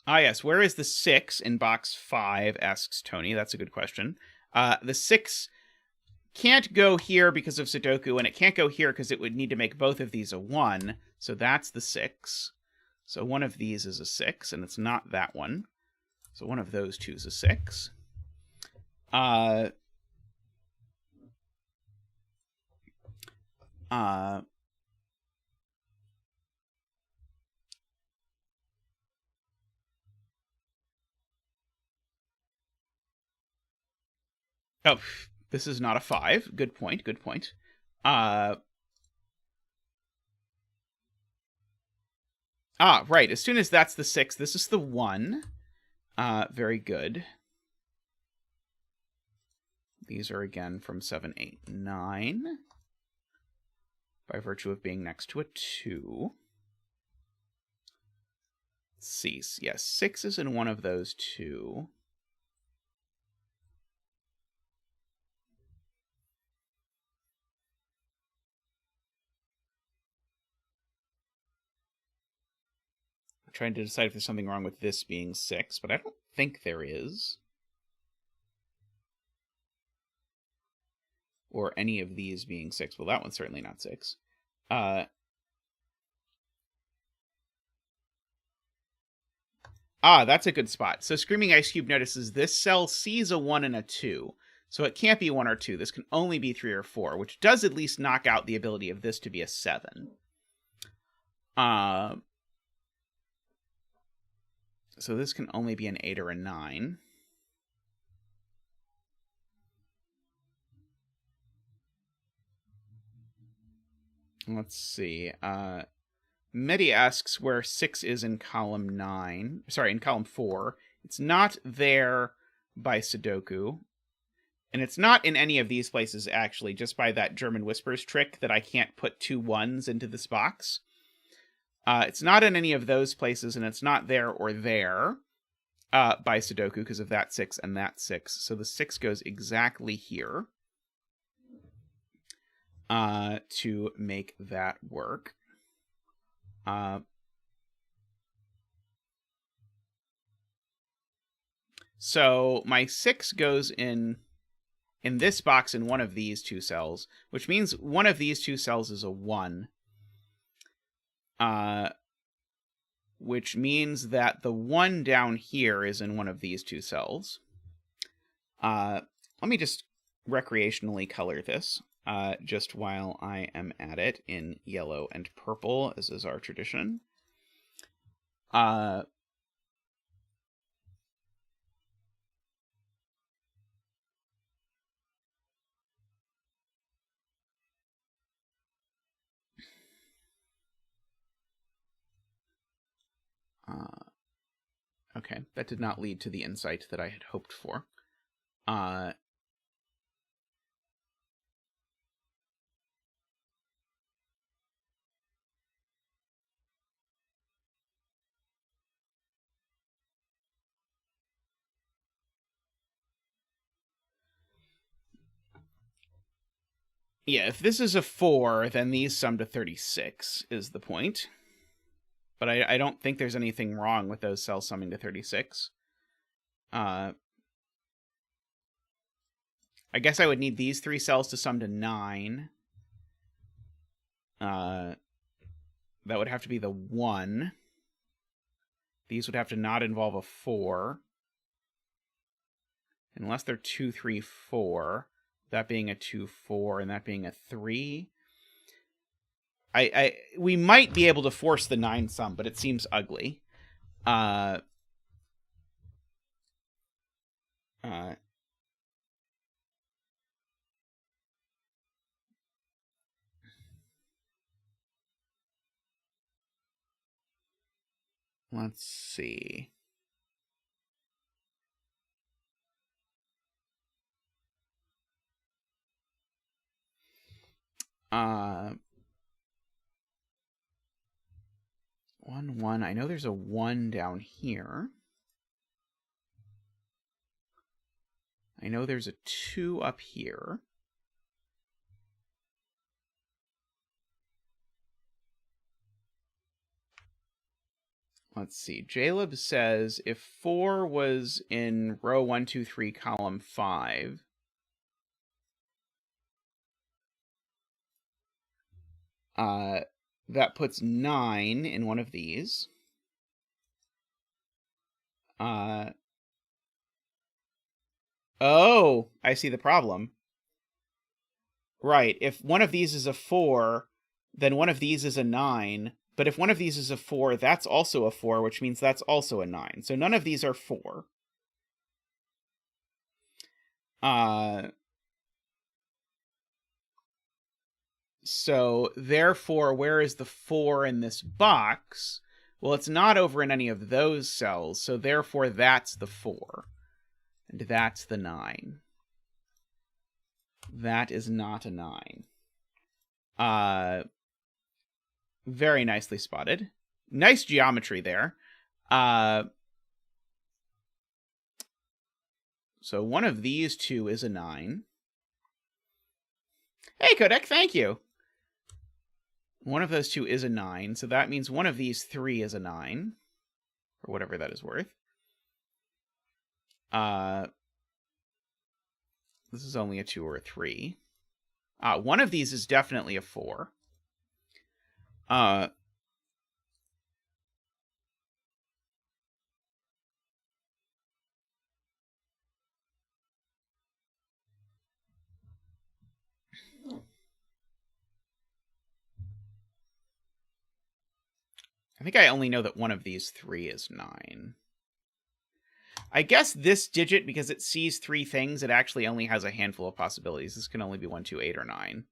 Yes, where is the 6 in box 5, asks Tony. That's a good question. The 6 can't go here because of Sudoku, and it can't go here because it would need to make both of these a 1. So that's the 6. So one of these is a 6, and it's not that one. So one of those two is a 6. Oh, this is not a 5. Good point, good point. Right. As soon as that's the 6, this is the 1. Very good. These are again from 7, 8, 9. By virtue of being next to a 2. Let's see. Yes, 6 is in one of those 2. Trying to decide if there's something wrong with this being 6, but I don't think there is. Or any of these being 6. Well, that one's certainly not 6. That's a good spot. So Screaming Ice Cube notices this cell sees a 1 and a 2. So it can't be 1 or 2. This can only be 3 or 4, which does at least knock out the ability of this to be a 7. So this can only be an 8 or a 9. Let's see. Medi asks where 6 is in column 9. Sorry, in column 4. It's not there by Sudoku. And it's not in any of these places, actually, just by that German Whispers trick that I can't put 2 1s into this box. It's not in any of those places, and it's not there or there by Sudoku because of that 6 and that 6. So the 6 goes exactly here. to make that work. So my 6 goes in this box in one of these two cells, which means one of these two cells is a 1. Which means that the 1 down here is in one of these two cells. Let me just recreationally color this, just while I am at it, in yellow and purple, as is our tradition. Okay, that did not lead to the insight that I had hoped for. Yeah, if this is a 4, then these sum to 36, is the point. But I don't think there's anything wrong with those cells summing to 36. I guess I would need these 3 cells to sum to 9. That would have to be the 1. These would have to not involve a 4. Unless they're 2, 3, 4. That being a 2, 4, and that being a 3. We might be able to force the 9 sum, but it seems ugly. Let's see. One, 1. I know there's a 1 down here. I know there's a 2 up here. Let's see. Jaleb says if 4 was in row 1, 2, 3, column 5, that puts 9 in one of these. Oh, I see the problem. Right. If one of these is a 4, then one of these is a 9. But if one of these is a 4, that's also a 4, which means that's also a 9. So none of these are 4. So therefore, where is the 4 in this box? Well, it's not over in any of those cells, so therefore that's the 4. And that's the 9. That is not a 9. Very nicely spotted. Nice geometry there. So one of these two is a 9. Hey, Kodak, thank you. One of those two is a 9, so that means one of these 3 is a 9. Or whatever that is worth. This is only a 2 or a 3. One of these is definitely a 4. I think I only know that one of these 3 is 9. I guess this digit, because it sees 3 things, it actually only has a handful of possibilities. This can only be 1, 2, 8, or 9.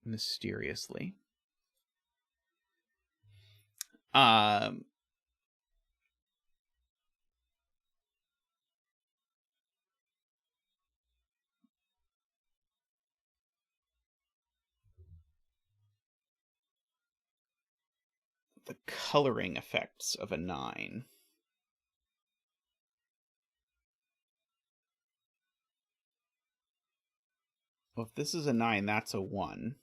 Mysteriously. the coloring effects of a 9. Well, if this is a 9, that's a 1.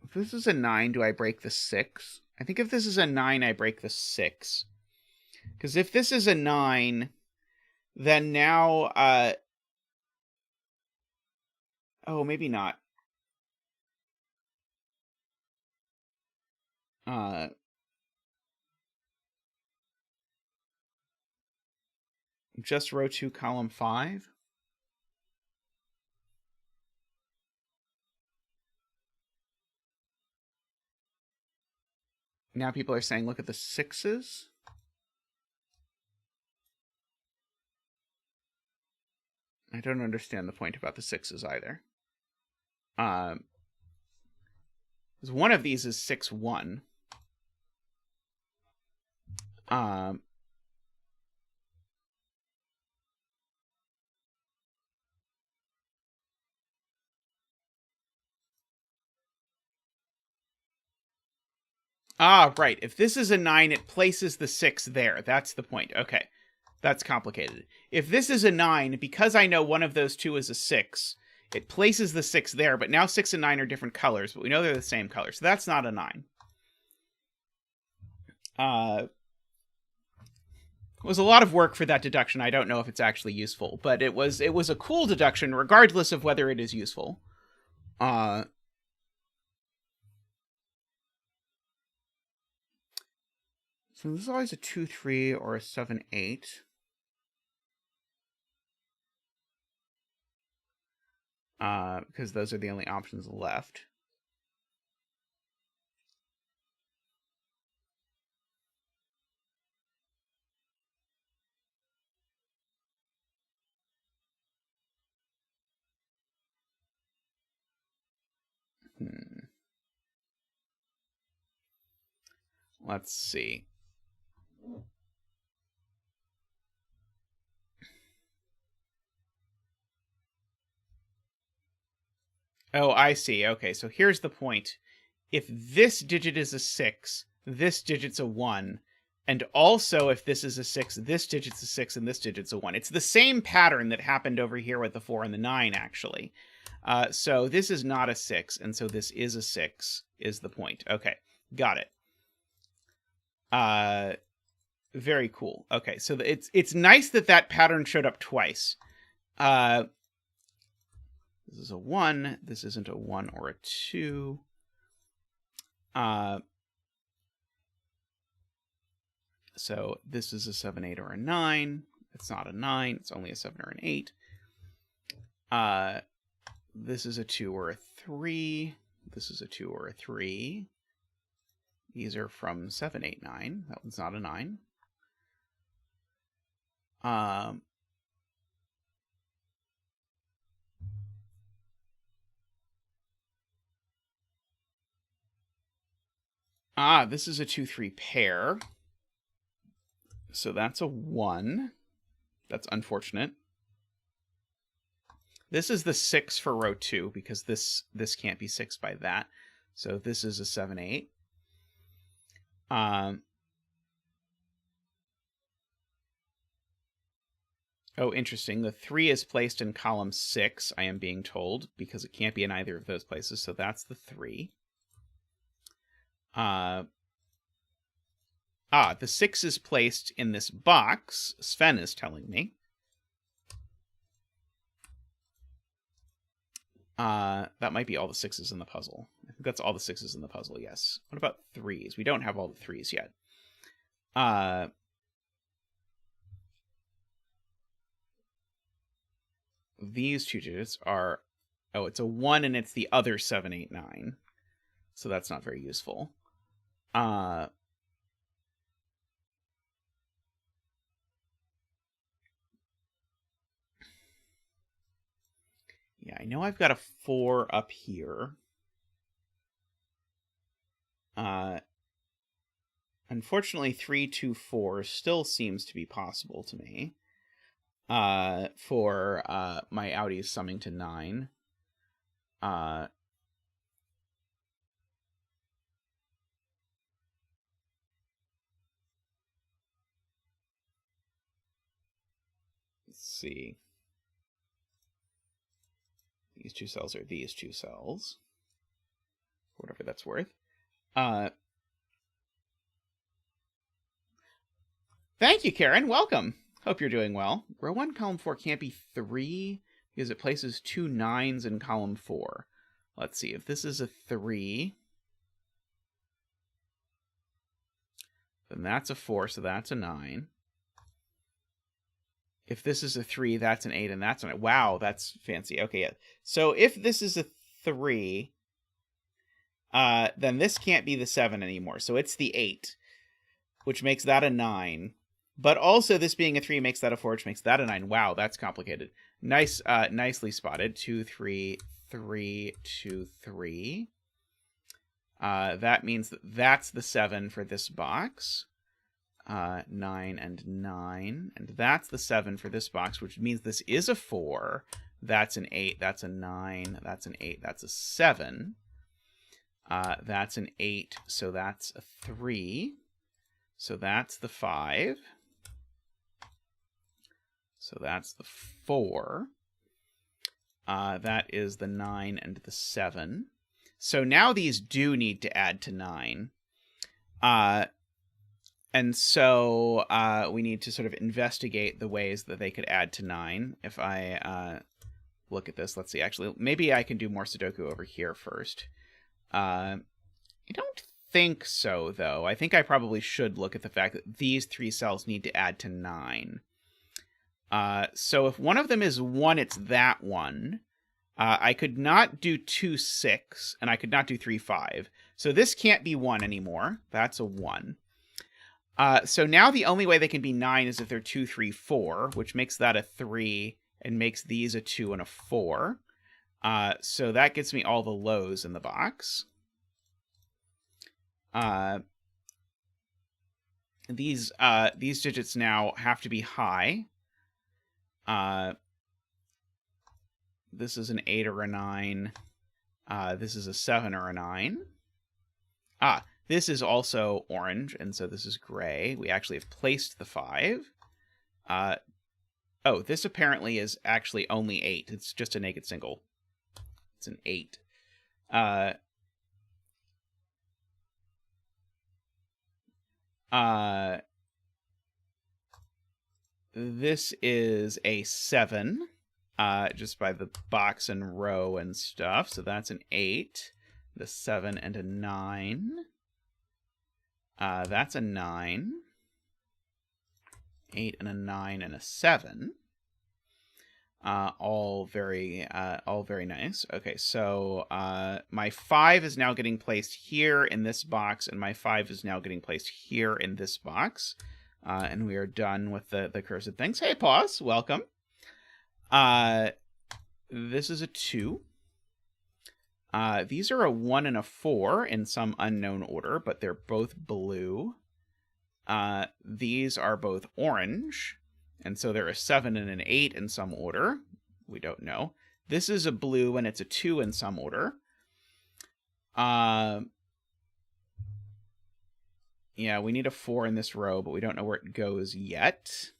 If this is a 9, do I break the 6? I think if this is a 9, I break the 6. Because if this is a 9, then now... oh, maybe not. Just row 2, column 5? Now people are saying, look at the 6s. I don't understand the point about the 6s either. Because one of these is 6, 1. Right. If this is a 9, it places the 6 there. That's the point. Okay. That's complicated. If this is a 9, because I know one of those two is a 6, it places the 6 there, but now 6 and 9 are different colors, but we know they're the same color, so that's not a 9. It was a lot of work for that deduction. I don't know if it's actually useful, but it was a cool deduction, regardless of whether it is useful. So this is always a 2, 3 or a 7, 8. Because those are the only options left. Let's see. Oh, I see. Okay, so here's the point. If this digit is a 6, this digit's a 1, and also if this is a 6, this digit's a 6, and this digit's a 1. It's the same pattern that happened over here with the 4 and the 9, actually. So this is not a 6, and so this is a 6, is the point. Okay, got it. Very cool. Okay, so it's nice that that pattern showed up twice. This is a 1. This isn't a 1 or a 2. So this is a 7, 8, or a 9. It's not a 9. It's only a 7 or an 8. This is a 2 or a 3. This is a 2 or a 3. These are from 7, 8, 9. That one's not a 9. This is a 2, 3 pair. So that's a 1. That's unfortunate. This is the 6 for row 2, because this can't be 6 by that. So this is a 7, 8. Oh, interesting. The 3 is placed in column 6, I am being told, because it can't be in either of those places. So that's the 3. The 6 is placed in this box, Sven is telling me. That might be all the 6s in the puzzle. I think that's all the 6s in the puzzle, yes. What about 3s? We don't have all the 3s yet. These two digits are... Oh, it's a 1 and it's the other 7, 8, 9. So that's not very useful. Yeah, I know I've got a 4 up here. Unfortunately, 3, 2, 4 still seems to be possible to me. For my outies summing to 9. Let's see. These two cells are these two cells. Whatever that's worth. Thank you, Karen. Welcome. Hope you're doing well. Row 1, column 4 can't be 3 because it places 2 9s in column 4. Let's see. If this is a 3, then that's a 4, so that's a 9. If this is a 3, that's an 8, and that's an 8. Wow, that's fancy. Okay, yeah. So if this is a 3, then this can't be the 7 anymore. So it's the 8, which makes that a 9. But also this being a 3 makes that a 4, which makes that a 9. Wow, that's complicated. Nicely spotted. 2, 3, 3, 2, 3. That means that's the 7 for this box. 9 and 9. And that's the 7 for this box, which means this is a 4. That's an 8. That's a 9. That's an 8. That's a 7. That's an 8. So that's a 3. So that's the 5. So that's the 4. That is the 9 and the 7. So now these do need to add to 9. And so we need to sort of investigate the ways that they could add to 9. If I look at this, let's see. Actually, maybe I can do more Sudoku over here first. I don't think so, though. I think I probably should look at the fact that these 3 cells need to add to 9. So if one of them is 1, it's that one. I could not do 2, 6, and I could not do 3, 5. So this can't be 1 anymore. That's a 1. So now the only way they can be 9 is if they're 2, 3, 4, which makes that a 3 and makes these a 2 and a 4. So that gets me all the lows in the box. These digits now have to be high. This is an 8 or a 9. This is a 7 or a 9. This is also orange, and so this is gray. We actually have placed the 5. Oh, this apparently is actually only 8. It's just a naked single. It's an 8. This is a 7, just by the box and row and stuff. So that's an 8, the 7 and a 9. That's a 9. 8 and a 9 and a 7. All very nice. Okay, so my 5 is now getting placed here in this box, and my 5 is now getting placed here in this box. And we are done with the cursed things. Hey, Pause, welcome. This is a 2. These are a 1 and a 4 in some unknown order, but they're both blue. These are both orange, and so they're a 7 and an 8 in some order. We don't know. This is a blue, and it's a 2 in some order. Yeah, we need a 4 in this row, but we don't know where it goes yet.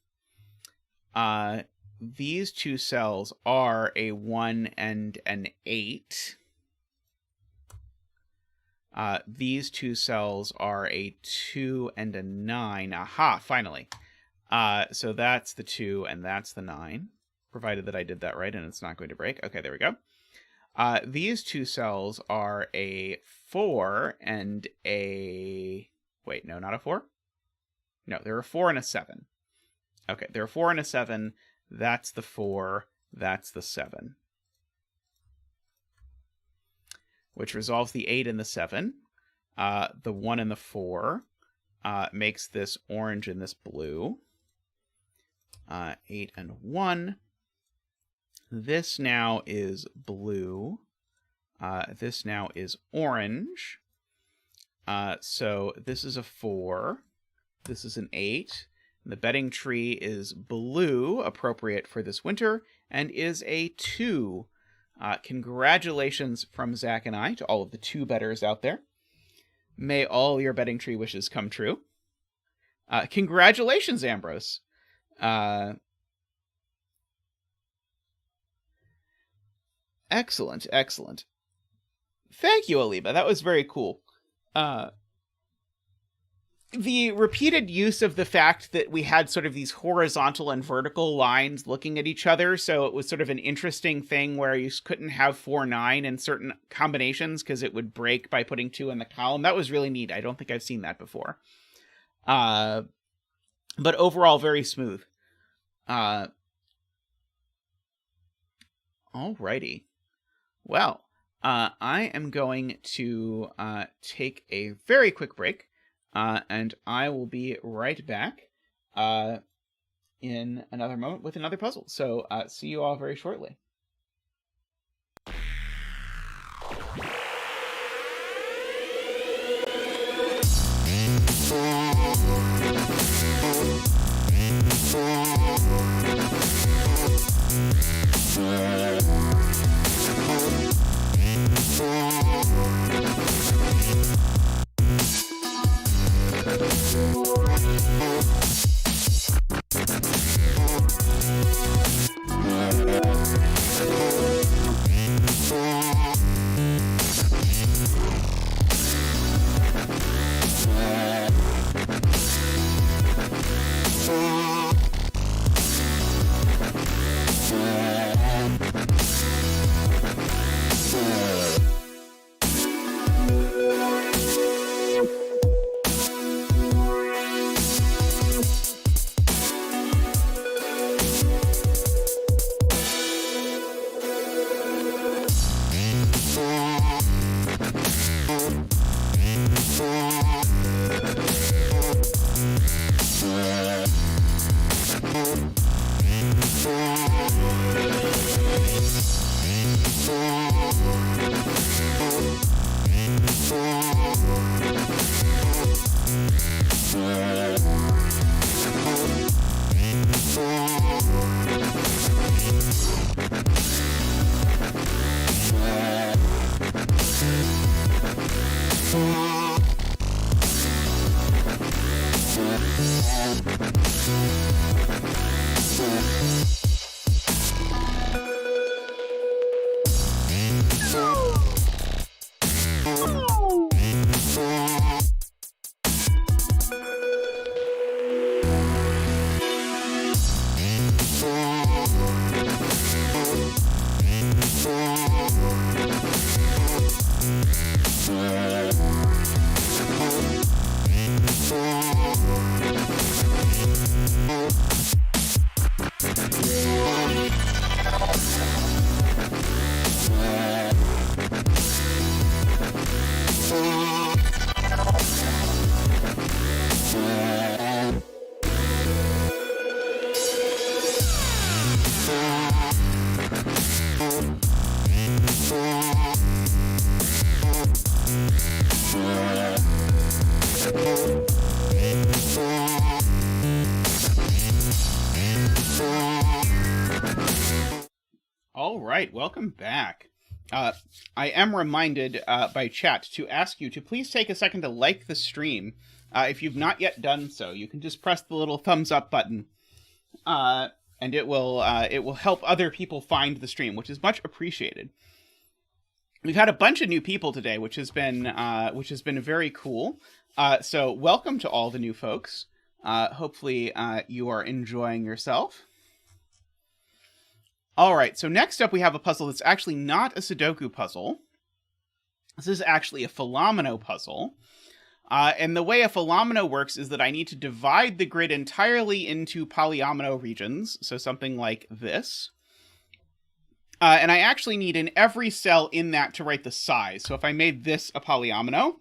These 2 cells are a 1 and an 8. These 2 cells are a 2 and a 9. Aha, finally. So that's the 2 and that's the 9, provided that I did that right and it's not going to break. Okay, there we go. These 2 cells are a 4 and a... Wait, no, not a 4? No, they're a 4 and a 7. Okay, they're a 4 and a 7. That's the 4. That's the 7. Which resolves the 8 and the 7. The 1 and the 4 makes this orange and this blue. 8 and 1. This now is blue. This now is orange. So this is a 4. This is an 8. And the betting tree is blue, appropriate for this winter, and is a 2. Congratulations from Zach and I to all of the 2 bettors out there. May all your betting tree wishes come true. Congratulations, Ambrose. Excellent, excellent. Thank you, Olima. That was very cool. The repeated use of the fact that we had sort of these horizontal and vertical lines looking at each other, so it was sort of an interesting thing where you couldn't have 4, 9 in certain combinations because it would break by putting 2 in the column. That was really neat. I don't think I've seen that before. But overall, very smooth. Alrighty. Well, I am going to take a very quick break. And I will be right back in another moment with another puzzle. So see you all very shortly. All right, welcome back. I am reminded by chat to ask you to please take a second to like the stream. If you've not yet done so, you can just press the little thumbs up button, and it will help other people find the stream, which is much appreciated. We've had a bunch of new people today, which has been very cool. So welcome to all the new folks. Hopefully you are enjoying yourself. All right, so next up we have a puzzle that's actually not a Sudoku puzzle. This is actually a Philomeno puzzle. And the way a Philomeno works is that I need to divide the grid entirely into polyomino regions, so something like this. And I actually need in every cell in that to write the size. So if I made this a polyomino,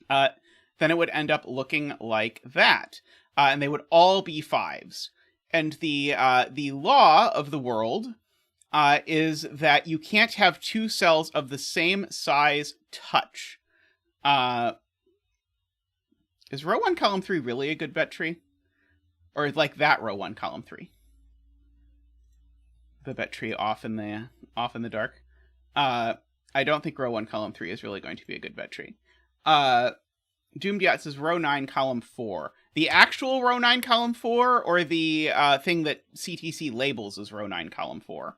then it would end up looking like that. And they would all be 5s. And the law of the world is that you can't have 2 cells of the same size touch. Uh, is row 1, column 3 really a good bet tree? Or like that row 1, column 3? The bet tree off in the dark. I don't think row 1, column 3 is really going to be a good bet tree. Dumediat says row 9, column 4. The actual row 9, column 4, or the thing that CTC labels as row 9, column 4?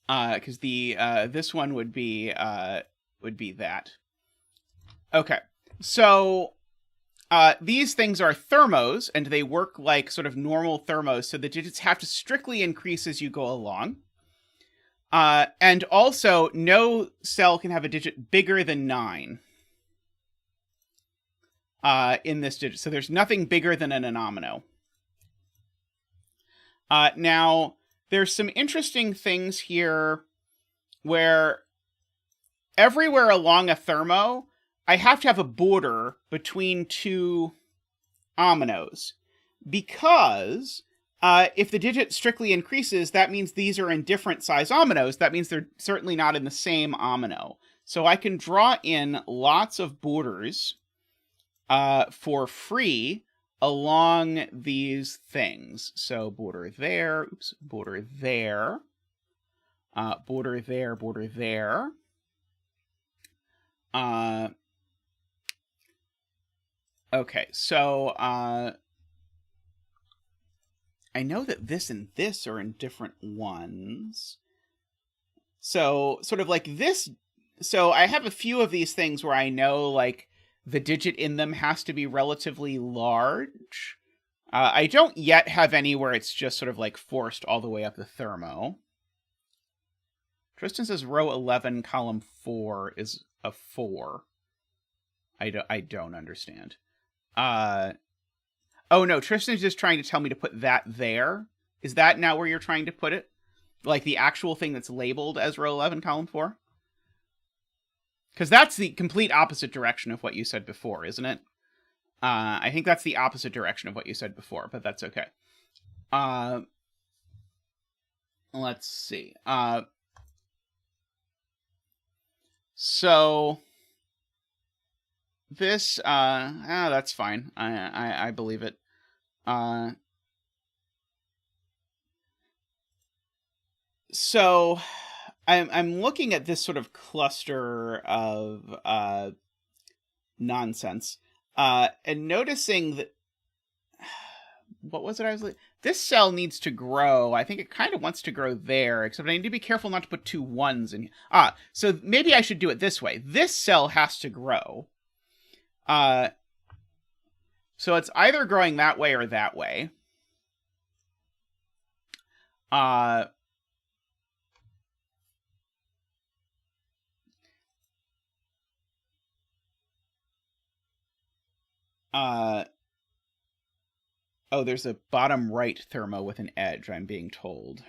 Because this one would be that. Okay, so these things are thermos, and they work like sort of normal thermos, so the digits have to strictly increase as you go along. And also, no cell can have a digit bigger than 9 in this digit. So there's nothing bigger than an anomino. Now, there's some interesting things here where everywhere along a thermo, I have to have a border between two ominoes. Because if the digit strictly increases, that means these are in different size ominoes. That means they're certainly not in the same omino. So I can draw in lots of borders for free along these things. So border there, border there, border there, border there. Okay, so I know that this and this are in different ones. So sort of like this. So I have a few of these things where I know like the digit in them has to be relatively large. I don't yet have any where it's just sort of like forced all the way up the thermo. Tristan says row 11, column 4 is a 4. I don't understand. Oh no, Tristan's just trying to tell me to put that there. Is that now where you're trying to put it? Like the actual thing that's labeled as row 11, column 4? Because that's the complete opposite direction of what you said before, isn't it? I think that's the opposite direction of what you said before, but that's okay. Let's see. So this, that's fine. I believe it. So I'm looking at this sort of cluster of nonsense, and noticing that what was it I was like? This cell needs to grow. I think it kind of wants to grow there, except I need to be careful not to put 2 1s in. So maybe I should do it this way. This cell has to grow. So it's either growing that way or that way. Oh, there's a bottom right thermo with an edge, I'm being told.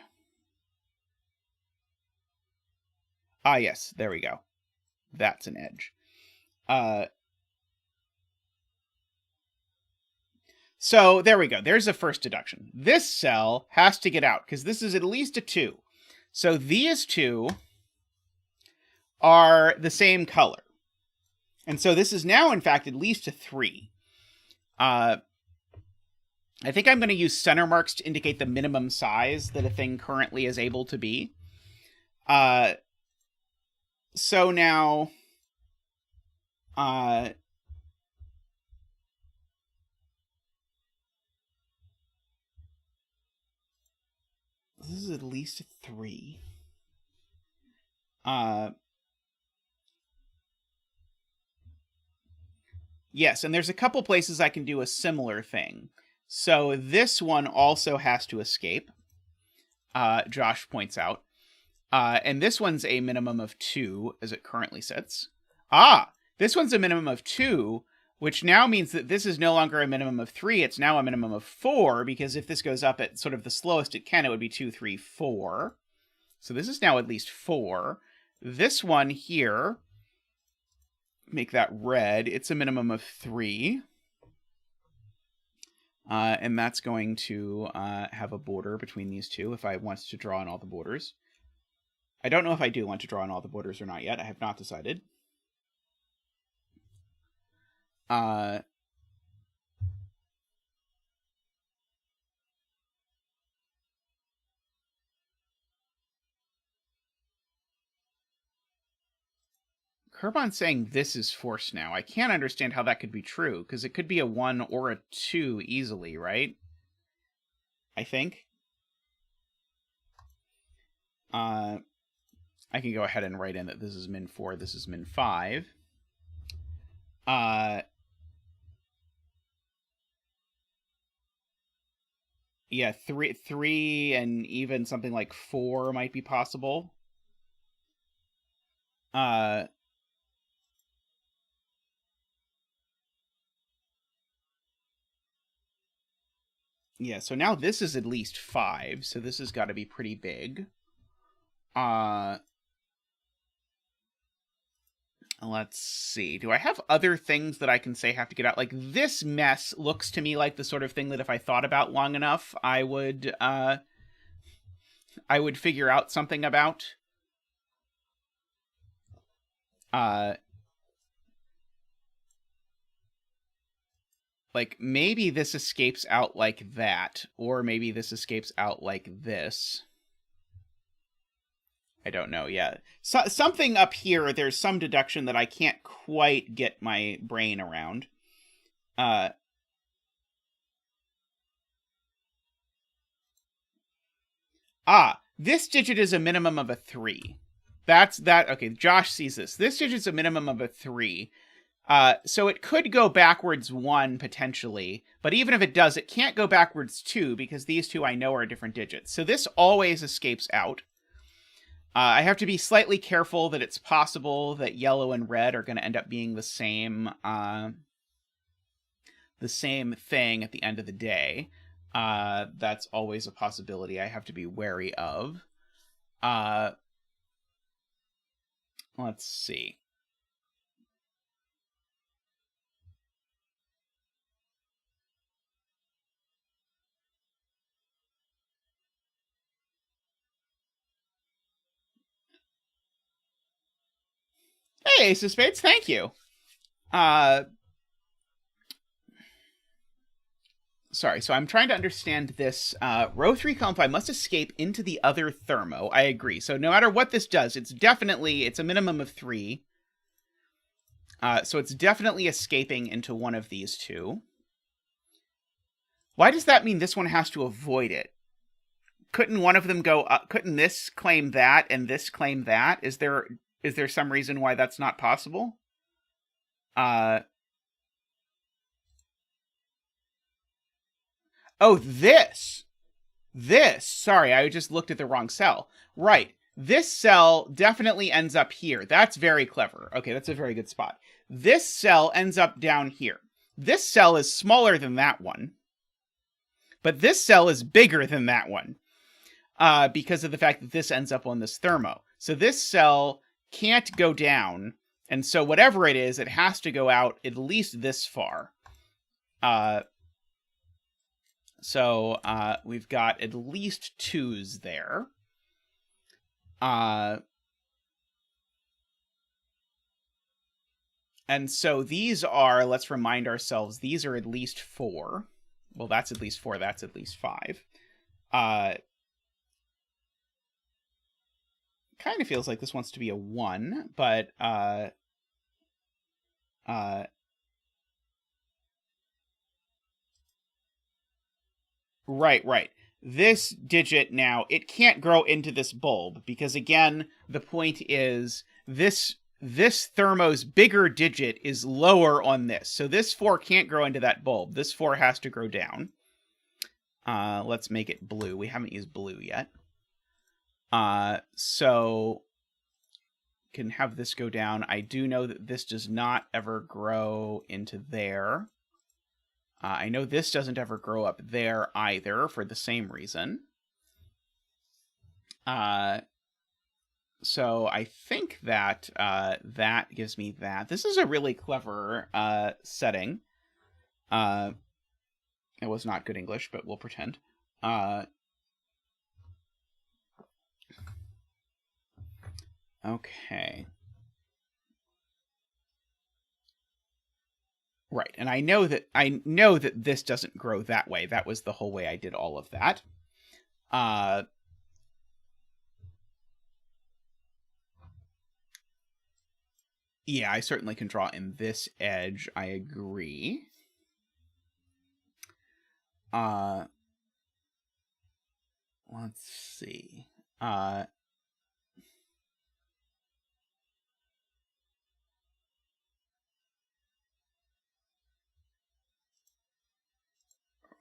Yes, there we go. That's an edge. So there we go. There's a first deduction. This cell has to get out, because this is at least a 2. So these two are the same color. And so this is now, in fact, at least a 3. I think I'm going to use center marks to indicate the minimum size that a thing currently is able to be. So now, this is at least a 3. Yes, and there's a couple places I can do a similar thing. So this one also has to escape, Josh points out. And this one's a minimum of 2, as it currently sits. This one's a minimum of 2, which now means that this is no longer a minimum of 3, it's now a minimum of 4, because if this goes up at sort of the slowest it can, it would be 2, 3, 4. So this is now at least 4. This one here, make that red, it's a minimum of 3. And that's going to have a border between these two if I want to draw in all the borders. I don't know if I do want to draw on all the borders or not yet. I have not decided. Kerbon's saying this is force now. I can't understand how that could be true, because it could be a 1 or a 2 easily, right? I think. I can go ahead and write in that this is min 4, this is min 5. Yeah, 3 and even something like 4 might be possible. Yeah, so now this is at least 5, so this has got to be pretty big. Let's see. Do I have other things that I can say have to get out? Like, this mess looks to me like the sort of thing that if I thought about long enough, I would figure out something about. Like, maybe this escapes out like that, or maybe this escapes out like this. I don't know yet. So, something up here, there's some deduction that I can't quite get my brain around. This digit is a minimum of a 3. That's that. Okay, Josh sees this. This digit's a minimum of a 3. So it could go backwards 1, potentially. But even if it does, it can't go backwards 2, because these two I know are different digits. So this always escapes out. I have to be slightly careful that it's possible that yellow and red are going to end up being the same thing at the end of the day. That's always a possibility I have to be wary of. Let's see. Hey, Ace of Spades, thank you. Sorry, so I'm trying to understand this. Row 3, column 5 must escape into the other thermo. I agree. So no matter what this does, it's a minimum of 3. So it's definitely escaping into one of these two. Why does that mean this one has to avoid it? Couldn't one of them go up? Couldn't this claim that and this claim that? Is there some reason why that's not possible? Oh, this. Sorry, I just looked at the wrong cell. Right. This cell definitely ends up here. That's very clever. Okay, that's a very good spot. This cell ends up down here. This cell is smaller than that one. But this cell is bigger than that one. Because of the fact that this ends up on this thermo. So this cell can't go down. And so whatever it is, it has to go out at least this far. So we've got at least 2s there. And so these are, let's remind ourselves, these are at least 4. Well, that's at least 4, that's at least 5. Kind of feels like this wants to be a 1, but right. This digit now, it can't grow into this bulb, because again, the point is this thermo's bigger digit is lower on this. So this 4 can't grow into that bulb. This 4 has to grow down. Let's make it blue. We haven't used blue yet. So can have this go down. I do know that this does not ever grow into there. I know this doesn't ever grow up there either for the same reason. So I think that that gives me that. This is a really clever setting. It was not good English, but we'll pretend. Okay. Right, and I know that this doesn't grow that way. That was the whole way I did all of that. Yeah, I certainly can draw in this edge. I agree. Let's see.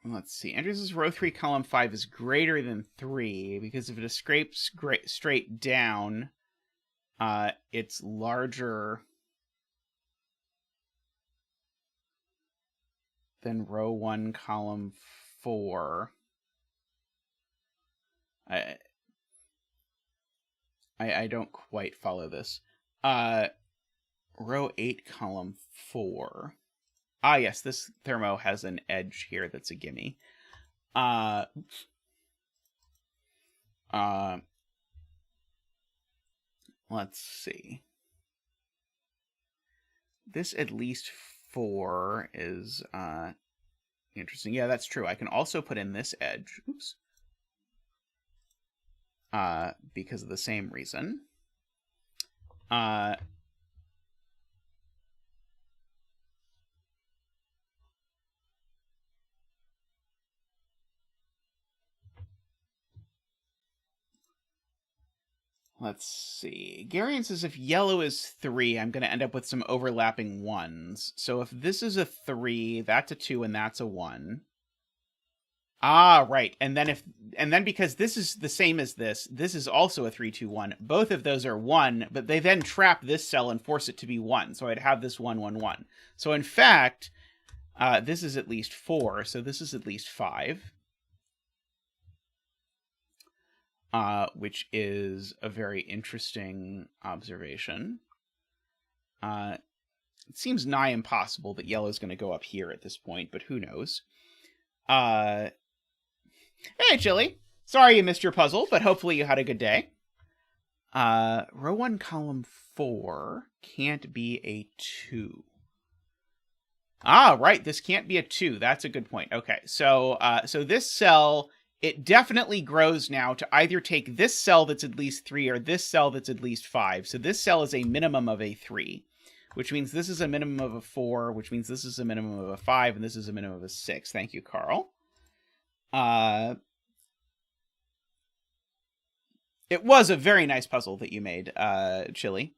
Let's see. Andrews's row 3, column 5 is greater than 3 because if it escapes straight down, it's larger than row 1, column 4. I don't quite follow this. Row 8, column 4. Ah, yes, this thermo has an edge here that's a gimme. Let's see. This at least 4 is interesting. Yeah, that's true. I can also put in this edge. Oops. Because of the same reason. Let's see. Garion says if yellow is 3, I'm going to end up with some overlapping 1s. So if this is a 3, that's a 2, and that's a 1. Ah, right. And then because this is the same as this is also a 3, 2, 1. Both of those are 1, but they then trap this cell and force it to be 1. So I'd have this 1, 1, 1. So in fact, this is at least 4, so this is at least 5. Which is a very interesting observation. It seems nigh impossible that yellow's going to go up here at this point, but who knows? Hey, Chili. Sorry you missed your puzzle, but hopefully you had a good day. Row 1, column 4 can't be a 2. Ah, right. This can't be a 2. That's a good point. Okay, so this cell... It definitely grows now to either take this cell that's at least 3 or this cell that's at least 5. So this cell is a minimum of a 3, which means this is a minimum of a 4, which means this is a minimum of a 5, and this is a minimum of a 6. Thank you, Carl. It was a very nice puzzle that you made, Chili.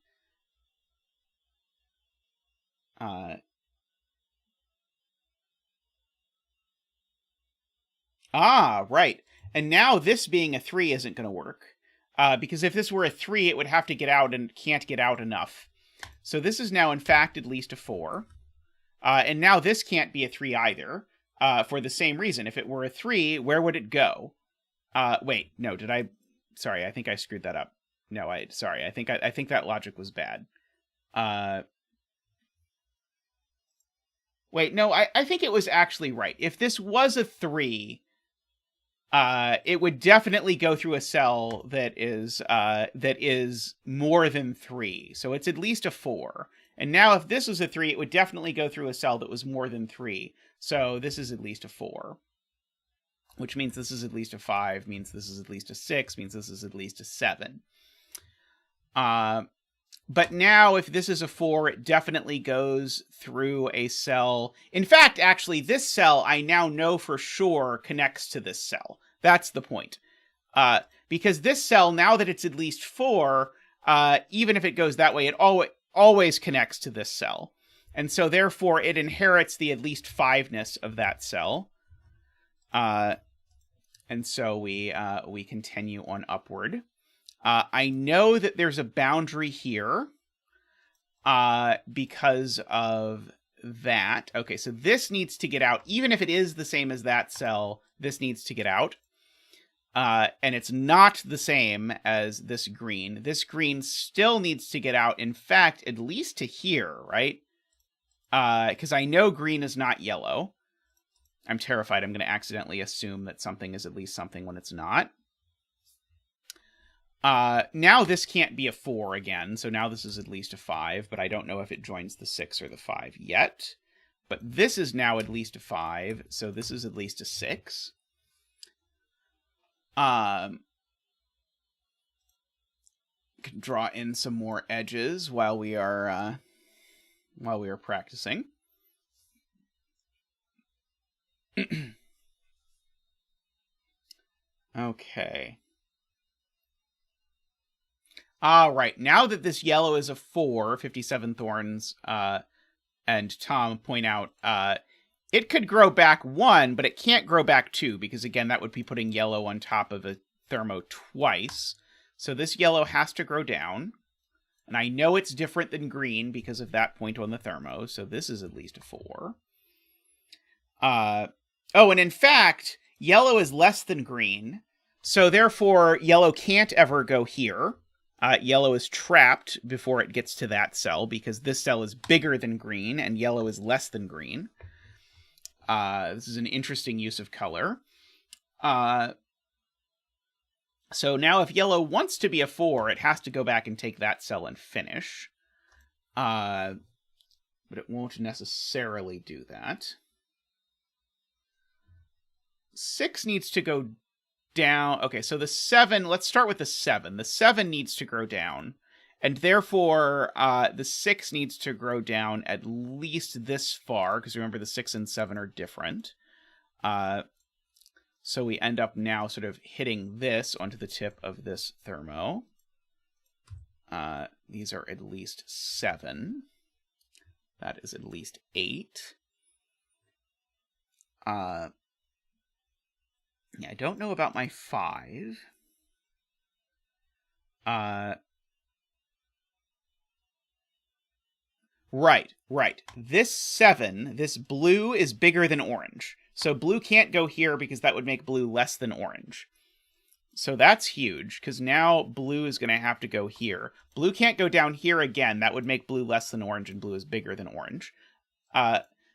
Right. And now this being a 3 isn't going to work. Because if this were a 3, it would have to get out and can't get out enough. So this is now, in fact, at least a 4. And now this can't be a 3 either, for the same reason. If it were a 3, where would it go? Wait, no, did I... Sorry, I think I screwed that up. No, sorry, I think that logic was bad. Wait, no, I think it was actually right. If this was a 3... it would definitely go through a cell that is more than 3. So it's at least a 4. And now if this was a 3, it would definitely go through a cell that was more than 3. So this is at least a 4. Which means this is at least a 5, means this is at least a 6, means this is at least a 7. But now if this is a 4, it definitely goes through a cell. In fact, actually, this cell I now know for sure connects to this cell. That's the point. Because this cell, now that it's at least 4, even if it goes that way, it always connects to this cell. And so therefore it inherits the at least 5-ness of that cell. And so we continue on upward. I know that there's a boundary here because of that. Okay, so this needs to get out. Even if it is the same as that cell, this needs to get out. And it's not the same as this green. This green still needs to get out, in fact, at least to here, right? Because I know green is not yellow. I'm terrified I'm going to accidentally assume that something is at least something when it's not. Now this can't be a 4 again, so now this is at least a 5, but I don't know if it joins the 6 or the 5 yet. But this is now at least a 5, so this is at least a 6. Can draw in some more edges while we are practicing. Okay. All right, now that this yellow is a 4, 57 thorns, and Tom point out, it could grow back 1, but it can't grow back 2, because again, that would be putting yellow on top of a thermo twice. So this yellow has to grow down. And I know it's different than green because of that point on the thermo, so this is at least a 4. Oh, and in fact, yellow is less than green, so therefore yellow can't ever go here. Yellow is trapped before it gets to that cell because this cell is bigger than green and yellow is less than green. This is an interesting use of color. So now if yellow wants to be a 4, it has to go back and take that cell and finish. But it won't necessarily do that. 6 needs to go down. Okay, so the 7, let's start with the 7. The 7 needs to grow down. And therefore, the 6 needs to grow down at least this far, because remember the 6 and 7 are different. So we end up now sort of hitting this onto the tip of this thermo. These are at least 7. That is at least 8. Yeah, I don't know about my 5. Right. This 7, this blue is bigger than orange. So blue can't go here because that would make blue less than orange. So that's huge, because now blue is going to have to go here. Blue can't go down here again. That would make blue less than orange, and blue is bigger than orange.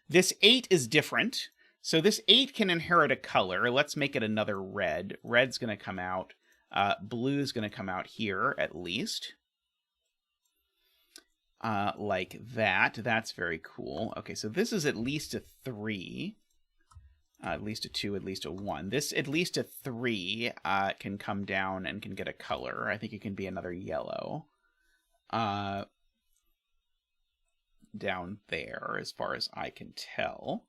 This 8 is different. So this 8 can inherit a color. Let's make it another red. Red's going to come out. Blue is going to come out here, at least. Like that. That's very cool. Okay, so this is at least a 3. At least a 2, at least a 1. This at least a 3 can come down and can get a color. I think it can be another yellow. Down there, as far as I can tell.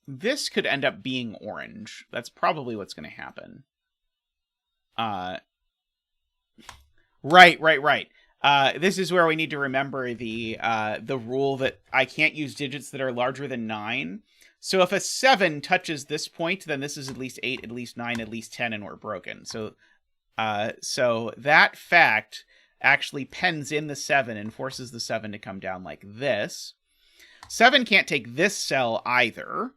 This could end up being orange. That's probably what's going to happen. Right. This is where we need to remember the rule that I can't use digits that are larger than 9. So if a 7 touches this point, then this is at least 8, at least 9, at least 10, and we're broken. So that fact actually pens in the 7 and forces the 7 to come down like this. 7 can't take this cell either,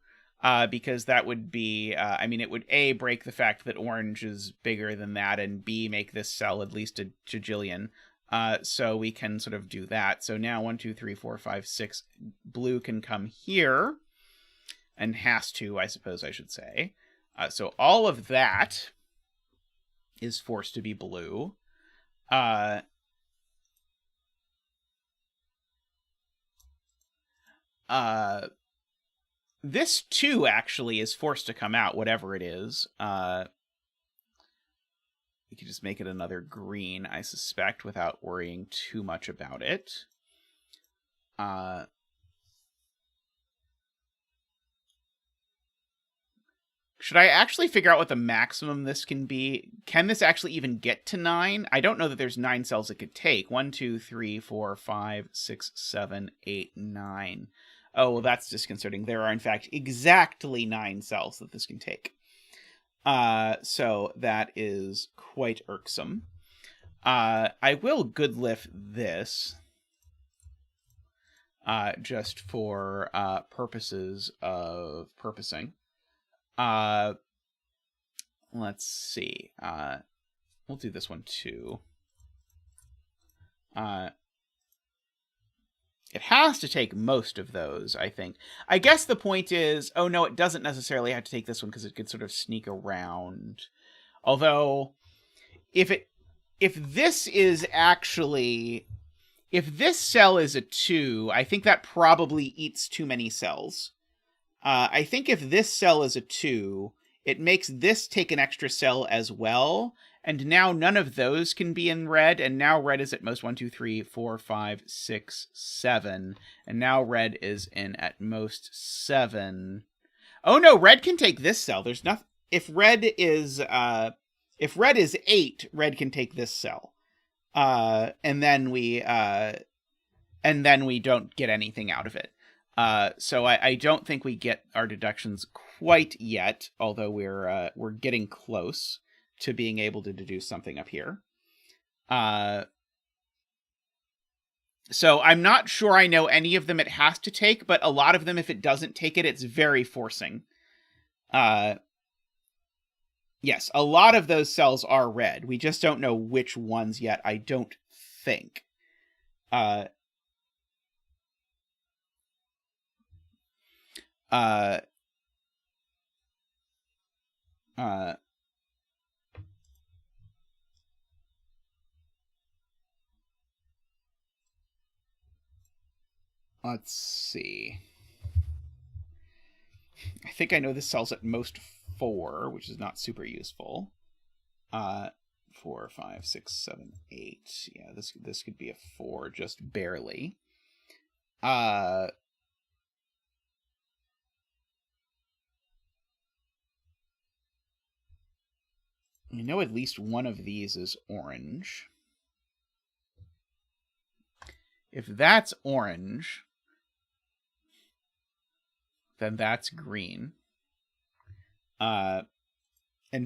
because that would be, it would A, break the fact that orange is bigger than that, and B, make this cell at least a jajillion. So we can sort of do that. So now 1, 2, 3, 4, 5, 6, blue can come here, and has to, I suppose I should say. So all of that is forced to be blue. This 2 actually is forced to come out, whatever it is. We could just make it another green, I suspect, without worrying too much about it. Should I actually figure out what the maximum this can be? Can this actually even get to 9? I don't know that there's 9 cells it could take. 1, 2, 3, 4, 5, 6, 7, 8, 9. Oh, well, that's disconcerting. There are, in fact, exactly 9 cells that this can take. So that is quite irksome. I will good lift this, just for purposes of purposing. Let's see. We'll do this one too. It has to take most of those, I think. I guess the point is, oh no, it doesn't necessarily have to take this one because it could sort of sneak around. Although, if this is actually, if this cell is a 2, I think that probably eats too many cells. I think if this cell is a 2, it makes this take an extra cell as well, and now none of those can be in red, and now red is at most 1, 2, 3, 4, 5, 6, 7, and now red is in at most 7. Oh no, red can take this cell. There's nothing. If red is 8, red can take this cell, and then we don't get anything out of it. So I don't think we get our deductions quite yet, although we're getting close to being able to deduce something up here. So I'm not sure I know any of them it has to take, but a lot of them, if it doesn't take it, it's very forcing. Yes, a lot of those cells are red. We just don't know which ones yet, I don't think. Let's see. I think I know this cell's at most 4, which is not super useful. 4, 5, 6, 7, 8. Yeah, this could be a 4, just barely. I know at least one of these is orange. If that's orange, then that's green. And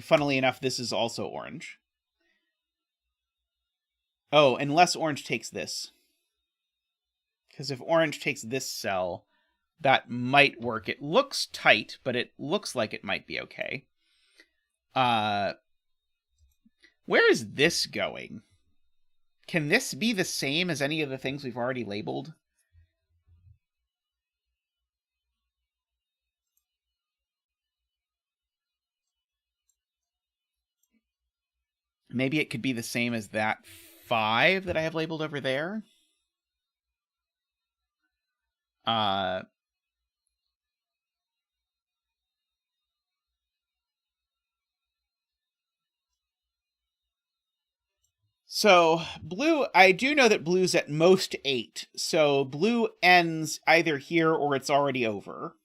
funnily enough, this is also orange. Oh, unless orange takes this. Because if orange takes this cell, that might work. It looks tight, but it looks like it might be okay. Where is this going? Can this be the same as any of the things we've already labeled? Maybe it could be the same as that 5 that I have labeled over there. So blue, I do know that blue's at most 8. So blue ends either here or it's already over.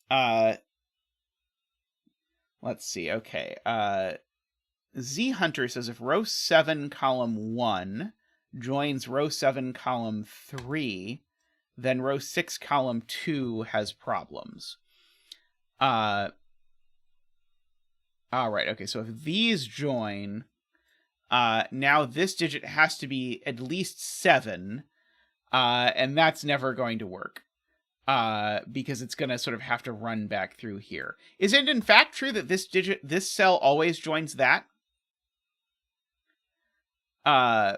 Let's see. Okay. Z Hunter says if row 7 column 1 joins row 7 column 3, then row 6 column 2 has problems. All right. Okay. So if these join, now this digit has to be at least 7, and that's never going to work. Because it's going to sort of have to run back through here. Is it in fact true that this cell always joins that? I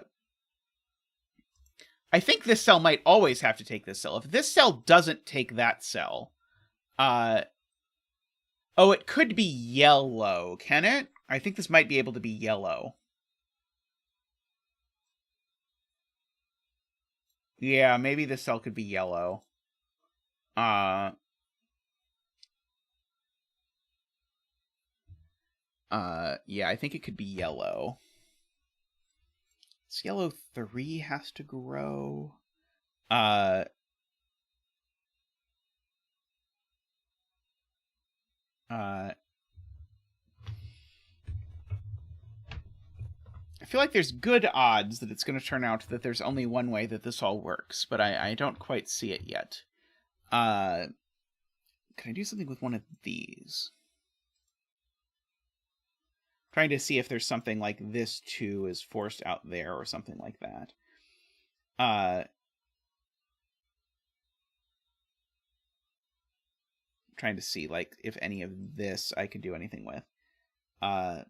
think this cell might always have to take this cell. If this cell doesn't take that cell, oh, it could be yellow, can it? I think this might be able to be yellow. Yeah, maybe this cell could be yellow. Yeah, I think it could be yellow. This yellow 3 has to grow. I feel like there's good odds that it's going to turn out that there's only one way that this all works, but I don't quite see it yet. Can I do something with one of these? Trying to see if there's something like this 2 is forced out there or something like that. Trying to see like if any of this I could do anything with. I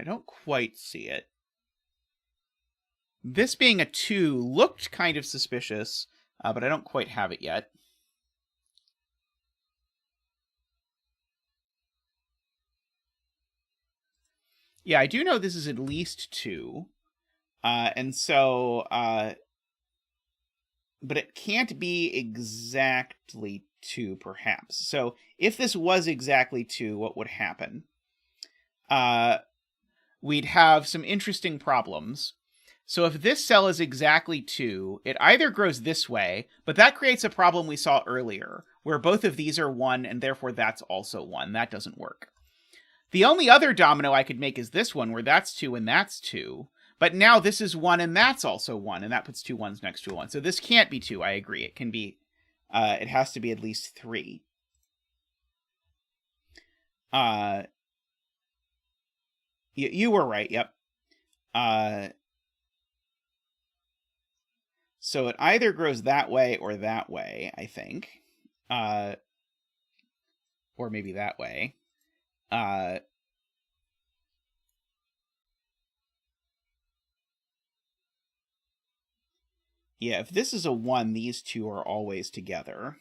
don't quite see it. This being a 2 looked kind of suspicious, but I don't quite have it yet. Yeah, I do know this is at least 2. And so, but it can't be exactly 2, perhaps. So if this was exactly 2, what would happen? We'd have some interesting problems. So if this cell is exactly 2, it either grows this way, but that creates a problem we saw earlier, where both of these are 1, and therefore that's also 1. That doesn't work. The only other domino I could make is this one, where that's 2 and that's 2. But now this is 1 and that's also 1, and that puts 2 1s next to a 1. So this can't be 2, I agree. It can be, it has to be at least 3. You were right, yep. So it either grows that way or that way, I think. Or maybe that way. Yeah, if this is a 1, these two are always together.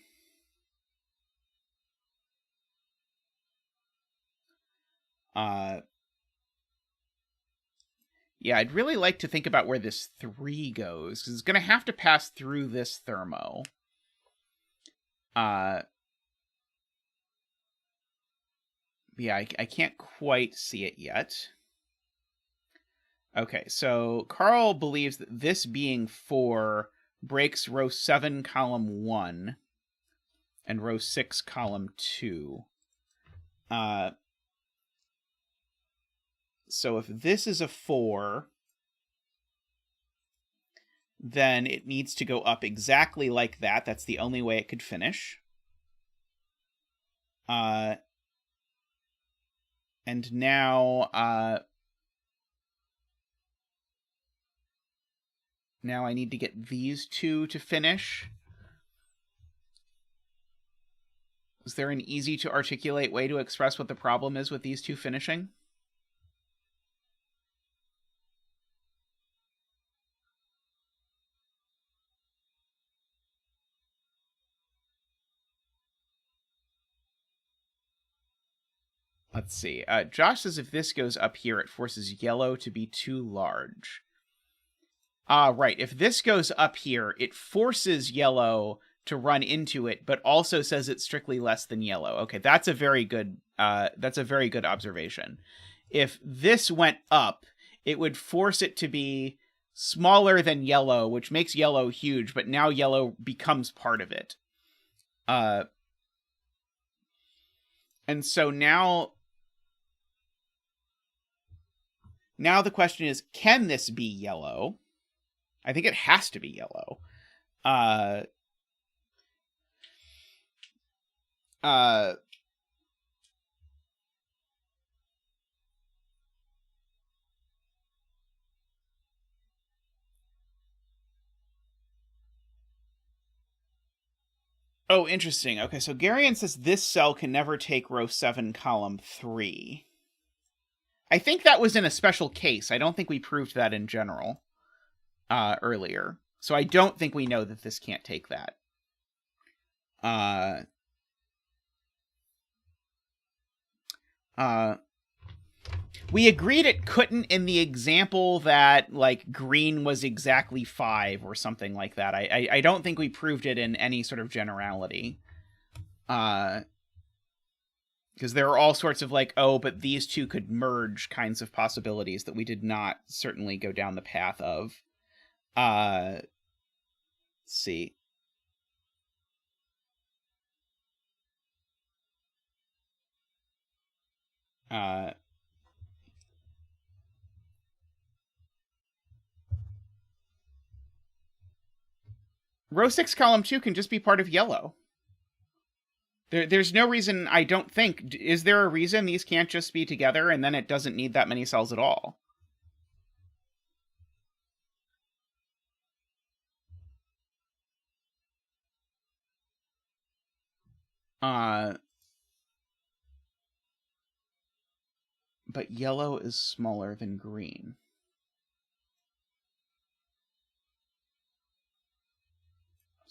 Yeah, I'd really like to think about where this 3 goes, because it's going to have to pass through this thermo. Yeah, I can't quite see it yet. Okay, so Carl believes that this being 4 breaks row 7, column 1, and row 6, column 2. So if this is a 4, then it needs to go up exactly like that. That's the only way it could finish. And now, now I need to get these 2 to finish. Is there an easy to articulate way to express what the problem is with these 2 finishing? Let's see. Josh says if this goes up here, it forces yellow to be too large. Right. If this goes up here, it forces yellow to run into it, but also says it's strictly less than yellow. Okay, that's a very good observation. If this went up, it would force it to be smaller than yellow, which makes yellow huge, but now yellow becomes part of it. And so now the question is, can this be yellow? I think it has to be yellow. Oh, interesting. Okay, so Garion says this cell can never take row 7, column 3. I think that was in a special case. I don't think we proved that in general earlier. So I don't think we know that this can't take that. We agreed it couldn't in the example that, like, green was exactly 5 or something like that. I don't think we proved it in any sort of generality. Because there are all sorts of, like, oh, but these 2 could merge kinds of possibilities that we did not certainly go down the path of. Let's see. Row 6, column 2 can just be part of yellow. There's no reason, I don't think. Is there a reason these can't just be together and then it doesn't need that many cells at all? But yellow is smaller than green.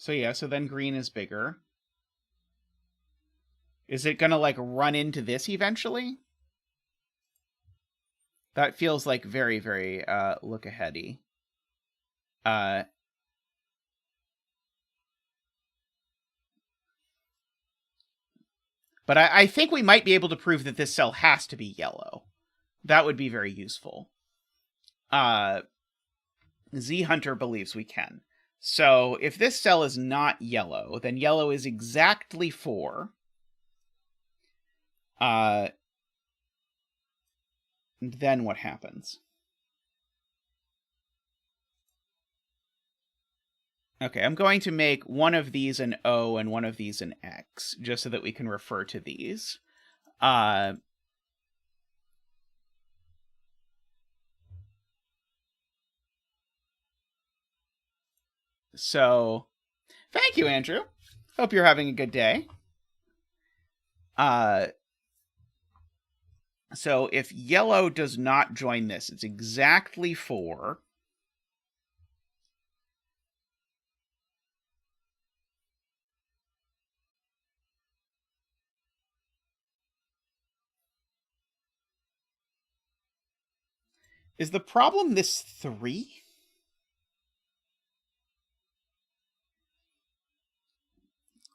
So yeah, so then green is bigger. Is it gonna, like, run into this eventually? That feels like very, very, look-aheady. But I think we might be able to prove that this cell has to be yellow. That would be very useful. Z Hunter believes we can. So if this cell is not yellow, then yellow is exactly 4. Then what happens? Okay, I'm going to make one of these an O and one of these an X, just so that we can refer to these. So, thank you, Andrew. Hope you're having a good day. So if yellow does not join this, it's exactly 4. Is the problem this 3?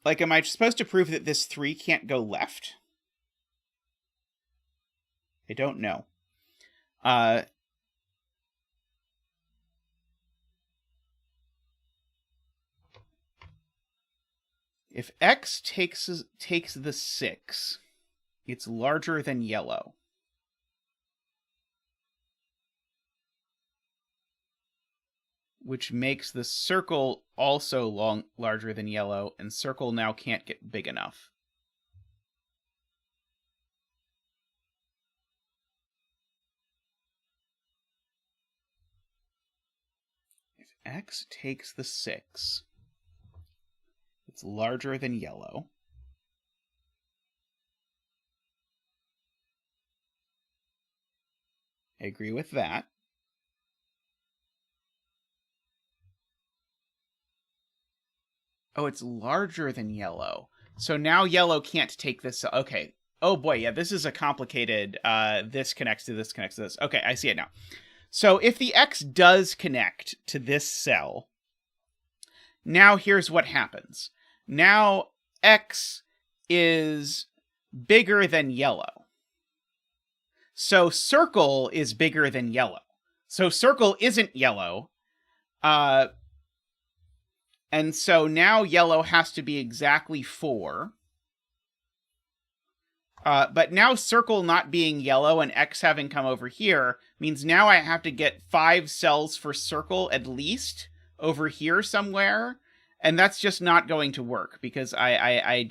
Like, am I supposed to prove that this 3 can't go left? I don't know. If X takes the 6, it's larger than yellow. Which makes the circle also larger than yellow, and circle now can't get big enough. If X takes the 6, it's larger than yellow. I agree with that. Oh, it's larger than yellow. So now yellow can't take this. Okay. Oh boy, yeah, this is a complicated, this connects to this, connects to this. Okay, I see it now. So if the X does connect to this cell, now here's what happens. Now X is bigger than yellow. So circle is bigger than yellow. So circle isn't yellow. And so now yellow has to be exactly 4. But now circle not being yellow and X having come over here means now I have to get 5 cells for circle at least over here somewhere. And that's just not going to work because I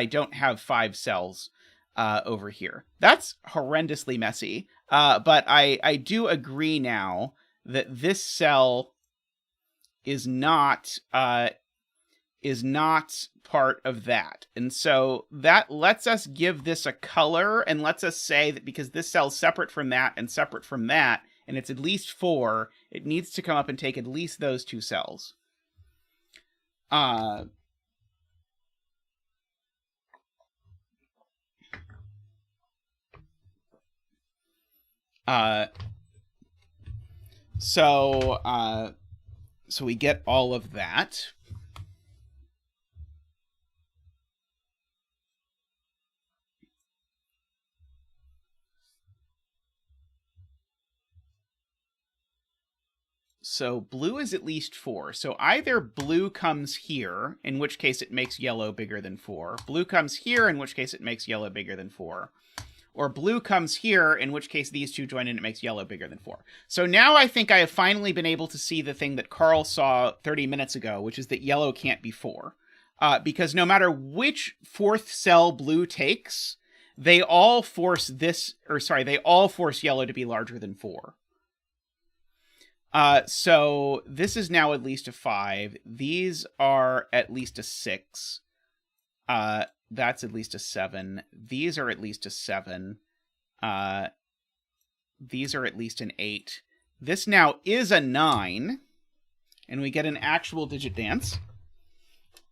don't have 5 cells over here. That's horrendously messy. But I do agree now that this cell is not part of that. And so that lets us give this a color and lets us say that because this cell's separate from that and separate from that, and it's at least 4, it needs to come up and take at least those 2 cells. So we get all of that. So blue is at least 4. So either blue comes here, in which case it makes yellow bigger than 4. Blue comes here, in which case it makes yellow bigger than 4. Or blue comes here, in which case these two join and it makes yellow bigger than 4. So now I think I have finally been able to see the thing that Carl saw 30 minutes ago, which is that yellow can't be 4. Because no matter which 4th cell blue takes, they all force yellow to be larger than 4. So this is now at least a 5. These are at least a 6. That's at least a 7. These are at least a 7. These are at least an 8. This now is a 9. And we get an actual digit dance.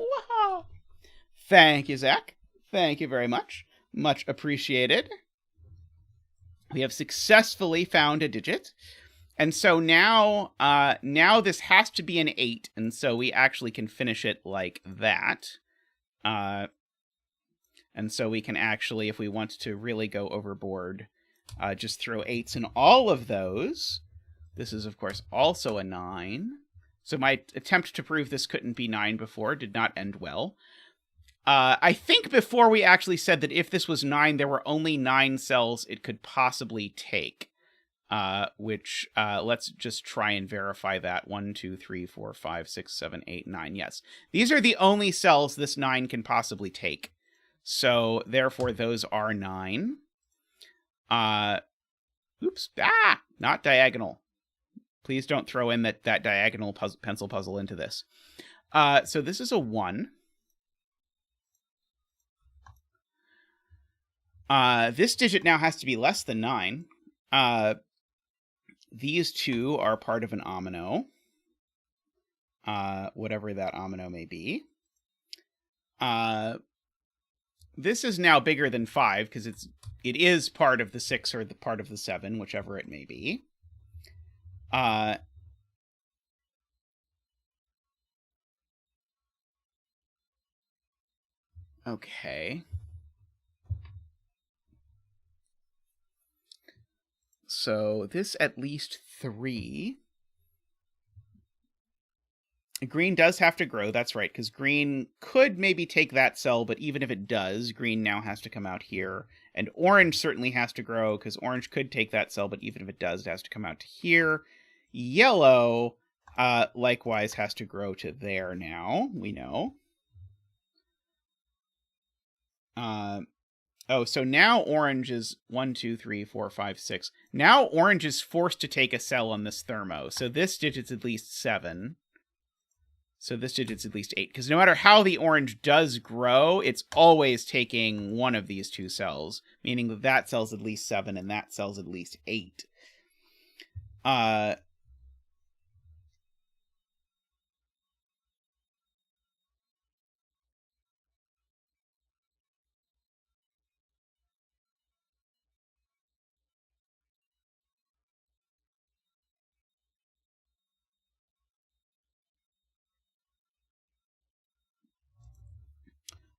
Wow. Thank you, Zach. Thank you very much. Much appreciated. We have successfully found a digit. And so now this has to be an 8, and so we actually can finish it like that. And so we can actually, if we want to really go overboard, just throw 8s in all of those. This is, of course, also a 9. So my attempt to prove this couldn't be 9 before did not end well. I think before we actually said that if this was 9, there were only 9 cells it could possibly take. Which, let's just try and verify that. 1, 2, 3, 4, 5, 6, 7, 8, 9. Yes. These are the only cells this 9 can possibly take. So, therefore, those are 9. Oops. Ah! Not diagonal. Please don't throw in that diagonal pencil puzzle into this. So this is a 1. This digit now has to be less than 9. These two are part of an omino. Whatever that omino may be. This is now bigger than 5 because it is part of the 6 or the part of the 7, whichever it may be. Okay. So this at least 3. Green does have to grow, that's right, because green could maybe take that cell, but even if it does, green now has to come out here. And orange certainly has to grow, because orange could take that cell, but even if it does, it has to come out to here. Yellow, likewise, has to grow to there now, we know. Oh, so now orange is 1, 2, 3, 4, 5, 6. Now orange is forced to take a cell on this thermo, so this digit's at least 7. So this digit's at least 8, because no matter how the orange does grow, it's always taking one of these two cells, meaning that that cell's at least 7 and that cell's at least 8.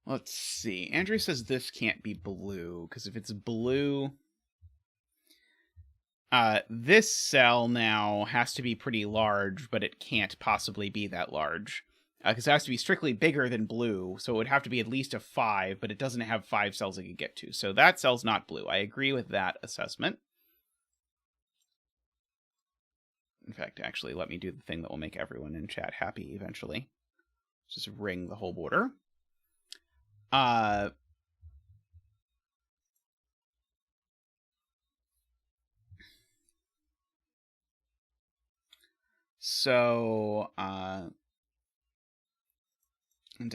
Let's see. Andrew says this can't be blue, because if it's blue, this cell now has to be pretty large, but it can't possibly be that large. Because it has to be strictly bigger than blue, so it would have to be at least a 5, but it doesn't have 5 cells it could get to. So that cell's not blue. I agree with that assessment. In fact, actually, let me do the thing that will make everyone in chat happy eventually. Just ring the whole border. So, and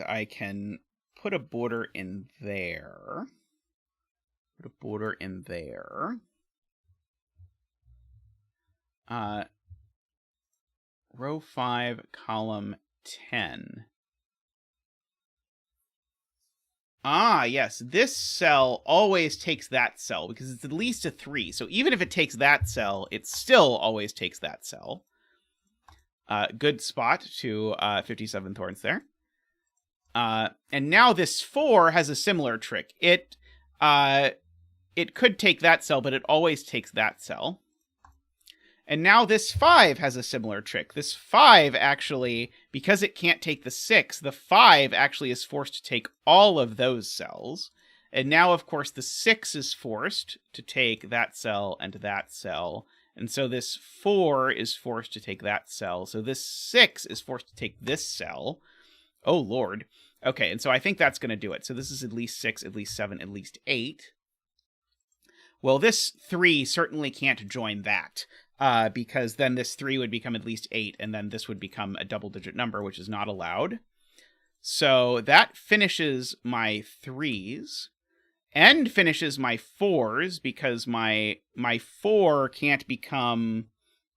I can put a border in there. Put a border in there. Row 5, column 10. Ah, yes, this cell always takes that cell because it's at least a 3. So even if it takes that cell, it still always takes that cell. Good spot to 57 thorns there. And now this 4 has a similar trick. It could take that cell, but it always takes that cell. And now this 5 has a similar trick. This 5 actually, because it can't take the 6, the 5 actually is forced to take all of those cells. And now, of course, the 6 is forced to take that cell and that cell. And so this 4 is forced to take that cell. So this 6 is forced to take this cell. Oh, Lord. Okay, and so I think that's going to do it. So this is at least 6, at least 7, at least 8. Well, this 3 certainly can't join that. because then this 3 would become at least 8, and then this would become a double-digit number, which is not allowed. So that finishes my 3s, and finishes my 4s, because my 4 can't become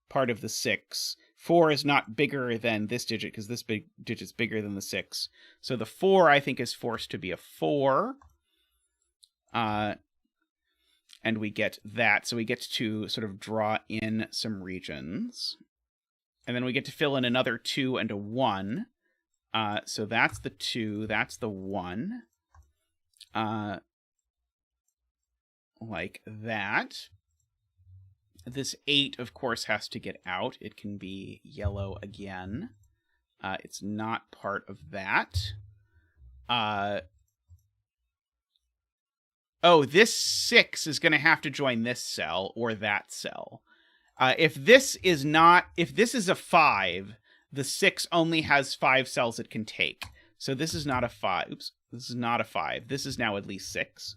part of the 6. 4 is not bigger than this digit, because this big digit's bigger than the 6. So the 4, I think, is forced to be a 4. And we get that. So we get to sort of draw in some regions. And then we get to fill in another 2 and a 1. So that's the 2, that's the 1. Like that. This 8, of course, has to get out. It can be yellow again. It's not part of that. Oh, this 6 is going to have to join this cell or that cell. If this is a 5, the 6 only has 5 cells it can take. So this is not a 5. Oops, this is not a 5. This is now at least 6.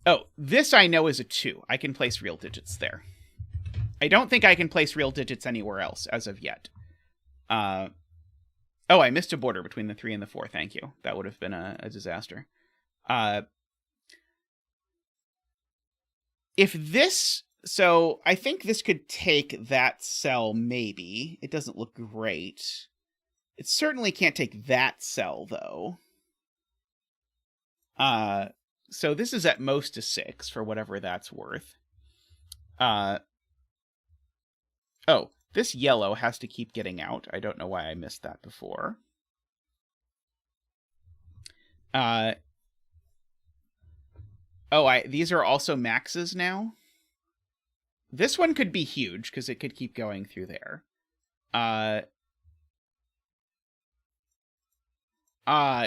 Oh, this I know is a 2. I can place real digits there. I don't think I can place real digits anywhere else as of yet. Oh, I missed a border between the 3 and the 4. Thank you. That would have been a disaster. If this... So, I think this could take that cell, maybe. It doesn't look great. It certainly can't take that cell, though. So this is at most a 6, for whatever that's worth. Oh, this yellow has to keep getting out. I don't know why I missed that before. These are also maxes now? This one could be huge, because it could keep going through there.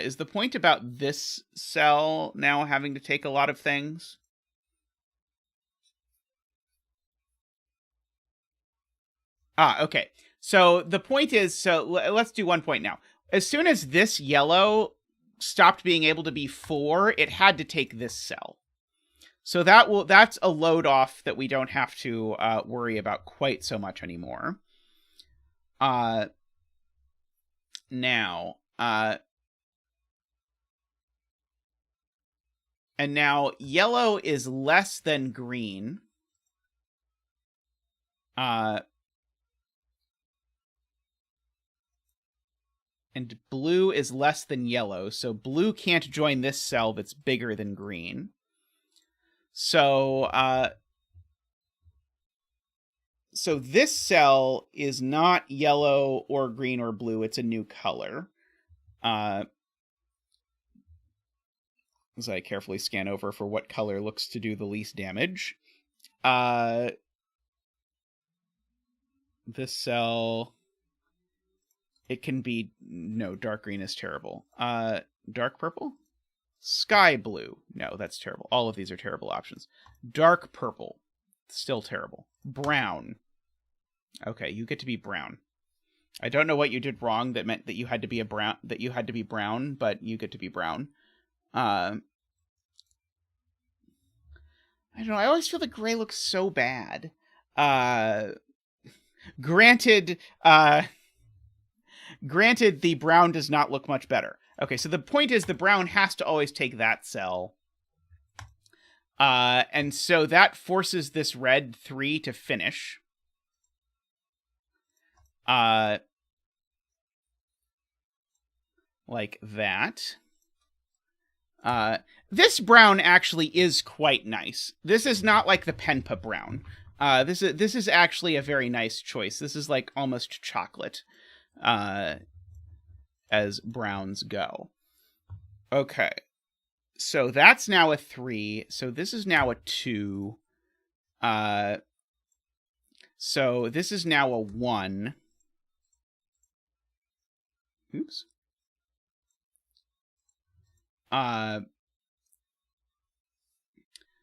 Is the point about this cell now having to take a lot of things? Okay. So the point is, so let's do 1 point now. As soon as this yellow stopped being able to be 4, it had to take this cell. So that's a load off that we don't have to worry about quite so much anymore. Now, and now yellow is less than green. And blue is less than yellow, so blue can't join this cell that's bigger than green. So, so this cell is not yellow or green or blue, it's a new color. As I carefully scan over for what color looks to do the least damage. This cell... It can be... No, dark green is terrible. Dark purple? Sky blue. No, that's terrible. All of these are terrible options. Dark purple. Still terrible. Brown. Okay, you get to be brown. I don't know what you did wrong that meant that you had to be brown, but you get to be brown. I don't know, I always feel that gray looks so bad. Granted, the brown does not look much better. Okay, so the point is the brown has to always take that cell. And so that forces this red 3 to finish. Like that. This brown actually is quite nice. This is not like the Penpa brown. This is actually a very nice choice. This is like almost chocolate. As browns go. Okay. So that's now a 3. So this is now a 2. So this is now a 1. Oops.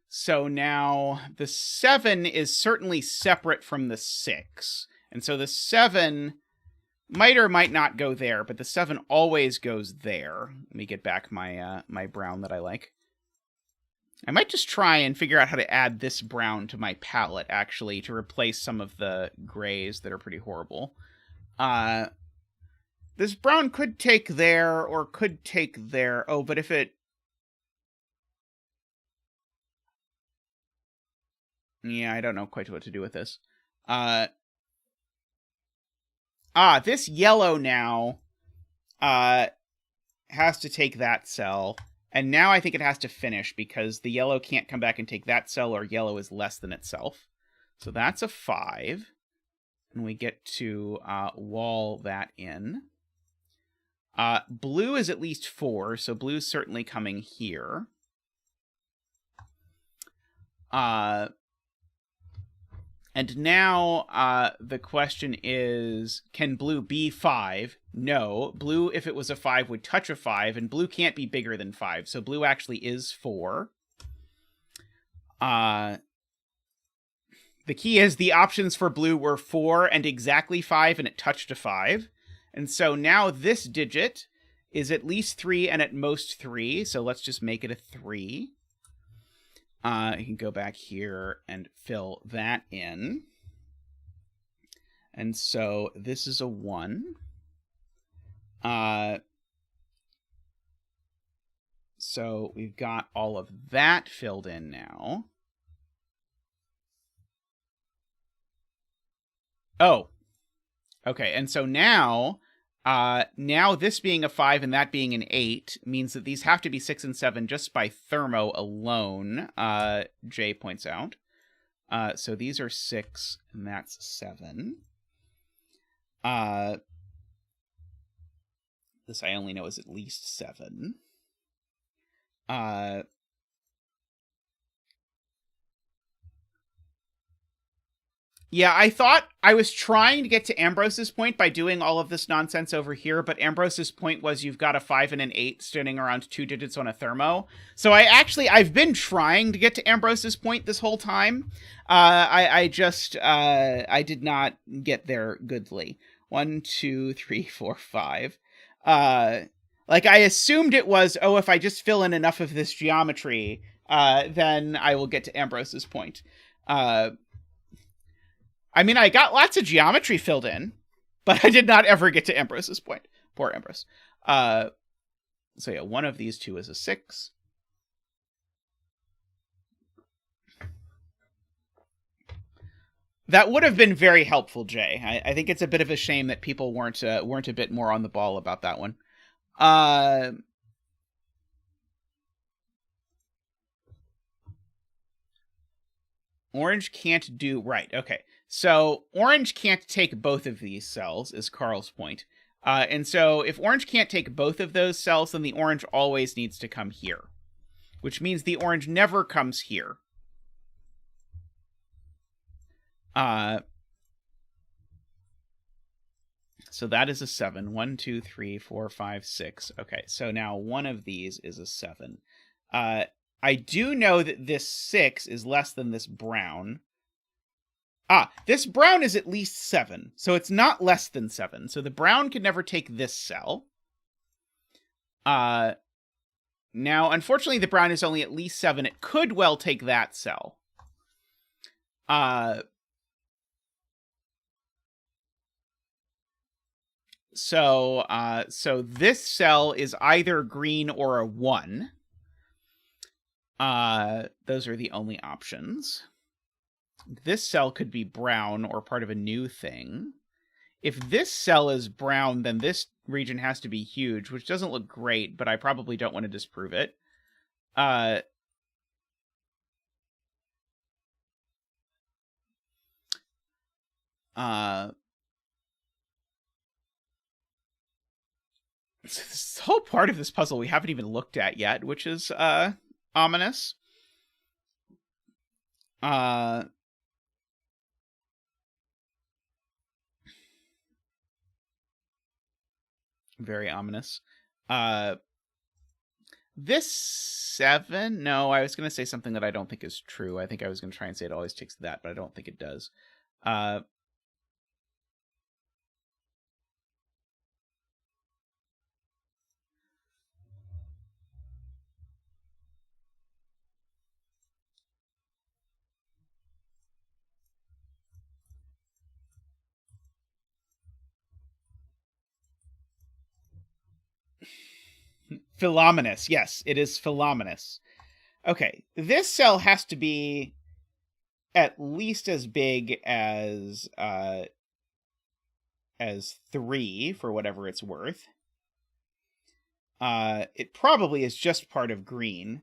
So now the 7 is certainly separate from the 6. And so the 7 Might or might not go there, but the 7 always goes there. Let me get back my my brown that I like. I might just try and figure out how to add this brown to my palette, actually, to replace some of the grays that are pretty horrible. This brown could take there, or could take there. Oh, but if it... Yeah, I don't know quite what to do with this. This yellow now has to take that cell. And now I think it has to finish, because the yellow can't come back and take that cell, or yellow is less than itself. So that's a 5. And we get to wall that in. Blue is at least 4, so blue's certainly coming here. And now the question is, can blue be 5? No. Blue, if it was a 5, would touch a 5, and blue can't be bigger than 5, so blue actually is 4. The key is the options for blue were 4 and exactly 5, and it touched a 5. And so now this digit is at least 3 and at most 3, so let's just make it a 3. You can go back here and fill that in. And so this is a 1. So we've got all of that filled in now. Oh, okay. And so now, now this being a 5 and that being an 8 means that these have to be 6 and 7 just by thermo alone, Jay points out. So these are 6 and that's 7. This I only know is at least 7. Yeah, I thought I was trying to get to Ambrose's point by doing all of this nonsense over here, but Ambrose's point was you've got a 5 and an 8 standing around 2 digits on a thermo. So I've been trying to get to Ambrose's point this whole time. I did not get there goodly. 1, 2, 3, 4, 5. Like I assumed it was, oh, if I just fill in enough of this geometry, then I will get to Ambrose's point. I mean, I got lots of geometry filled in, but I did not ever get to Ambrose's point. Poor Ambrose. So yeah, one of these two is a 6. That would have been very helpful, Jay. I think it's a bit of a shame that people weren't a bit more on the ball about that one. Orange can't do... Right, okay. So orange can't take both of these cells, is Carl's point. And so if orange can't take both of those cells, then the orange always needs to come here. Which means the orange never comes here. So that is a 7. 1, 2, 3, 4, 5, 6. Okay, so now one of these is a 7. I do know that this 6 is less than this brown. This brown is at least 7, so it's not less than 7. So the brown can never take this cell. Now, unfortunately, the brown is only at least 7. It could well take that cell. So this cell is either green or a 1. Those are the only options. This cell could be brown or part of a new thing. If this cell is brown, then this region has to be huge, which doesn't look great, but I probably don't want to disprove it. This whole part of this puzzle we haven't even looked at yet, which is ominous. Very ominous. This 7? No, I was going to say something that I don't think is true. I think I was going to try and say it always takes that, but I don't think it does. Philomenus. Yes, it is Philomenus. Okay, this cell has to be at least as big as 3 for whatever it's worth. It probably is just part of green.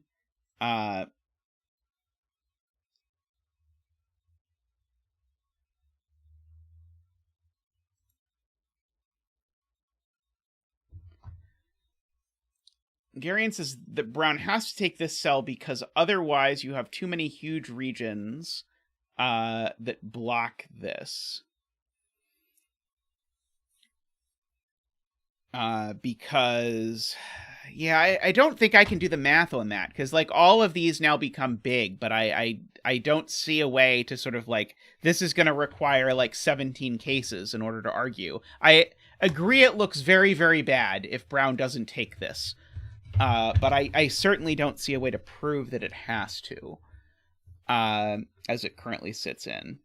Garian says that brown has to take this cell because otherwise you have too many huge regions that block this. Because, yeah, I don't think I can do the math on that, because, like, all of these now become big, but I don't see a way to sort of, like, this is going to require, like, 17 cases in order to argue. I agree it looks very, very bad if brown doesn't take this. But I certainly don't see a way to prove that it has to, as it currently sits in.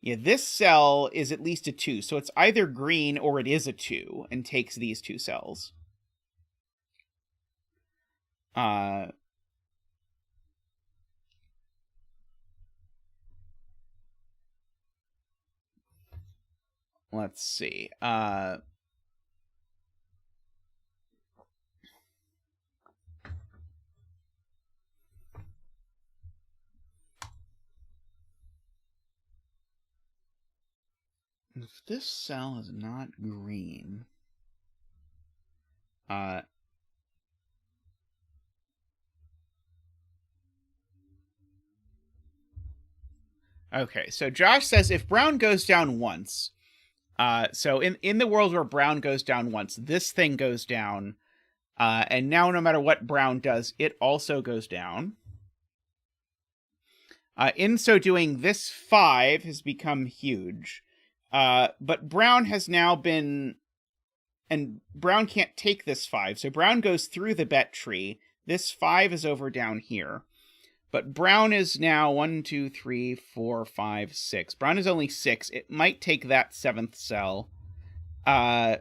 Yeah, this cell is at least a 2, so it's either green or it is a 2, and takes these 2 cells. Let's see. If this cell is not green, okay, so Josh says if brown goes down once, so in the world where brown goes down once, this thing goes down, and now no matter what brown does, it also goes down. In so doing, this 5 has become huge. But brown has now been... And brown can't take this 5, so brown goes through the bet tree. This 5 is over down here. But brown is now 1, 2, 3, 4, 5, 6. Brown is only 6. It might take that 7th cell. I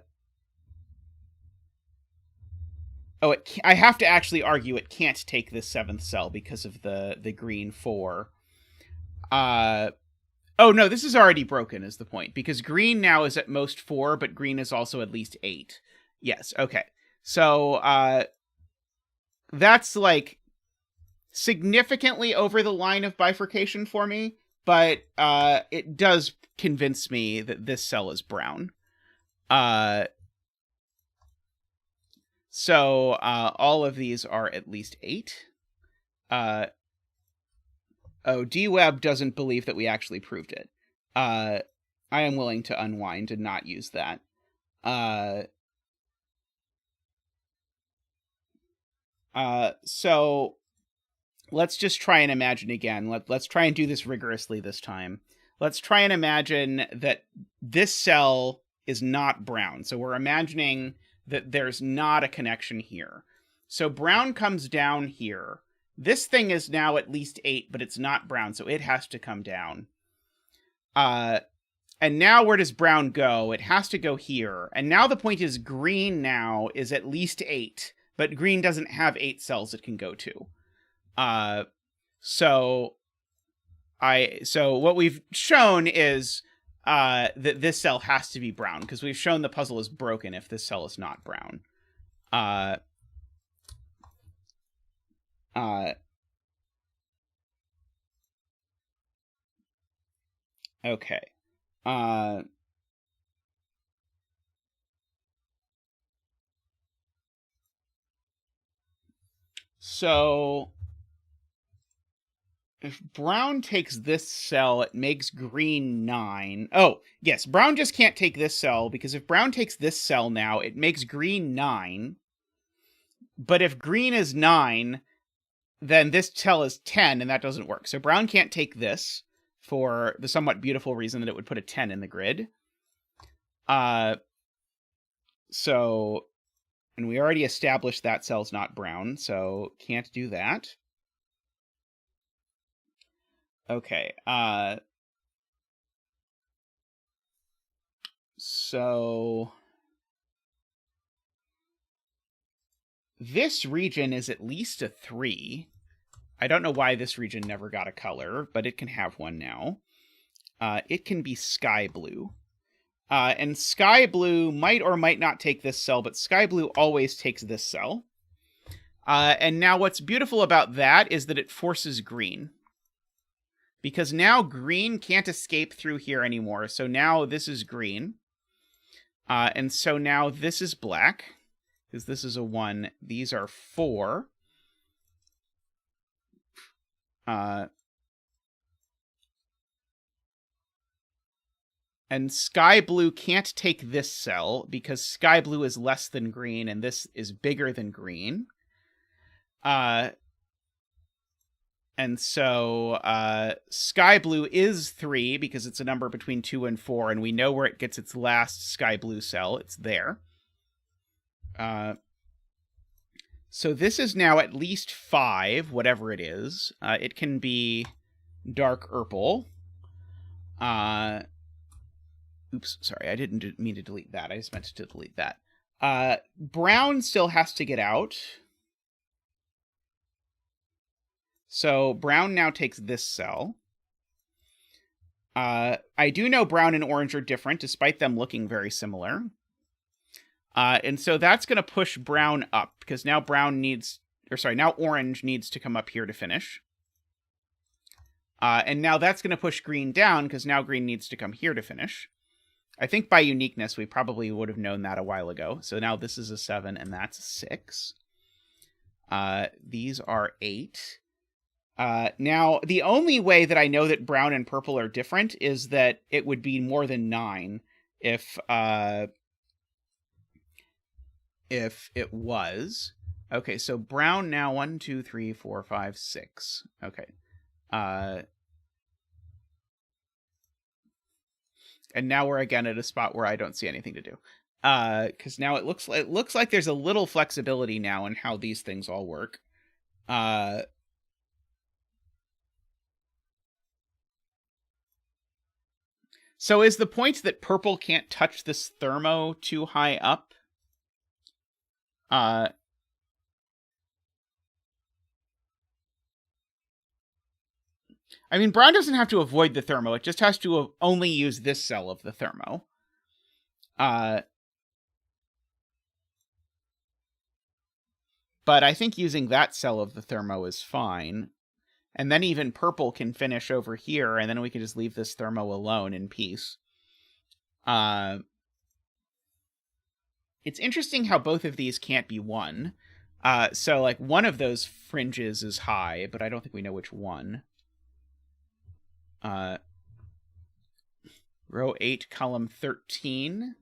have to actually argue it can't take this 7th cell because of the green 4. Oh, no, this is already broken, is the point. Because green now is at most 4, but green is also at least 8. Yes, okay. So, that's, like, significantly over the line of bifurcation for me, but it does convince me that this cell is brown. So, all of these are at least 8. Oh, DWeb doesn't believe that we actually proved it. I am willing to unwind and not use that. So let's just try and imagine again. Let's try and do this rigorously this time. Let's try and imagine that this cell is not brown. So we're imagining that there's not a connection here. So brown comes down here. This thing is now at least 8, but it's not brown, so it has to come down. And now where does brown go? It has to go here. And now the point is green now is at least 8, but green doesn't have 8 cells it can go to. So what we've shown is that this cell has to be brown, because we've shown the puzzle is broken if this cell is not brown. Okay. So if brown takes this cell, it makes green 9. Oh, yes, brown just can't take this cell, because if brown takes this cell now, it makes green 9. But if green is 9, then this cell is 10, and that doesn't work. So brown can't take this for the somewhat beautiful reason that it would put a 10 in the grid. So, and we already established that cell's not brown, so can't do that. Okay, So this region is at least a 3. I don't know why this region never got a color, but it can have one now. It can be sky blue. And sky blue might or might not take this cell, but sky blue always takes this cell. And now what's beautiful about that is that it forces green. Because now green can't escape through here anymore. So now this is green. And so now this is black. Because this is a 1. These are 4. And sky blue can't take this cell because sky blue is less than green and this is bigger than green. And so sky blue is 3 because it's a number between 2 and 4, and we know where it gets its last sky blue cell. It's there. So this is now at least 5, whatever it is. It can be dark purple. Oops, sorry, I didn't mean to delete that. I just meant to delete that. Brown still has to get out. So brown now takes this cell. I do know brown and orange are different, despite them looking very similar. And so that's going to push brown up, because now now orange needs to come up here to finish. And now that's going to push green down, because now green needs to come here to finish. I think by uniqueness, we probably would have known that a while ago. So now this is a 7, and that's a 6. These are 8. Now, the only way that I know that brown and purple are different is that it would be more than 9 if it was. Okay, so brown now 1, 2, 3, 4, 5, 6. Okay. And now we're again at a spot where I don't see anything to do. Because now it looks like there's a little flexibility now in how these things all work. So is the point that purple can't touch this thermo too high up? I mean, brown doesn't have to avoid the thermo. It just has to only use this cell of the thermo. But I think using that cell of the thermo is fine. And then even purple can finish over here, and then we can just leave this thermo alone in peace. It's interesting how both of these can't be 1. So, like, one of those fringes is high, but I don't think we know which one. Row 8, column 13.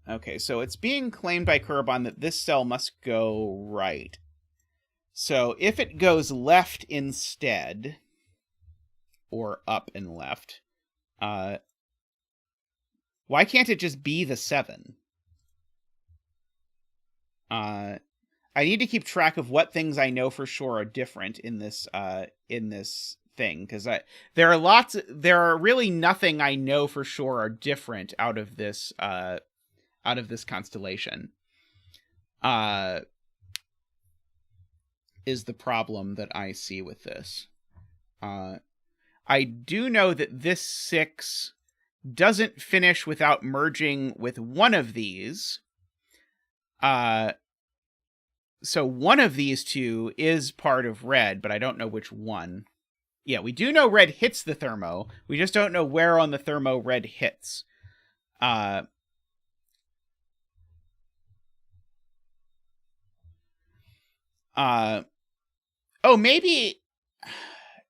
Okay, so it's being claimed by Kurban that this cell must go right. So if it goes left instead, or up and left, why can't it just be the 7? I need to keep track of what things I know for sure are different in this thing, because there are really nothing I know for sure are different out of this constellation. Is the problem that I see with this. I do know that this 6 doesn't finish without merging with one of these. So one of these two is part of red, but I don't know which one. Yeah, we do know red hits the thermo. We just don't know where on the thermo red hits. Oh, maybe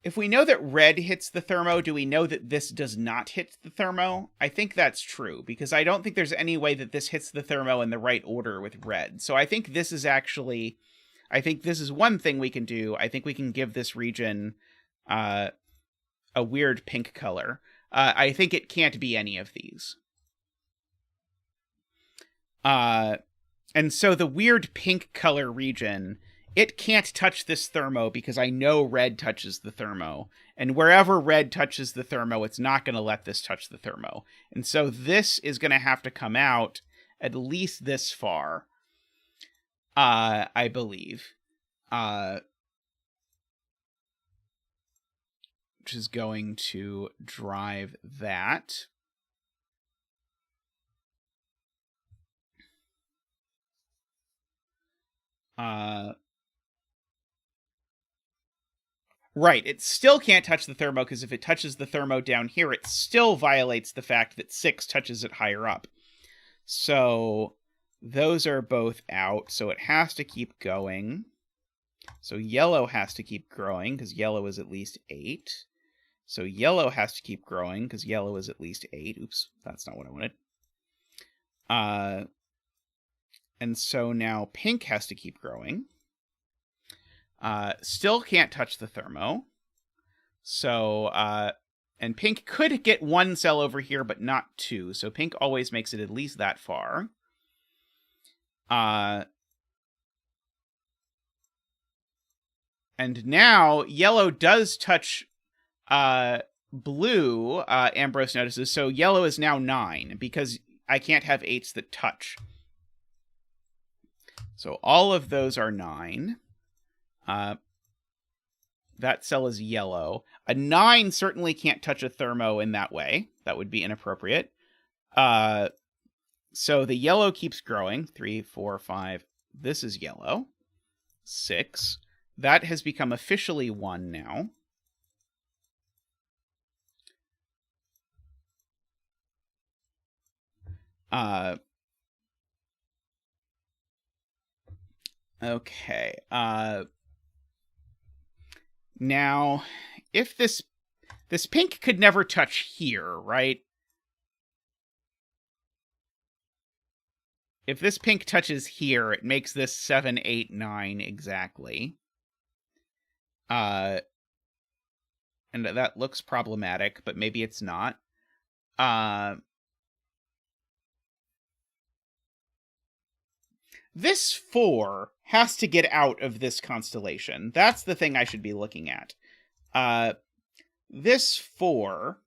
if we know that red hits the thermo, do we know that this does not hit the thermo? I think that's true, because I don't think there's any way that this hits the thermo in the right order with red. So I think this is one thing we can do. I think we can give this region a weird pink color. I think it can't be any of these. And so the weird pink color region, it can't touch this thermo because I know red touches the thermo. And wherever red touches the thermo, it's not going to let this touch the thermo. And so this is going to have to come out at least this far, I believe. Which is going to drive that. Right, it still can't touch the thermo, because if it touches the thermo down here, it still violates the fact that 6 touches it higher up. So those are both out, so it has to keep going. So yellow has to keep growing, because yellow is at least 8. So yellow has to keep growing, because yellow is at least 8. Oops, that's not what I wanted. And so now pink has to keep growing. Still can't touch the thermo. So, and pink could get 1 cell over here, but not 2. So pink always makes it at least that far. And now yellow does touch blue, Ambrose notices. So yellow is now 9, because I can't have 8s that touch. So all of those are 9. That cell is yellow. A 9 certainly can't touch a thermo in that way. That would be inappropriate. So the yellow keeps growing. 3, 4, 5. This is yellow. 6. That has become officially 1 now. Okay. Now, if this pink could never touch here, right? If this pink touches here, it makes this 7, 8, 9 exactly. And that looks problematic, but maybe it's not. This 4 has to get out of this constellation. That's the thing I should be looking at. This 4,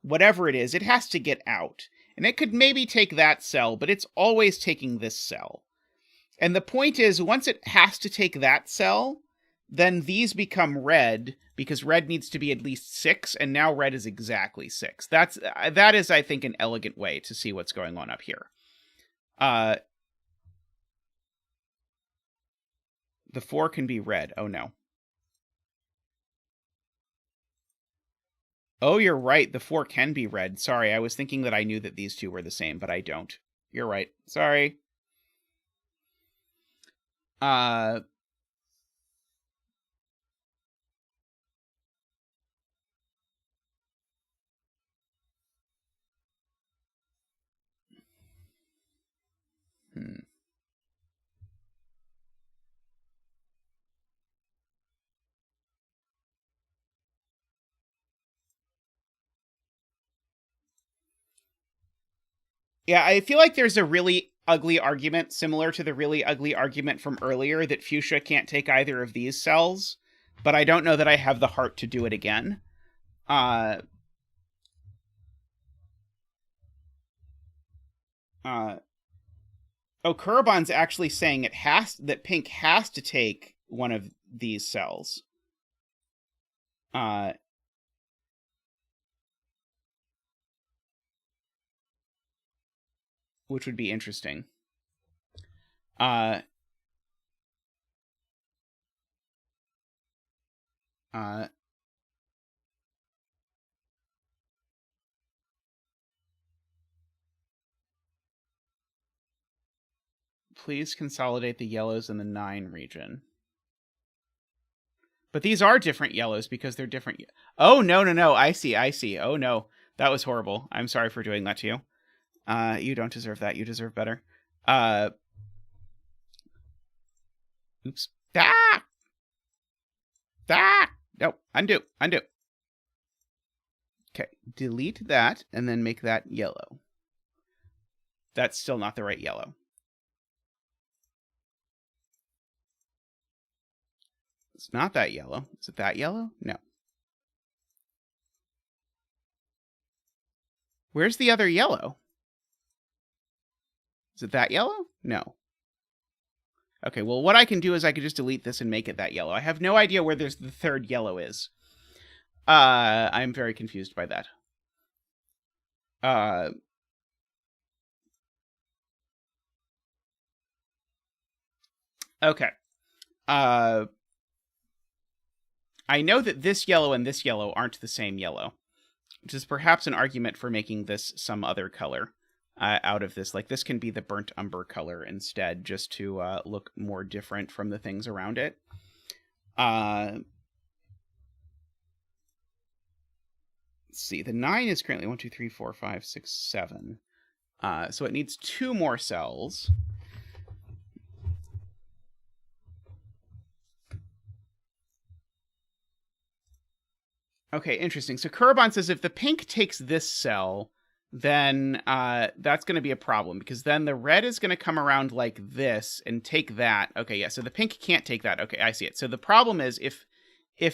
whatever it is, it has to get out. And it could maybe take that cell, but it's always taking this cell. And the point is, once it has to take that cell, then these become red, because red needs to be at least 6, and now red is exactly 6. That is, I think, an elegant way to see what's going on up here. The 4 can be red. Oh, no. Oh, you're right. The 4 can be red. Sorry, I was thinking that I knew that these two were the same, but I don't. You're right. Sorry. Yeah, I feel like there's a really ugly argument similar to the really ugly argument from earlier that fuchsia can't take either of these cells, but I don't know that I have the heart to do it again. Kurobon's actually saying that pink has to take one of these cells. Which would be interesting. Please consolidate the yellows in the 9 region. But these are different yellows because they're different. Oh, no. I see. Oh, no. That was horrible. I'm sorry for doing that to you. You don't deserve that. You deserve better. Oops. Ah! No, undo. Okay, delete that and then make that yellow. That's still not the right yellow. It's not that yellow. Is it that yellow? No. Where's the other yellow? Is it that yellow? No. Okay, well, what I can do is I could just delete this and make it that yellow. I have no idea where there's the third yellow is. I'm very confused by that. Okay. I know that this yellow and this yellow aren't the same yellow, which is perhaps an argument for making this some other color out of this. Like, this can be the burnt umber color instead, just to look more different from the things around it. Let's see. The 9 is currently 1, 2, 3, 4, 5, 6, 7. So it needs 2 more cells. Okay, interesting. So Kurobon says if the pink takes this cell, then that's going to be a problem, because then the red is going to come around like this and take that. Okay, yeah, so the pink can't take that. Okay, I see it. So the problem is if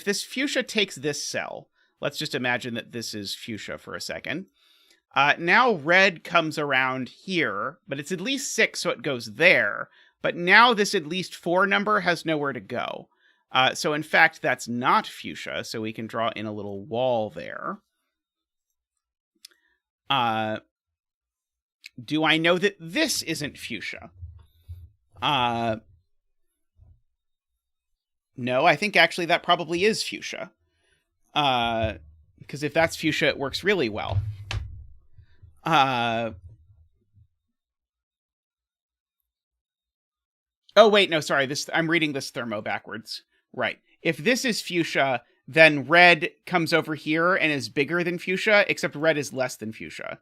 this fuchsia takes this cell, let's just imagine that this is fuchsia for a second. Now red comes around here, but it's at least 6, so it goes there. But now this at least 4 number has nowhere to go. So in fact, that's not fuchsia, so we can draw in a little wall there. Do I know that this isn't fuchsia? No, I think actually that probably is fuchsia. Because if that's fuchsia, it works really well. Oh, wait, no, sorry. I'm reading this thermo backwards. Right. If this is fuchsia, then red comes over here and is bigger than fuchsia, except red is less than fuchsia.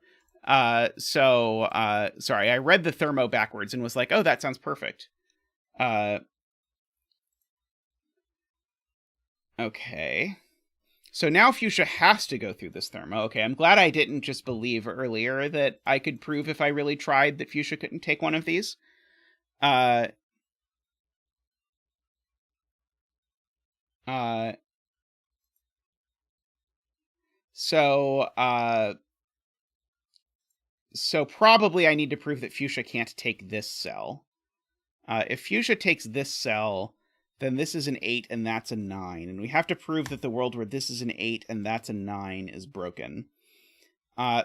Sorry, I read the thermo backwards and was like, oh, that sounds perfect. Okay. So now fuchsia has to go through this thermo. Okay, I'm glad I didn't just believe earlier that I could prove if I really tried that fuchsia couldn't take one of these. So probably I need to prove that fuchsia can't take this cell. If fuchsia takes this cell, then this is an 8 and that's a 9. And we have to prove that the world where this is an 8 and that's a 9 is broken.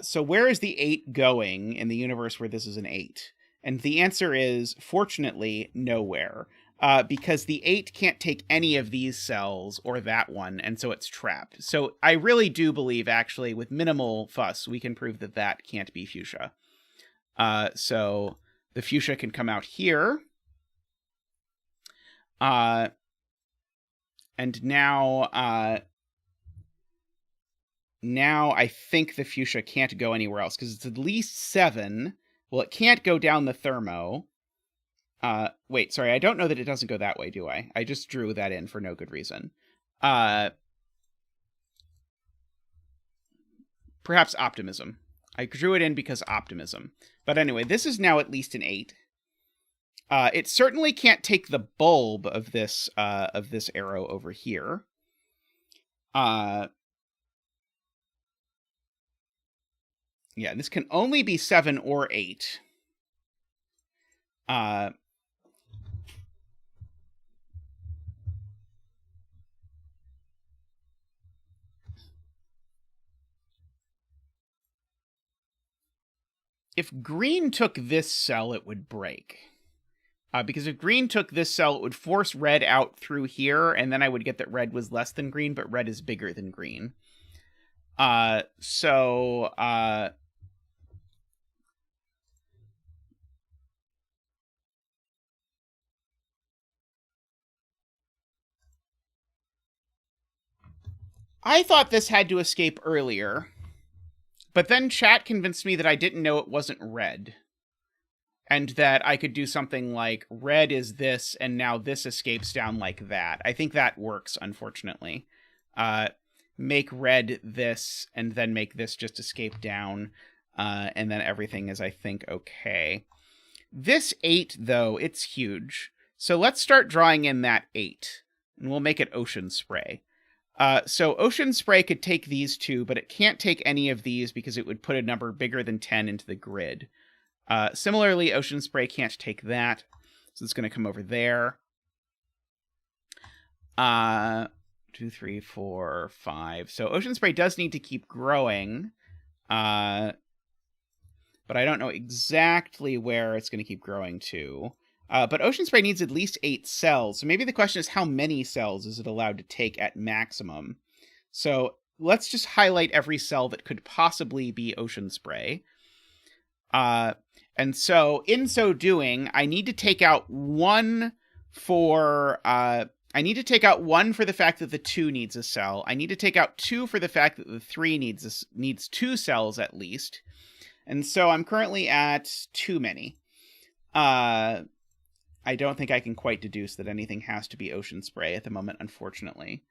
So where is the 8 going in the universe where this is an 8? And the answer is, fortunately, nowhere. Because the 8 can't take any of these cells or that one, and so it's trapped. So I really do believe, actually, with minimal fuss, we can prove that that can't be fuchsia. So the fuchsia can come out here. And now I think the fuchsia can't go anywhere else, because it's at least 7. Well, it can't go down the thermo. Wait, sorry, I don't know that it doesn't go that way, do I? I just drew that in for no good reason. Perhaps optimism. I drew it in because optimism. But anyway, this is now at least an 8. It certainly can't take the bulb of this arrow over here. Yeah, this can only be 7 or 8. If green took this cell, it would break. Because if green took this cell, it would force red out through here, and then I would get that red was less than green, but red is bigger than green. I thought this had to escape earlier, but then chat convinced me that I didn't know it wasn't red. And that I could do something like red is this, and now this escapes down like that. I think that works, unfortunately. Make red this, and then make this just escape down, and then everything is, I think, okay. This 8, though, it's huge. So let's start drawing in that 8. and we'll make it ocean spray. So ocean spray could take these two, but it can't take any of these because it would put a number bigger than 10 into the grid. Similarly, ocean spray can't take that, so it's going to come over there. 2, 3, 4, 5. So ocean spray does need to keep growing, but I don't know exactly where it's going to keep growing to. But ocean spray needs at least 8 cells. So maybe the question is, how many cells is it allowed to take at maximum? So let's just highlight every cell that could possibly be ocean spray. And so in so doing, I need to take out one for the fact that the 2 needs a cell. I need to take out 2 for the fact that the 3 needs 2 cells at least. And so I'm currently at too many. I don't think I can quite deduce that anything has to be ocean spray at the moment, unfortunately.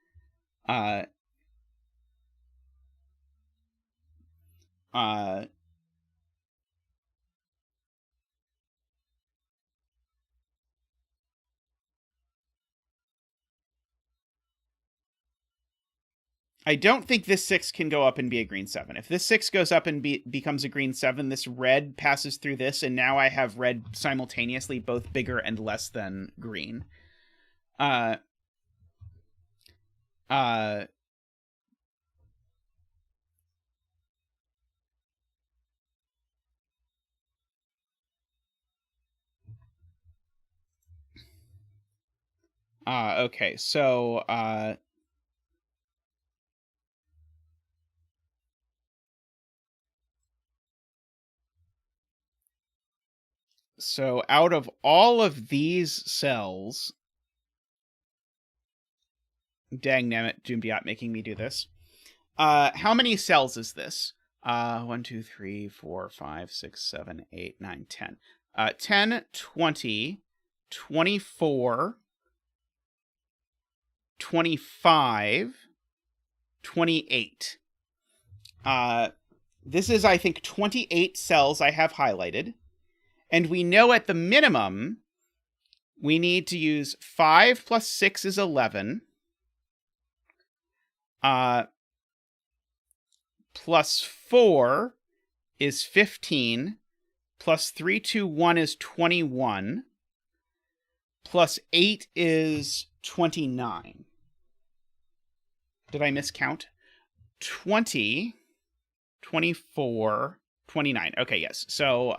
I don't think this 6 can go up and be a green 7. If this 6 goes up and becomes a green 7, this red passes through this, and now I have red simultaneously both bigger and less than green. Okay, so so out of all of these cells, dang nabbit, dumediat making me do this. How many cells is this? 1, 2, 3, 4, 5, 6, 7, 8, 9, 10. 10, 20, 24, 25, 28. This is, I think, 28 cells I have highlighted. And we know at the minimum, we need to use 5 plus 6 is 11. Plus 4 is 15. Plus 3, 2, 1 is 21. Plus 8 is 29. Did I miscount? 20, 24, 29. Okay, yes. So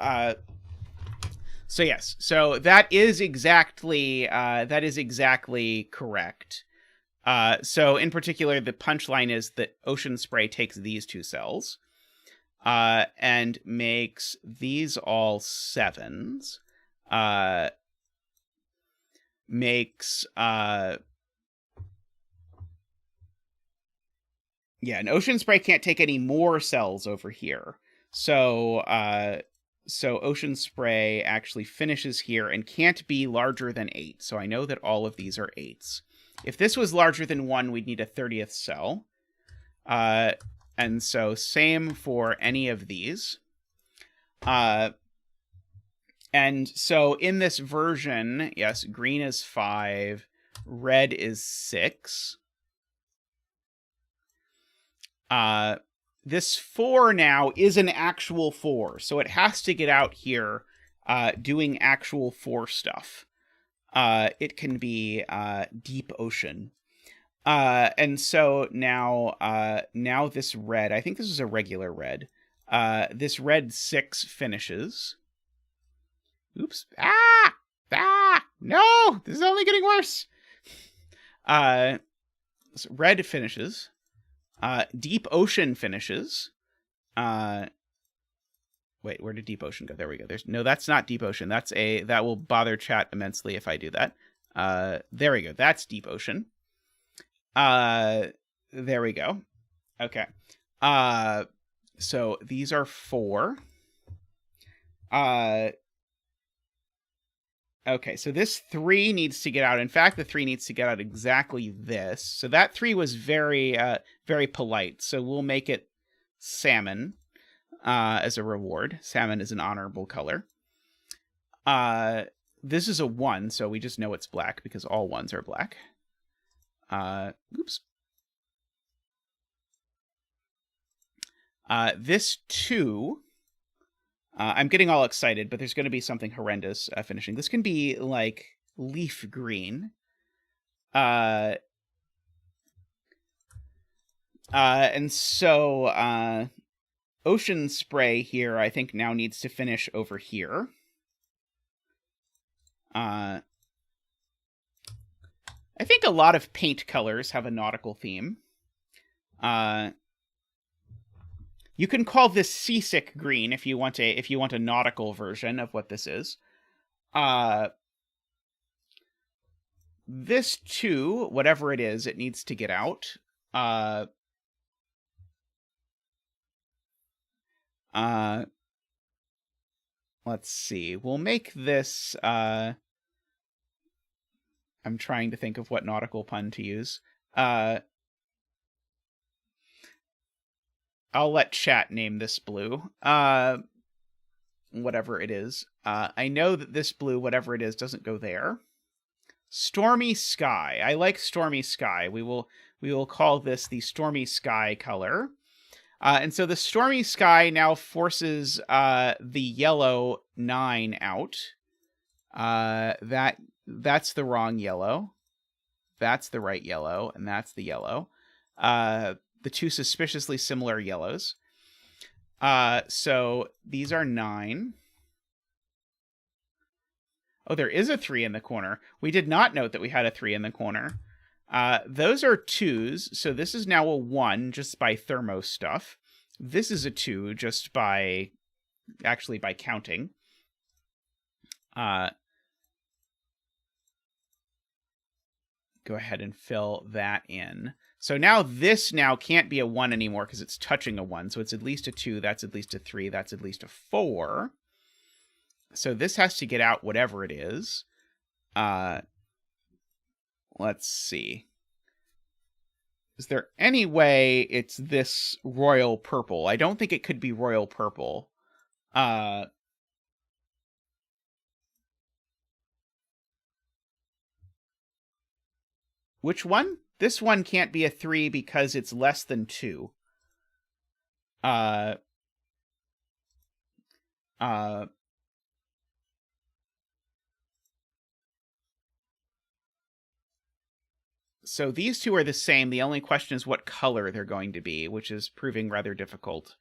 yes. So that is exactly correct. So in particular, the punchline is that ocean spray takes these 2 cells, and makes these all 7s. Yeah, and ocean spray can't take any more cells over here. So ocean spray actually finishes here and can't be larger than 8. So I know that all of these are 8s. If this was larger than 1, we'd need a 30th cell. And so same for any of these. And so in this version, yes, green is 5, red is 6. This 4 now is an actual 4, so it has to get out here doing actual 4 stuff. It can be deep ocean. And so now this red, I think this is a regular red. This red 6 finishes. Oops. No, this is only getting worse. So red finishes. Deep ocean finishes. Wait, where did deep ocean go? There we go. No, that's not deep ocean. That will bother chat immensely if I do that. There we go. That's deep ocean. There we go. Okay. So these are 4. Okay, so this 3 needs to get out. In fact, the 3 needs to get out exactly this. So that 3 was very, very polite. So we'll make it salmon as a reward. Salmon is an honorable color. This is a 1, so we just know it's black because all 1s are black. Oops. This 2, I'm getting all excited, but there's going to be something horrendous finishing. This can be like leaf green. And so ocean spray here, I think now needs to finish over here. I think a lot of paint colors have a nautical theme. You can call this seasick green if you want a nautical version of what this is. This 2, whatever it is, it needs to get out. Let's see. We'll make this, I'm trying to think of what nautical pun to use. I'll let chat name this blue. Whatever it is. I know that this blue, whatever it is, doesn't go there. Stormy sky. I like stormy sky. We will call this the stormy sky color. And so the stormy sky now forces the yellow 9 out. That's the wrong yellow. That's the right yellow, and that's the yellow. The 2 suspiciously similar yellows. So these are 9. Oh, there is a 3 in the corner. We did not note that we had a 3 in the corner. Those are 2s, so this is now a 1 just by thermo stuff. This is a 2 just by counting. Go ahead and fill that in. So now this can't be a 1 anymore because it's touching a 1. So it's at least a 2, that's at least a 3, that's at least a 4. So this has to get out whatever it is. Let's see. Is there any way it's this royal purple? I don't think it could be royal purple. Which one? This one can't be a 3 because it's less than 2. So these 2 are the same. The only question is what color they're going to be, which is proving rather difficult.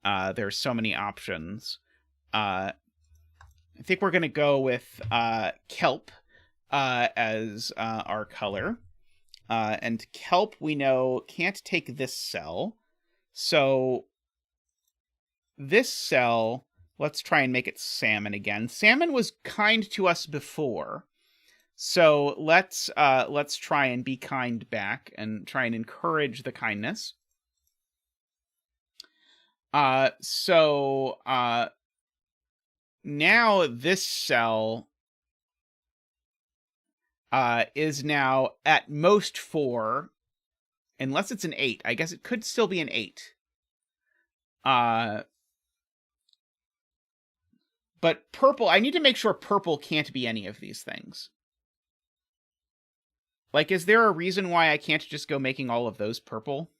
There are so many options. I think we're going to go with kelp as our color. And kelp, we know, can't take this cell. So this cell, let's try and make it salmon again. Salmon was kind to us before. So let's try and be kind back and try and encourage the kindness. So now this cell is now at most 4, unless it's an 8. I guess it could still be an 8. But purple, I need to make sure purple can't be any of these things. Like, is there a reason why I can't just go making all of those purple?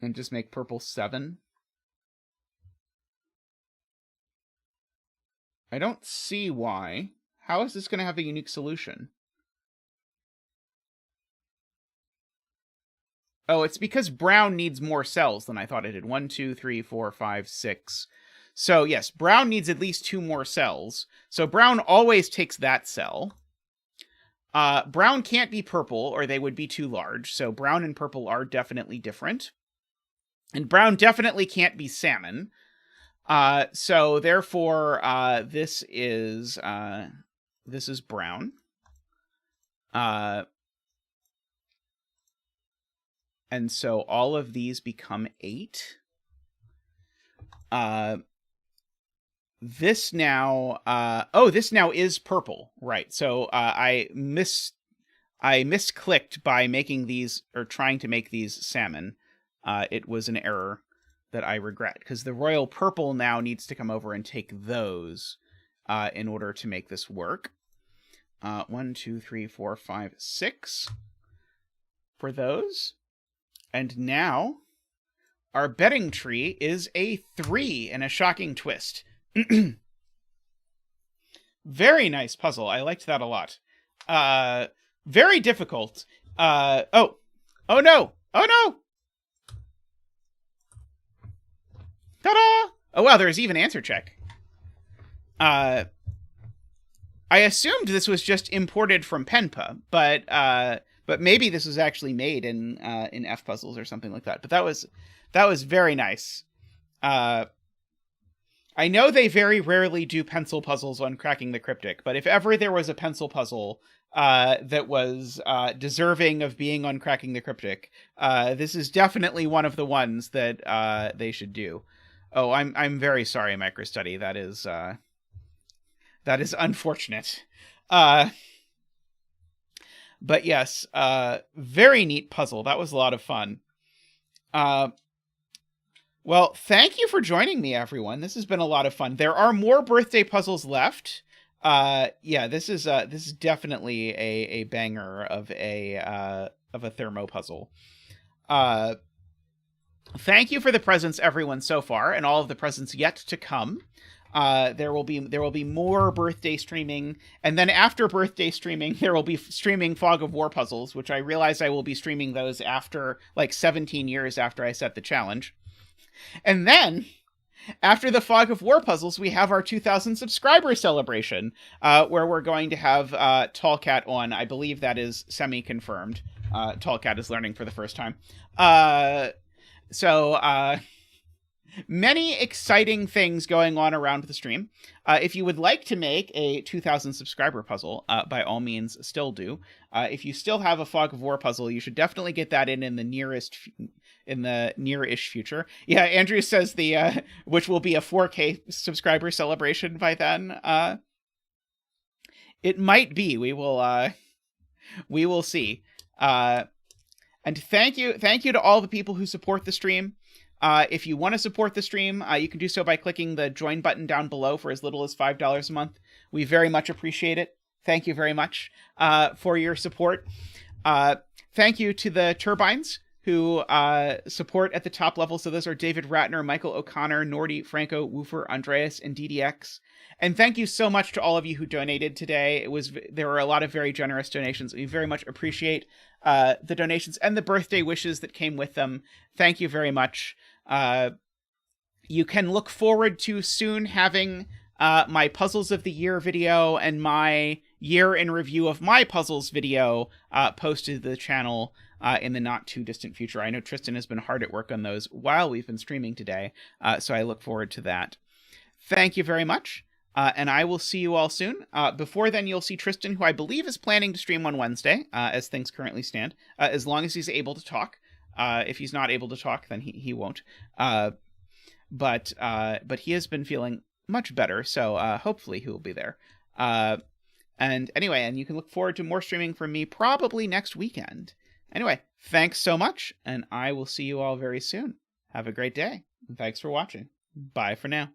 And just make purple 7? I don't see why. How is this going to have a unique solution? Oh, it's because brown needs more cells than I thought it did. 1, 2, 3, 4, 5, 6. So yes, brown needs at least 2 more cells. So brown always takes that cell. Brown can't be purple, or they would be too large. So brown and purple are definitely different. And brown definitely can't be salmon. So therefore, this is brown. And so all of these become 8. This now, this now is purple, right? So I misclicked by making these, or trying to make these salmon. It was an error that I regret, because the royal purple now needs to come over and take those in order to make this work. 1, 2, 3, 4, 5, 6 for those. And now our betting tree is a 3 in a shocking twist. Very nice puzzle. I liked that a lot. Very difficult. Oh no! Oh no! Ta-da! Oh wow, there's even answer check. I assumed this was just imported from Penpa, but maybe this was actually made in F puzzles or something like that. But that was very nice. I know they very rarely do pencil puzzles on Cracking the Cryptic, but if ever there was a pencil puzzle that was deserving of being on Cracking the Cryptic, this is definitely one of the ones that they should do. Oh, I'm very sorry, Microstudy. That is unfortunate. But yes, very neat puzzle. That was a lot of fun. Well, thank you for joining me, everyone. This has been a lot of fun. There are more birthday puzzles left. Yeah, this is definitely a banger of a thermo puzzle. Thank you for the presents, everyone, so far, and all of the presents yet to come. There will be more birthday streaming, and then after birthday streaming, there will be streaming Fog of War puzzles, which I realize I will be streaming those after, like, 17 years after I set the challenge. And then, after the Fog of War puzzles, we have our 2,000 subscriber celebration, where we're going to have Tallcat on. I believe that is semi-confirmed. Tallcat is learning for the first time. So, many exciting things going on around the stream. If you would like to make a 2,000 subscriber puzzle, by all means, still do. If you still have a Fog of War puzzle, you should definitely get that in the near-ish future. Yeah, Andrew says which will be a 4K subscriber celebration by then. It might be. We will see. And thank you to all the people who support the stream. If you want to support the stream, you can do so by clicking the join button down below for as little as $5 a month. We very much appreciate it. Thank you very much for your support. Thank you to the Turbines who support at the top level. So those are David Ratner, Michael O'Connor, Nordy, Franco, Woofer, Andreas, and DDX. And thank you so much to all of you who donated today. There were a lot of very generous donations. We very much appreciate the donations and the birthday wishes that came with them. Thank you very much. You can look forward to soon having my Puzzles of the Year video and my year in review of my puzzles video posted to the channel in the not too distant future. I know Tristan has been hard at work on those while we've been streaming today, so I look forward to that. Thank you very much, and I will see you all soon. Before then, you'll see Tristan, who I believe is planning to stream on Wednesday, as things currently stand, as long as he's able to talk. If he's not able to talk, then he won't. But he has been feeling much better, so hopefully he will be there. And anyway, and you can look forward to more streaming from me probably next weekend. Anyway, thanks so much, and I will see you all very soon. Have a great day, and thanks for watching. Bye for now.